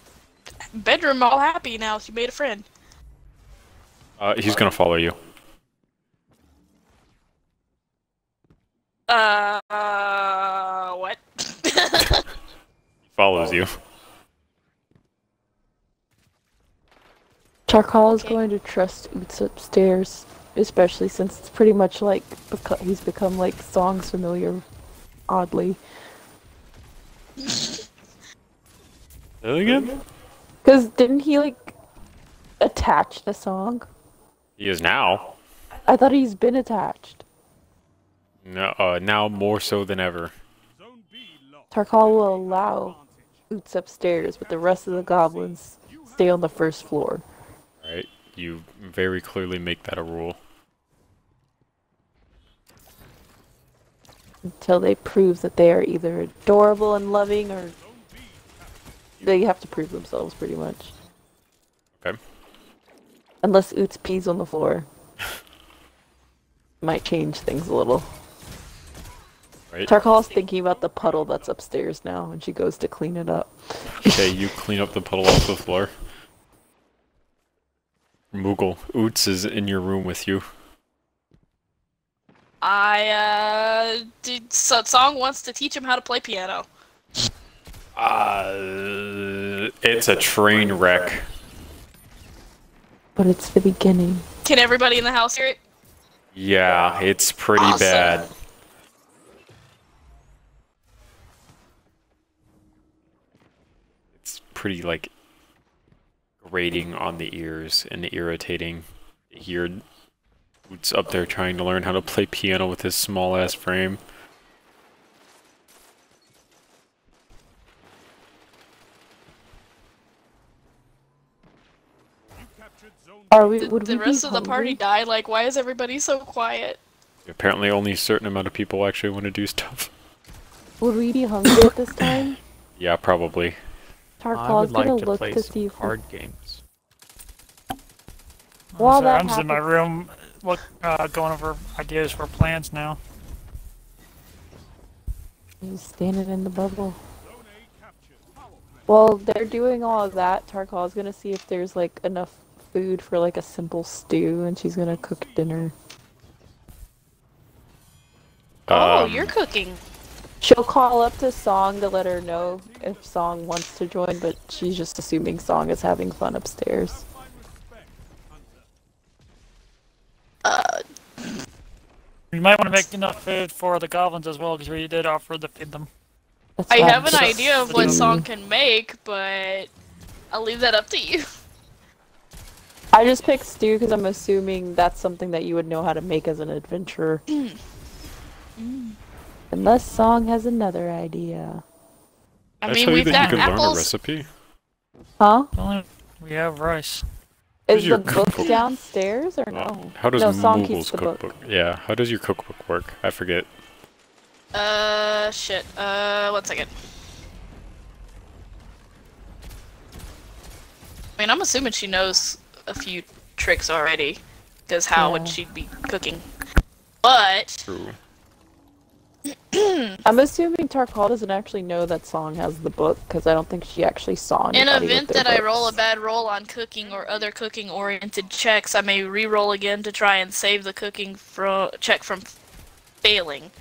bedroom all happy now. She made a friend. He's gonna follow you. What? Follows you. Charcoal is Okay. going to trust Oots upstairs, especially since it's pretty much like he's become like Song's familiar, oddly. Say that again? Because didn't he like attach the Song? He is now. I thought he's been attached. No, now more so than ever. Tarkal will allow Oots upstairs, but the rest of the goblins stay on the first floor. Right? You very clearly make that a rule. Until they prove that they are either adorable and loving, or they have to prove themselves, pretty much. Okay. Unless Oots pees on the floor. Might change things a little. Right? Tarkal's thinking about the puddle that's upstairs now, and she goes to clean it up. Okay, you clean up the puddle off the floor. Moogle, Oots is in your room with you. Song wants to teach him how to play piano. It's a train wreck. But it's the beginning. Can everybody in the house hear it? Yeah, it's pretty Awesome. bad. It's pretty, like, grating on the ears and irritating to hear Oots up there trying to learn how to play piano with his small-ass frame. Would The we rest be of the party hungry? died. Like, why is everybody so quiet? Apparently only a certain amount of people actually want to do stuff. Would we be hungry at this time? Yeah, probably. I Tarkal's would like gonna to look play to some see if card games. While So that I'm just in my happens- room, going over ideas for plans now. he's standing in the bubble. While they're doing all of that, Tarkal's gonna see if there's like enough food for like a simple stew, and she's gonna cook dinner. Oh, you're cooking. She'll call up to Song to let her know if Song wants to join, but she's just assuming Song is having fun upstairs. You might want to make enough food for the goblins as well, because we did offer to feed them. That's I why have I'm an just idea of what assuming. Song can make, but I'll leave that up to you. I just picked stew because I'm assuming that's something that you would know how to make as an adventurer. Unless Song has another idea. I Did mean, tell you we've that you got could learn a apples. recipe? Huh? Only we have rice. Where's Is your the book cookbook? downstairs or no? How does no, Song keeps Moogle's the book. cookbook? Yeah, how does your cookbook work? I forget. Shit. 1 second. I mean, I'm assuming she knows a few tricks already, because how would Yeah. she be cooking? But True. I'm assuming Tarkal doesn't actually know that Song has the book because I don't think she actually saw in anybody event with their that I roll a books. bad roll on cooking or other cooking-oriented checks, I may re-roll again to try and save the cooking check from failing.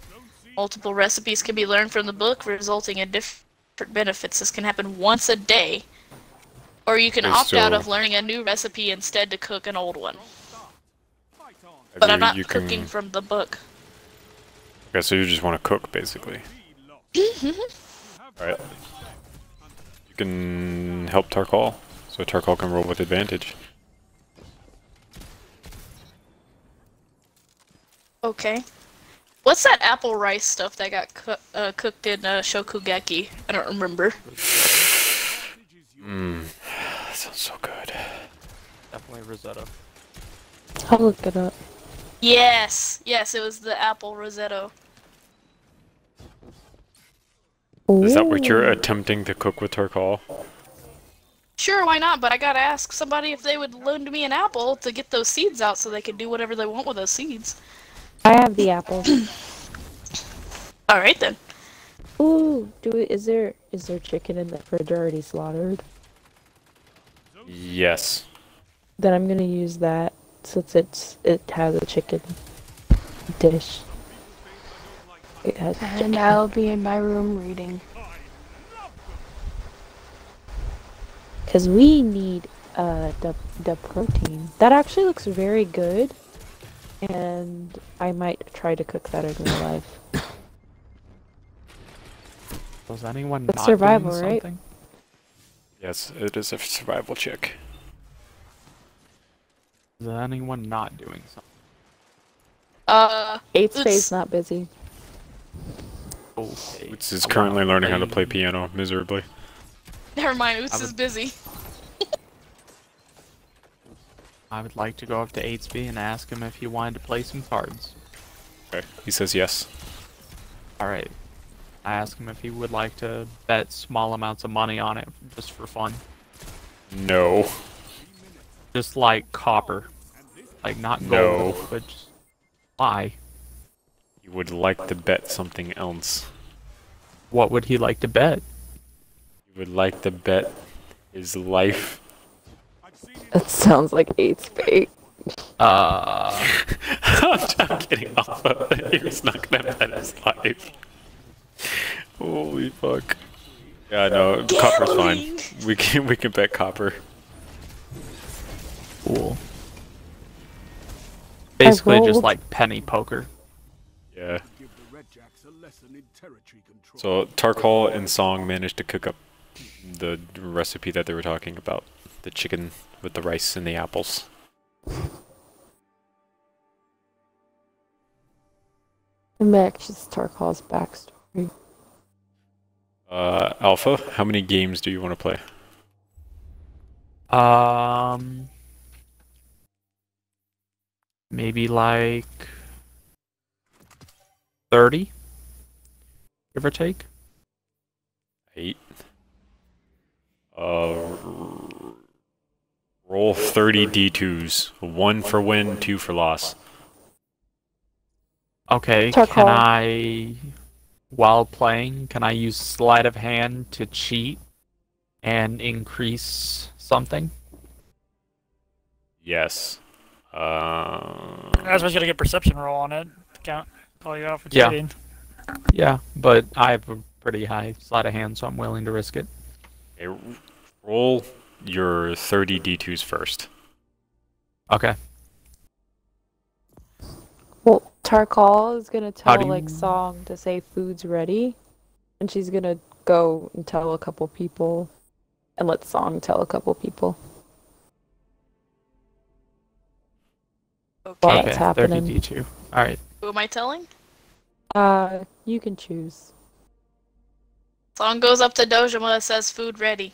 Multiple recipes can be learned from the book, resulting in different benefits. This can happen once a day. Or you can Okay, opt out so- of learning a new recipe instead to cook an old one. Have But you- I'm not you cooking can- from the book. Okay, so you just want to cook, basically. Alright. You can help Tarkal, so Tarkal can roll with advantage. Okay. What's that apple rice stuff that got cooked in Shokugeki? I don't remember. Mmm. That sounds so good. Definitely risotto. I'll look it up. Yes! Yes, it was the apple risotto. Is that what you're Ooh. attempting to cook with Tarkal? Sure, why not? But I gotta ask somebody if they would loan me an apple to get those seeds out so they can do whatever they want with those seeds. I have the apple. Alright then. Ooh, is there chicken in the fridge already slaughtered? Yes. Then I'm gonna use that since it has a chicken dish. It has And chicken. I'll be in my room reading. Cause we need the protein. That actually looks very good, and I might try to cook that in real life. Was anyone That's not survival, doing right? something? Yes, it is a survival check. Is anyone not doing something? 8 It's- space not busy. Okay. Which is currently learning how to play piano miserably. Never mind, I Oots is would- busy. I would like to go up to 8B and ask him if he wanted to play some cards. Okay. He says yes. Alright. I asked him if he would like to bet small amounts of money on it, just for fun. No. Just like copper. Like not No. gold, but just... Why? He would like to bet something else. What would he like to bet? He would like to bet his life. That sounds like 8 space. I'm kidding. Alpha. He was not gonna bet his life. Holy fuck. Yeah, no, copper's fine. We can bet copper. Cool. Basically just rolled. like penny poker. Yeah. Give the Redjacks a lesson in territory control. So Tarkal and Song managed to cook up the recipe that they were talking about. The chicken with the rice and the apples. And matches Tarkal's backstory. Alpha, how many games do you want to play? Maybe like 30, give or take. 8. Roll 30 D2s. 1 for win, 2 for loss. Okay, Tarkal. can I, while playing, can I use sleight of hand to cheat and increase something? Yes. I was gonna get perception roll on it. Count, call you out for Yeah. cheating. Yeah, but I have a pretty high sleight of hand, so I'm willing to risk it. Okay, roll your 30 D2s first. Okay. Well, Tarkal is gonna How tell do like you- Song to say food's ready, and she's gonna go and tell a couple people, and let Song tell a couple people. While Okay. that's Okay, happening. 30 D2. Alright. Who am I telling? You can choose. Song goes up to Dojima and says food ready.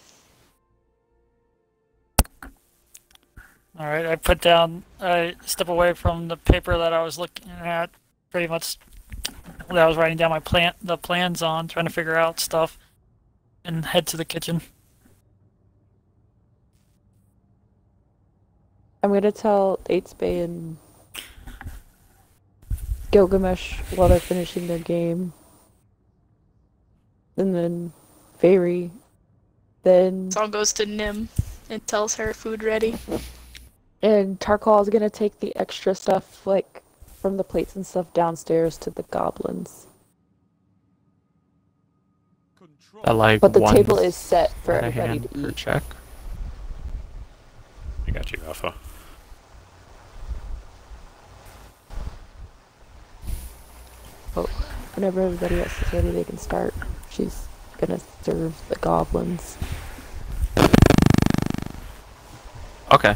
Alright, I put down, I step away from the paper that I was looking at, pretty much, that I was writing down the plans on, trying to figure out stuff, and head to the kitchen. I'm gonna tell 8spay and Gilgamesh while they're finishing their game. And then Fairy. Then Song goes to Nim and tells her food ready. and Tarkal is gonna take the extra stuff like from the plates and stuff downstairs to the goblins. I like But the one table is set for sleight of everybody hand to per eat. check. I got you, Alpha. Oh, whenever everybody else is ready, they can start. She's gonna serve the goblins. Okay.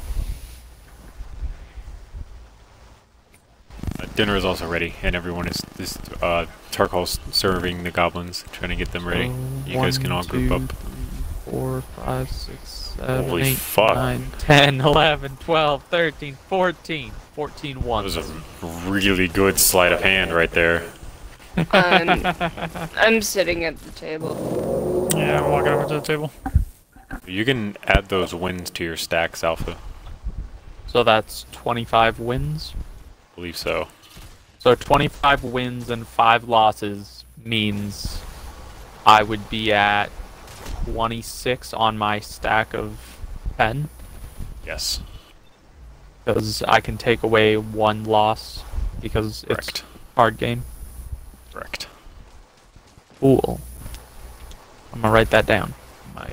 Dinner is also ready, and everyone is Tarkal's serving the goblins, trying to get them ready. You guys can all group up. 4, 5, 6, 7, Holy 8, fuck. 9, 10, 11, 12, 13, 14. 14 That ones. was a really good sleight of hand right there. I'm sitting at the table. Yeah, I'm walking over to the table. You can add those wins to your stacks, Alpha. So that's 25 wins. I believe so. So 25 wins and 5 losses means I would be at 26 on my stack of 10. Yes. Because I can take away 1 loss because Correct. it's a hard game. Correct. Cool. I'm gonna write that down in my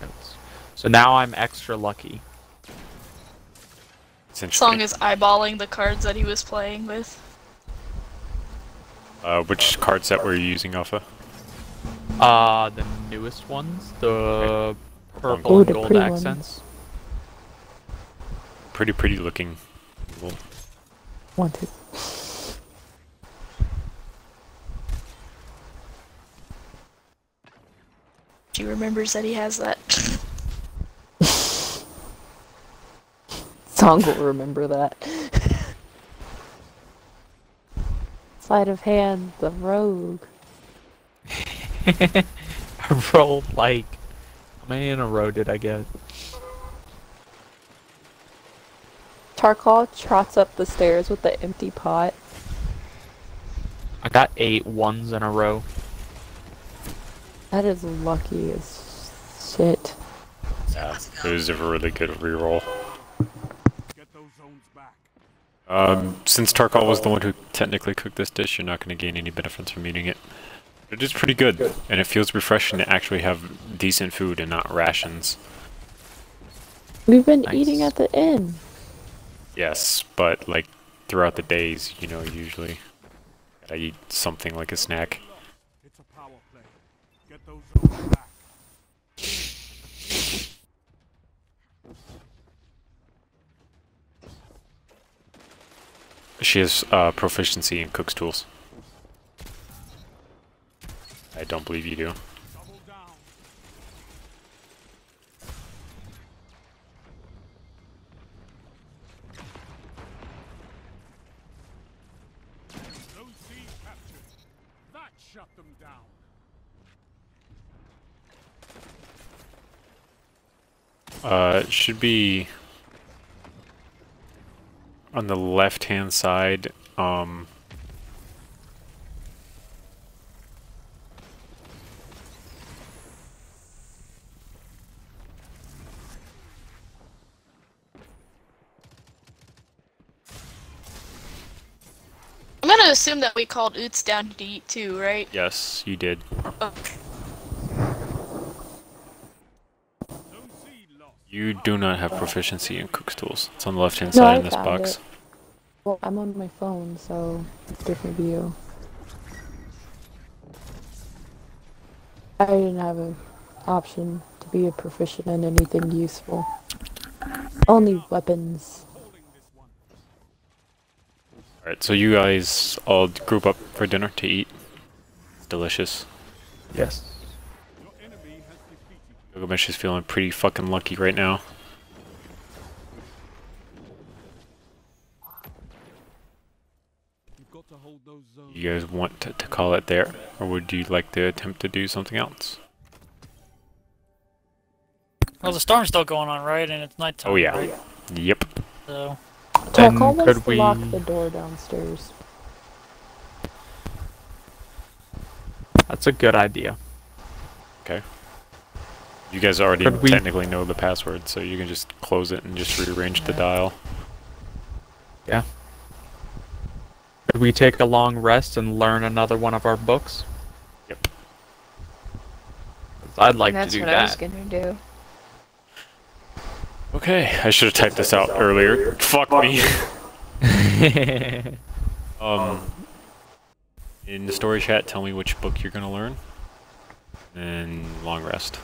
notes. So now I'm extra lucky. Song is eyeballing the cards that he was playing with. Which card set were you using, Alpha? The newest ones, the purple Oh, and the gold pretty ones. accents. Pretty looking. Want to. She remembers that he has that. Song will remember that. Sleight of hand, the rogue. I rolled like, how many in a row did I get? Tarkal trots up the stairs with the empty pot. I got 8 ones in a row. That is lucky as shit. Yeah, it was a really good reroll. Get those zones back. Since Tarkal was the one who technically cooked this dish, you're not going to gain any benefits from eating it. It is pretty good, and it feels refreshing to actually have decent food and not rations. We've been Nice. eating at the inn. Yes, but like throughout the days, you know, usually gotta eat something like a snack. It's a power play. Get those zones back. She has proficiency in cook's tools. I don't believe you do. Double down. Those seas captured. That shut them down. It should be on the left-hand side. I'm gonna assume that we called Oots down to eat too, right? Yes, you did. Okay. Zone C lost. You do not have proficiency in cook's tools. It's on the left-hand No, side I in this found box. it. Well, I'm on my phone, so it's a different view. I didn't have an option to be a proficient in anything useful. Only weapons. Holding this one. Alright, so you guys all group up for dinner to eat. It's delicious. Yes. Your enemy has defeated you. Gilgamesh is feeling pretty fucking lucky right now. You've got to hold those zones. You guys want to call it there, or would you like to attempt to do something else? Well, the storm's still going on, right? And it's nighttime. Oh yeah. Right? Yep. So, Then Tarkal wants could to we- lock the door downstairs. That's a good idea. Okay. You guys already Could we- technically know the password, so you can just close it and just rearrange the dial. Yeah. Could we take a long rest and learn another one of our books? Yep. 'Cause I'd like And that's to do what I was that. gonna do. Okay, I should have typed this out earlier. Fuck me. In the story chat, tell me which book you're gonna learn. And long rest.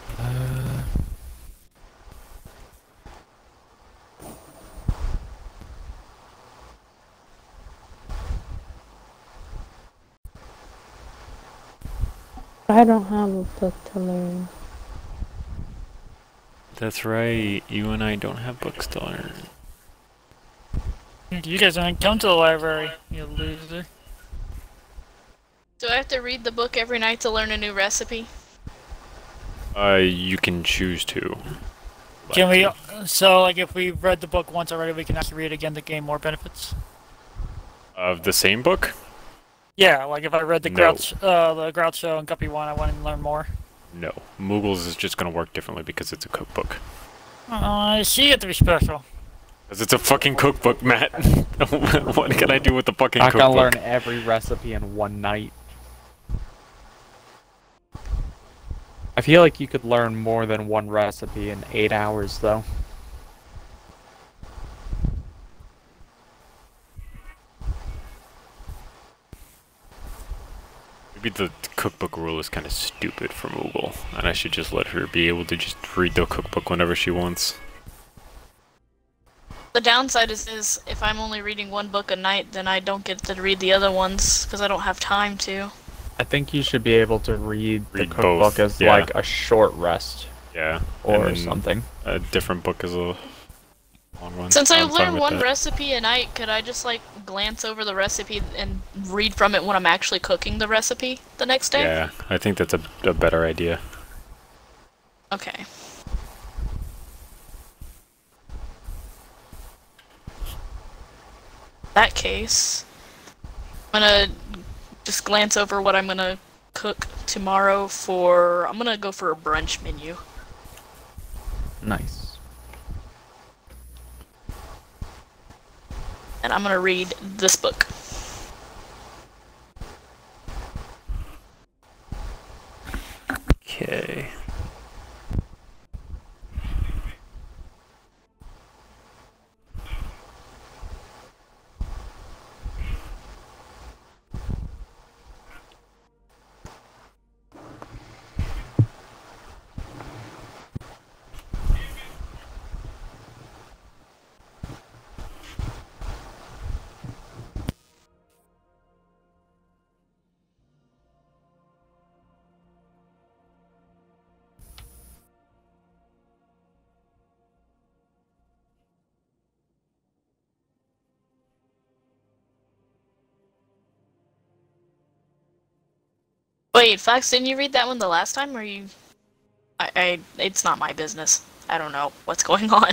I don't have a book to learn. That's right, you and I don't have books to learn. You guys don't come to the library, you loser. Do I have to read the book every night to learn a new recipe? You can choose to. Can we, so like if we read the book once already, we can actually read it again to gain more benefits? Of the same book? Yeah, like if I read the No. Groucho and Guppy one, I want to learn more. No. Moogles is just gonna work differently because it's a cookbook. She get to be special. Because it's a fucking cookbook, Matt. What can I do with the fucking I cookbook? can learn every recipe in one night. I feel like you could learn more than one recipe in 8 hours, though. Maybe the cookbook rule is kind of stupid for Moogle, and I should just let her be able to just read the cookbook whenever she wants. The downside is if I'm only reading one book a night, then I don't get to read the other ones because I don't have time to. I think you should be able to read the cookbook both, as yeah. like a short rest Yeah. or and then something. A different book is a long one. Since I I'm fine learn with one that. recipe a night, could I just like glance over the recipe and read from it when I'm actually cooking the recipe the next day? Yeah, I think that's a better idea. Okay. That case, I'm gonna just glance over what I'm gonna cook tomorrow for. I'm gonna go for a brunch menu. Nice. And I'm gonna read this book. Okay. Wait, Fox, didn't you read that one the last time, or you? It's not my business. I don't know what's going on.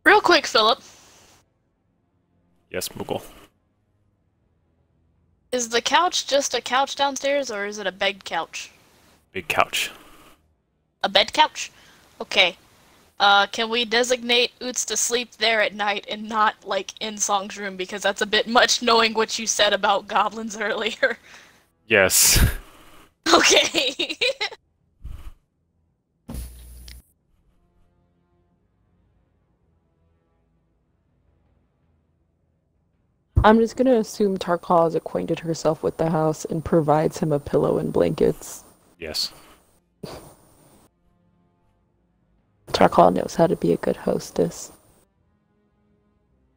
Real quick, Philip. Yes, Moogle. Is the couch just a couch downstairs, or is it a bed couch? Big couch. A bed couch? Okay. Can we designate Oots to sleep there at night and not, like, in Song's room, because that's a bit much knowing what you said about goblins earlier. Yes. Okay. I'm just gonna assume Tarkal has acquainted herself with the house and provides him a pillow and blankets. Yes. Tarkal knows how to be a good hostess.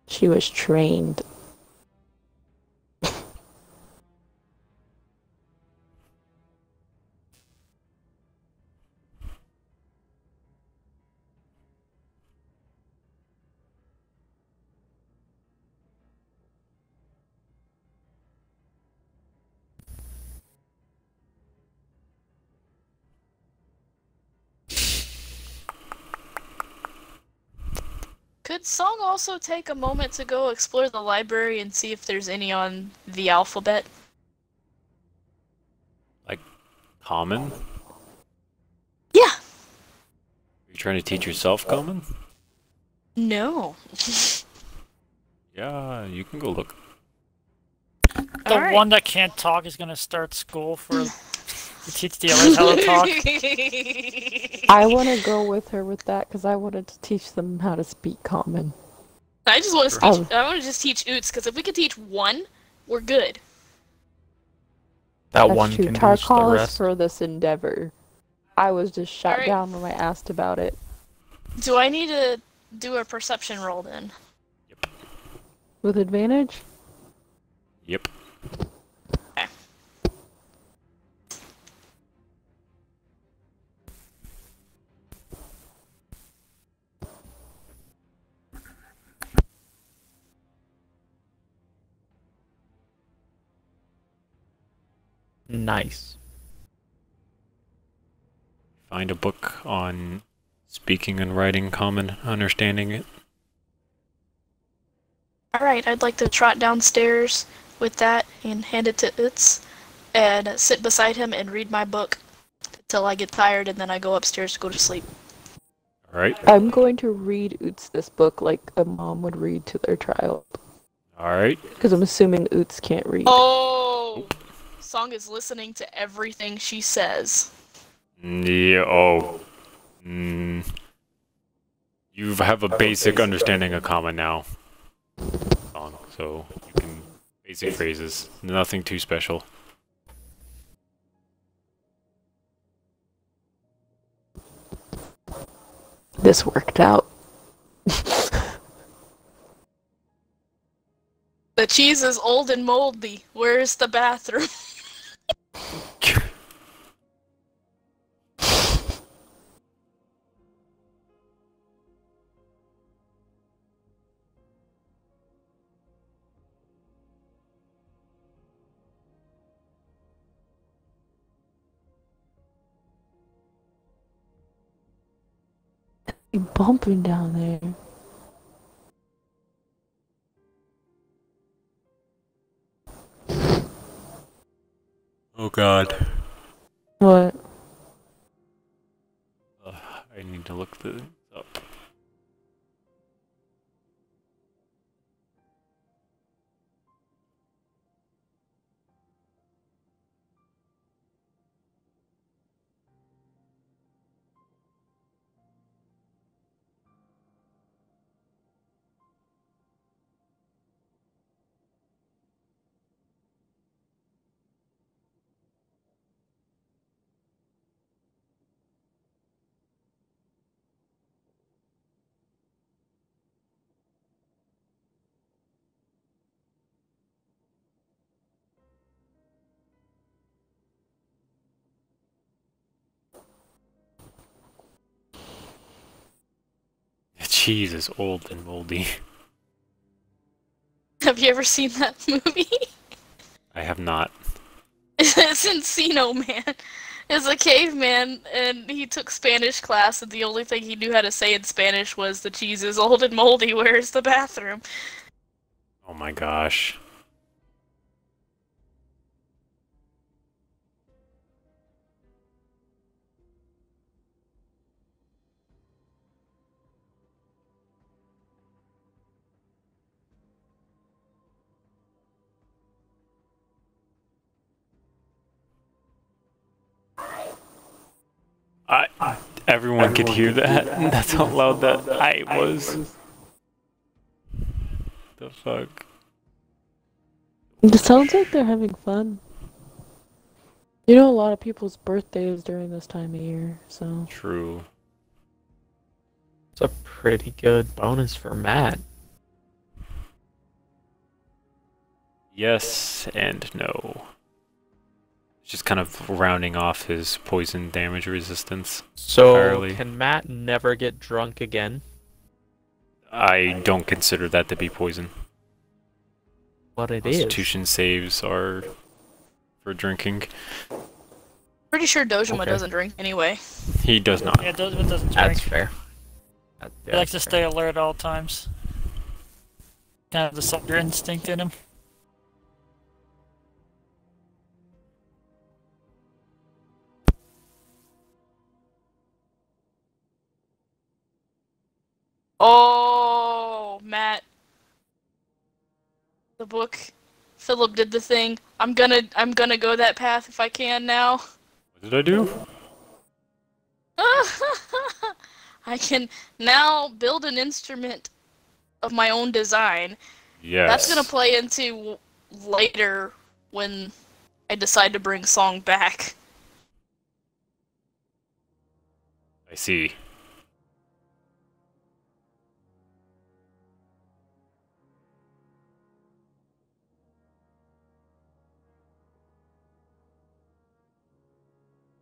She was trained. Could Song also take a moment to go explore the library and see if there's any on the alphabet? Like, common? Yeah. Are you trying to teach yourself common? No. Yeah, you can go look. The Alright. one that can't talk is gonna start school to teach the others how to talk. I want to go with her with that because I wanted to teach them how to speak common. I just want to Sure. teach. I want to just teach Oots because if we could teach one, we're good. That That's one true. can teach the Tarkal is rest. for this endeavor. I was just shot Alright. down when I asked about it. Do I need to do a perception roll then? With advantage? Yep. Okay. Nice. Find a book on speaking and writing common, understanding it. Alright, I'd like to trot downstairs with that and hand it to Oots and sit beside him and read my book till I get tired and then I go upstairs to go to sleep. Alright. I'm going to read Oots this book like a mom would read to their child. Alright. Because I'm assuming Oots can't read. Oh! Song is listening to everything she says. Yeah, oh. You have a basic understanding of common now. So you can basic phrases. Nothing too special. This worked out. The cheese is old and moldy. Where's the bathroom? You bumping down there. Oh god. What? I need to look this up. The cheese is old and moldy. Have you ever seen that movie? I have not. It's Encino Man. It's a caveman, and he took Spanish class, and the only thing he knew how to say in Spanish was, "The cheese is old and moldy, where's the bathroom?" Oh my gosh. Everyone could hear that. That's how loud that I was. The fuck? It sounds like they're having fun. You know, a lot of people's birthdays during this time of year, so. True. It's a pretty good bonus for Matt. Yes and no. Just kind of rounding off his poison damage resistance. So, entirely. can Matt never get drunk again? I don't consider that to be poison. What it is. Constitution saves are for drinking. Pretty sure Dojima Okay. doesn't drink anyway. He does not. Yeah, Dozman doesn't That's drink. fair. He likes to stay alert at all times. Kind of the soldier instinct in him. Oh, Matt. The book. Philip did the thing. I'm gonna go that path if I can now. What did I do? I can now build an instrument of my own design. Yes. That's gonna play into later when I decide to bring Song back. I see.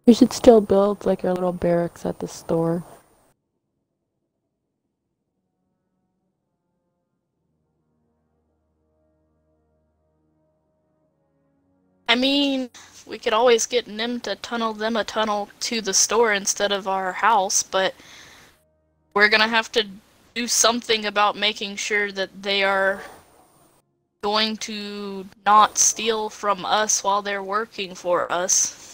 We should still build like our little barracks at the store. I mean, we could always get Nim to tunnel them a tunnel to the store instead of our house, but we're gonna have to do something about making sure that they are going to not steal from us while they're working for us.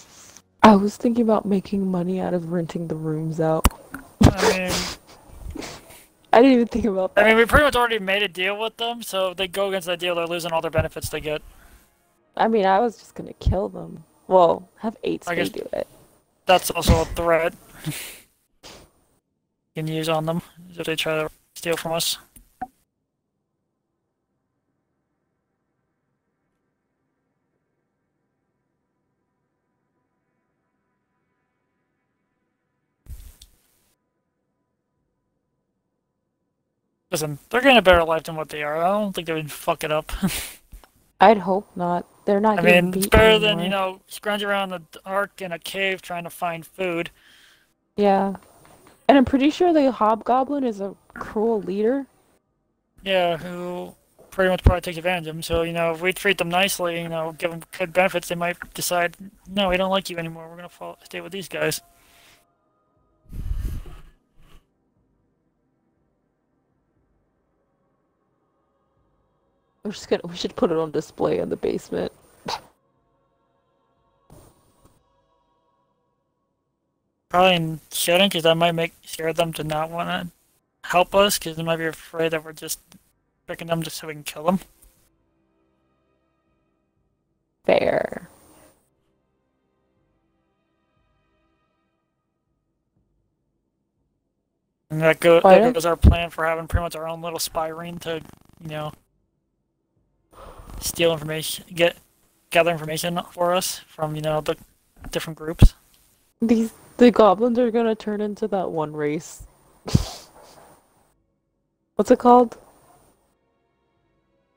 I was thinking about making money out of renting the rooms out. I mean, I didn't even think about that. I mean, we pretty much already made a deal with them, so if they go against that deal, they're losing all their benefits they get. I mean, I was just gonna kill them. Well, have 8 I stay guess- do it. That's also a threat you can use on them if they try to steal from us. Listen, they're getting a better life than what they are. I don't think they would fuck it up. I'd hope not. They're not I getting mean, it's beat better anymore. than, you know, scrounging around the dark in a cave trying to find food. Yeah. And I'm pretty sure the hobgoblin is a cruel leader. Yeah, who pretty much probably takes advantage of them. So, you know, if we treat them nicely, you know, give them good benefits, they might decide, no, we don't like you anymore. We're gonna stay with these guys. We should put it on display in the basement. Probably shouldn't, because that might scare them to not want to help us, because they might be afraid that we're just tricking them just so we can kill them. Fair. And that goes Pardon? our plan for having pretty much our own little spy ring to, you know, steal information, gather information for us from, you know, the different groups. The goblins are gonna turn into that one race. What's it called?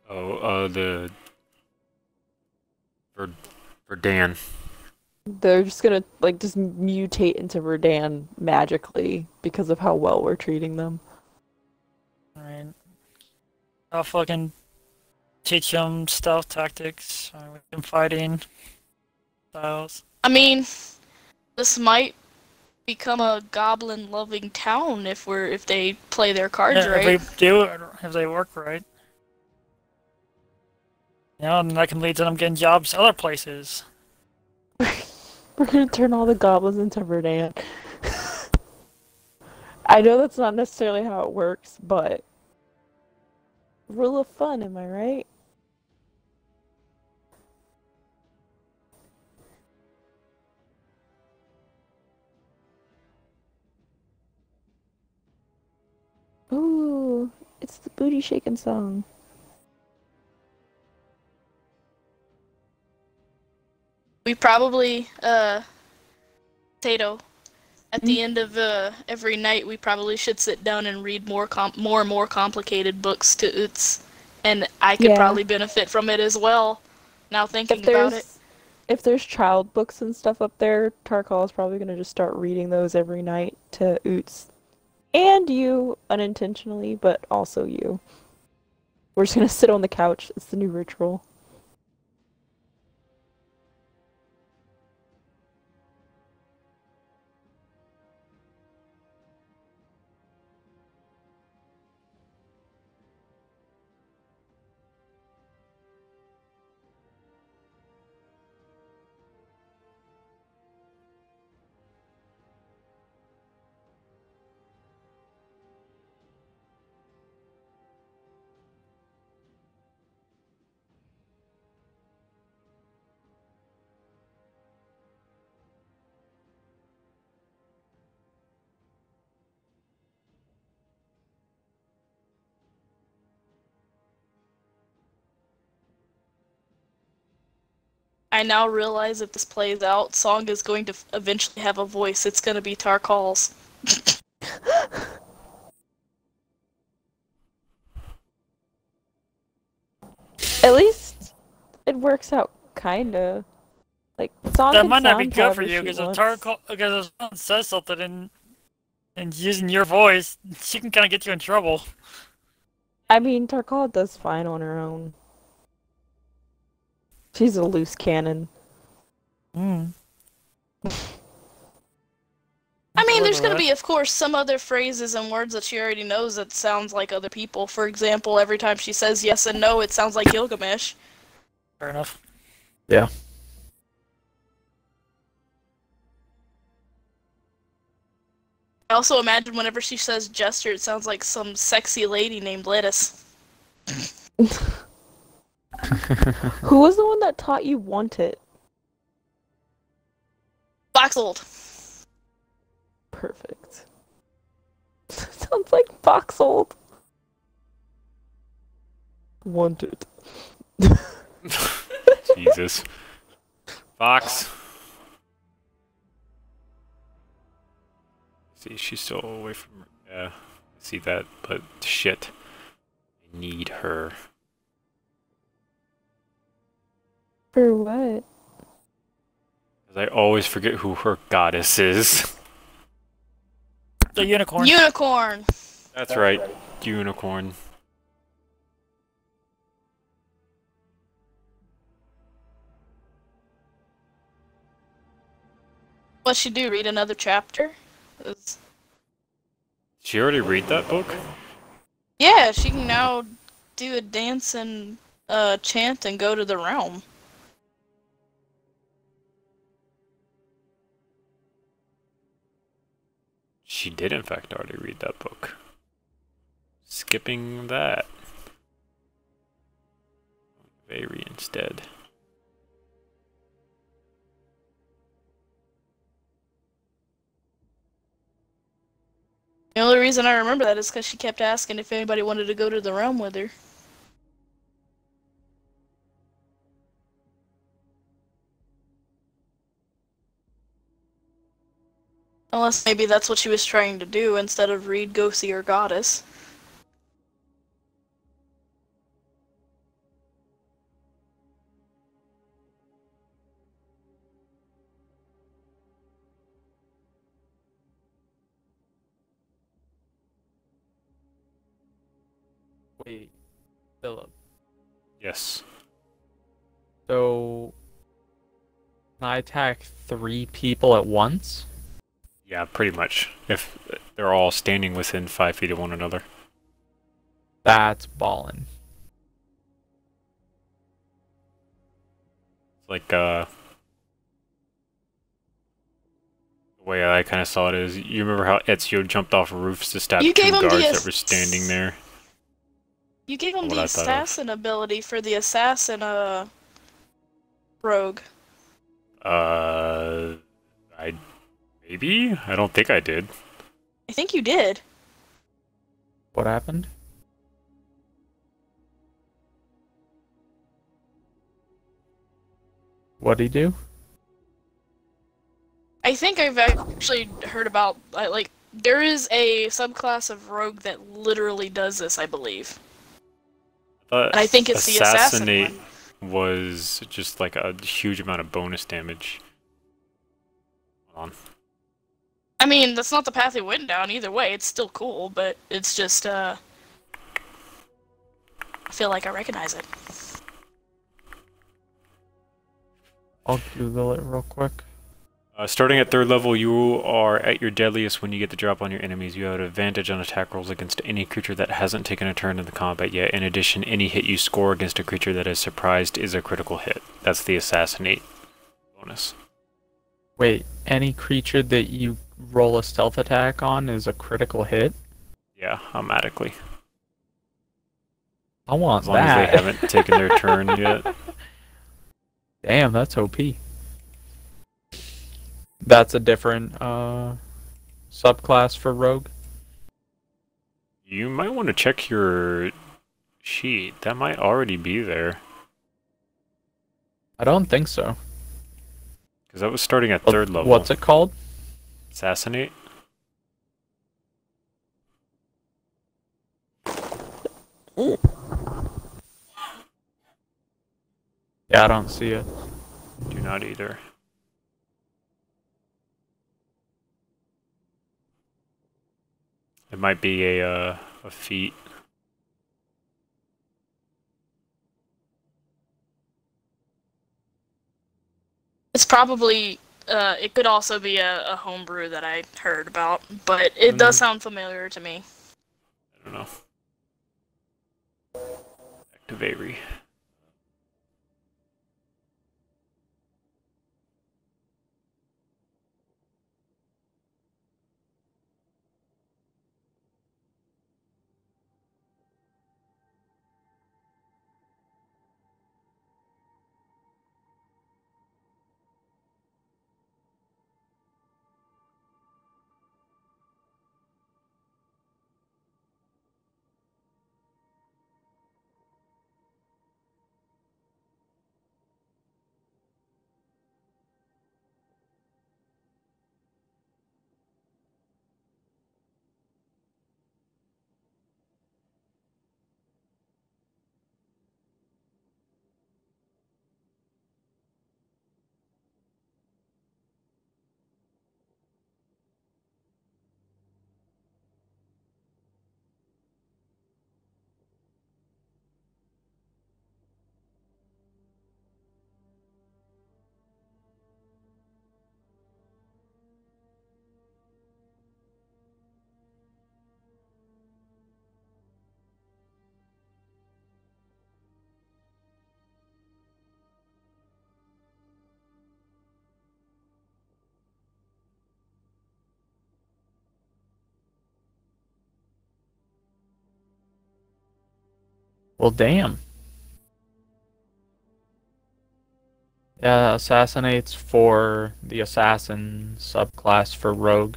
Oh, for Dan. They're just gonna like just mutate into Verdan magically because of how well we're treating them. I mean, I'll fucking teach them stealth tactics, fighting styles. I mean, this might become a goblin-loving town if they play their cards Yeah, right. if we do it, if they work right. You know, and that can lead to them getting jobs other places. We're gonna turn all the goblins into Verdan. I know that's not necessarily how it works, but rule of fun, am I right? Ooh, it's the booty shaking song. We probably, Tato, at the end of every night, we probably should sit down and read more and more complicated books to Utz, and I could Yeah. probably benefit from it as well. Now thinking about it. If there's child books and stuff up there, Tarkal is probably gonna just start reading those every night to Oots. And you, unintentionally, but also you. We're just gonna sit on the couch. It's the new ritual. I now realize if this plays out, Song is going to eventually have a voice. It's going to be Tarkal's. At least it works out, kinda. Like, Song That can might not be sound good for however you she because wants. if someone says something and using your voice, she can kind of get you in trouble. I mean, Tarkal does fine on her own. She's a loose cannon. I mean, there's going to be, of course, some other phrases and words that she already knows that sounds like other people. For example, every time she says yes and no, it sounds like Gilgamesh. Fair enough. Yeah. I also imagine whenever she says gesture, it sounds like some sexy lady named Lettuce. Who was the one that taught you want it? Boxold. Perfect. Sounds like Boxold. Want it. Jesus. Fox. See, she's still away from her. Yeah, I see that, but shit. I need her. For what? Because I always forget who her goddess is. The unicorn. Unicorn! That's right, unicorn. What'd she do? Read another chapter? Did she already read that book? Yeah, she can now do a dance and chant and go to the realm. She did, in fact, already read that book. Skipping that. Very instead. The only reason I remember that is because she kept asking if anybody wanted to go to the realm with her. Unless maybe that's what she was trying to do instead of read Go See Your Goddess. Wait, Philip. Yes. So, can I attack 3 people at once? Yeah, pretty much. If they're all standing within 5 feet of one another. That's ballin'. Like, the way I kind of saw it is, you remember how Ezio jumped off roofs to stab You 2 gave him the guards that were standing there? You gave him What the I thought of. assassin ability for the assassin, rogue. Maybe? I don't think I did. I think you did. What happened? What'd he do? I think I've actually heard about, like, there is a subclass of rogue that literally does this, I believe. And I think it's the assassin Assassinate one. was just like a huge amount of bonus damage. Hold on. I mean, that's not the path it went down either way. It's still cool, but it's just, I feel like I recognize it. I'll Google it real quick. Starting at 3rd level, you are at your deadliest when you get the drop on your enemies. You have an advantage on attack rolls against any creature that hasn't taken a turn in the combat yet. In addition, any hit you score against a creature that is surprised is a critical hit. That's the Assassinate bonus. Wait, any creature that you roll a stealth attack on is a critical hit? Yeah, automatically. I want As long that. as they haven't taken their turn yet. Damn, that's OP. That's a different subclass for rogue. You might want to check your sheet. That might already be there. I don't think so. Because that was starting at 3rd level. What's it called? Assassinate? Yeah, I don't see it. Do not either. It might be a feat. It's probably, it could also be a homebrew that I heard about, but it does sound familiar to me. I don't know. Activate. Well, damn. Yeah, assassinates for the assassin subclass for rogue.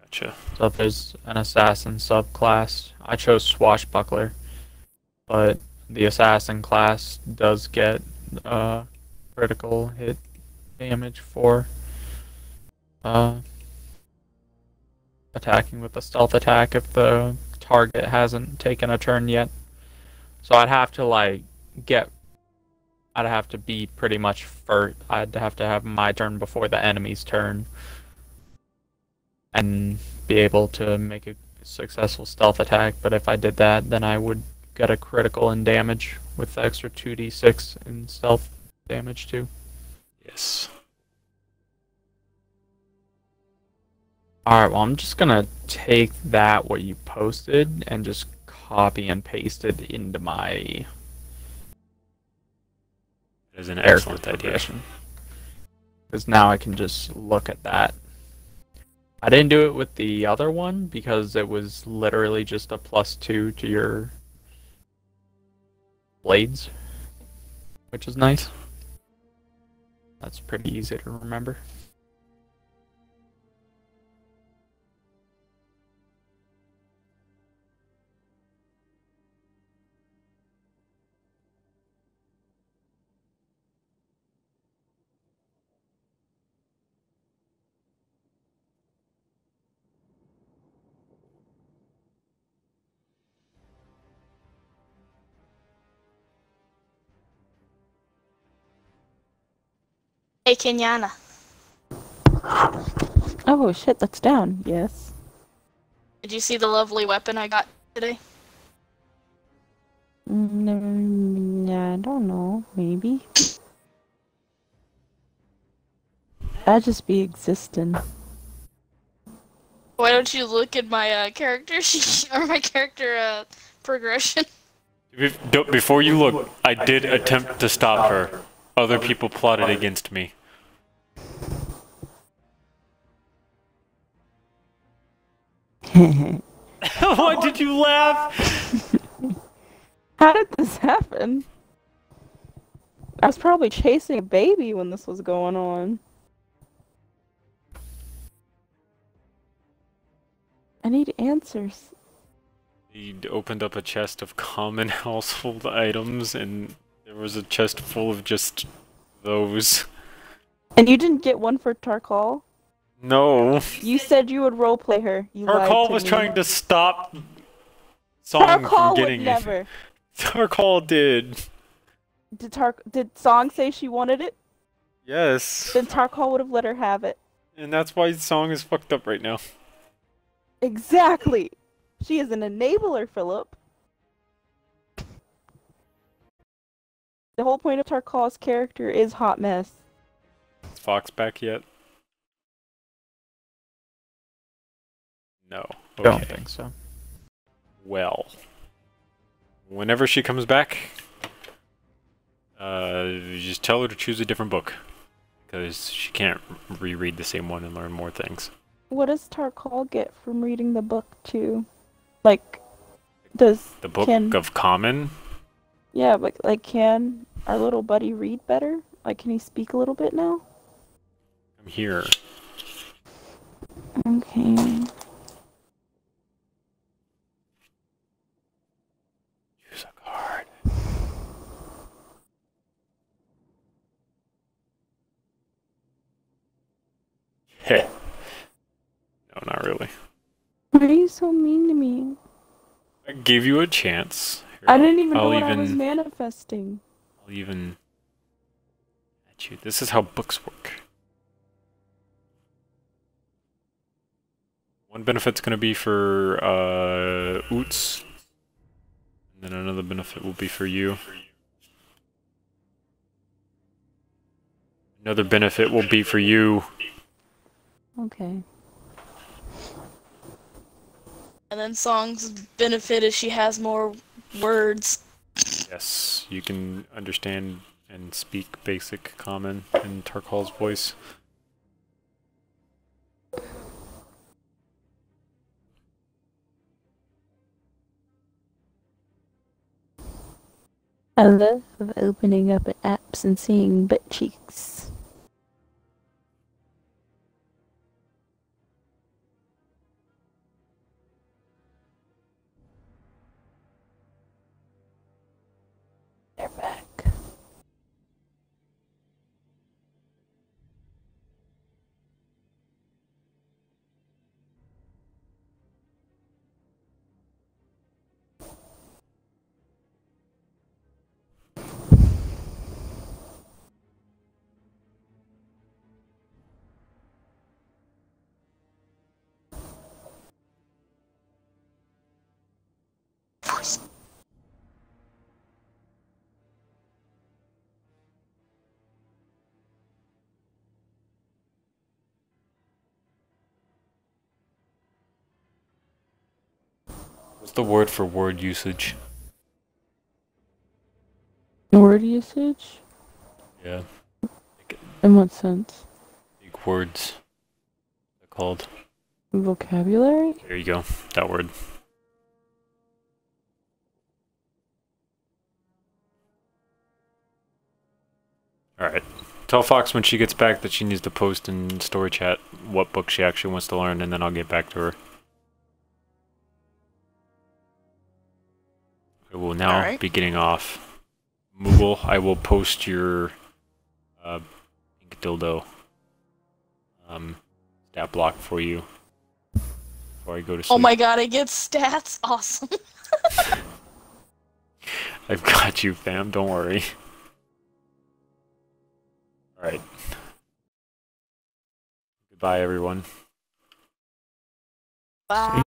Gotcha. So if there's an assassin subclass, I chose swashbuckler, but the assassin class does get critical hit damage for attacking with a stealth attack if the target hasn't taken a turn yet. So I'd have to I'd have to be pretty much first. I'd have to have my turn before the enemy's turn and be able to make a successful stealth attack. But if I did that, then I would get a critical in damage with the extra 2d6 in stealth damage too. Yes. Alright, well I'm just gonna take what you posted and just copy and paste it into my That is an excellent idea. Because now I can just look at that. I didn't do it with the other one because it was literally just a +2 to your blades, which is nice. That's pretty easy to remember. Hey, Kenyana. Oh shit, that's down. Yes. Did you see the lovely weapon I got today? I don't know. Maybe. I'd just be existing. Why don't you look at my character sheet or my character progression? Before you look, I did attempt to stop her. Other people plotted against me. Why did you laugh? How did this happen? I was probably chasing a baby when this was going on. I need answers. He opened up a chest of common household items, and There was a chest full of just those. And you didn't get one for Tarkal? No. You said you would roleplay her. You lied Tarkal to was me. trying to stop Song from Tarkal getting would never. Tarkal did. Did Song say she wanted it? Yes. Then Tarkal would have let her have it. And that's why Song is fucked up right now. Exactly. She is an enabler, Philip. The whole point of Tarkal's character is hot mess. Is Fox back yet? No. Okay. Don't think so. Well. Whenever she comes back, just tell her to choose a different book. Because she can't reread the same one and learn more things. What does Tarkal get from reading the book too? Like, does The Book can of Common? yeah, but like, can our little buddy read better? Like, can he speak a little bit now? I'm here. Okay. Choose a card. Heh. No, not really. Why are you so mean to me? I gave you a chance. Here, I didn't even know I'll what I was manifesting. I'll even at you. This is how books work. One benefit's gonna be for Oots, and then another benefit will be for you. Another benefit will be for you. Okay. And then Song's benefit is she has more words. Yes, you can understand and speak basic common in Tarkal's voice. I love opening up apps and seeing butt cheeks. They're back. What's the word for word usage? Word usage? Yeah. In what sense? Big words. They're called. Vocabulary? There you go. That word. Alright. Tell Fox when she gets back that she needs to post in story chat what book she actually wants to learn, and then I'll get back to her. I will now be getting off. Moogle, I will post your pink dildo stat block for you before I go to sleep. Oh my god, I get stats. Awesome. I've got you, fam. Don't worry. Alright. Goodbye, everyone. Bye.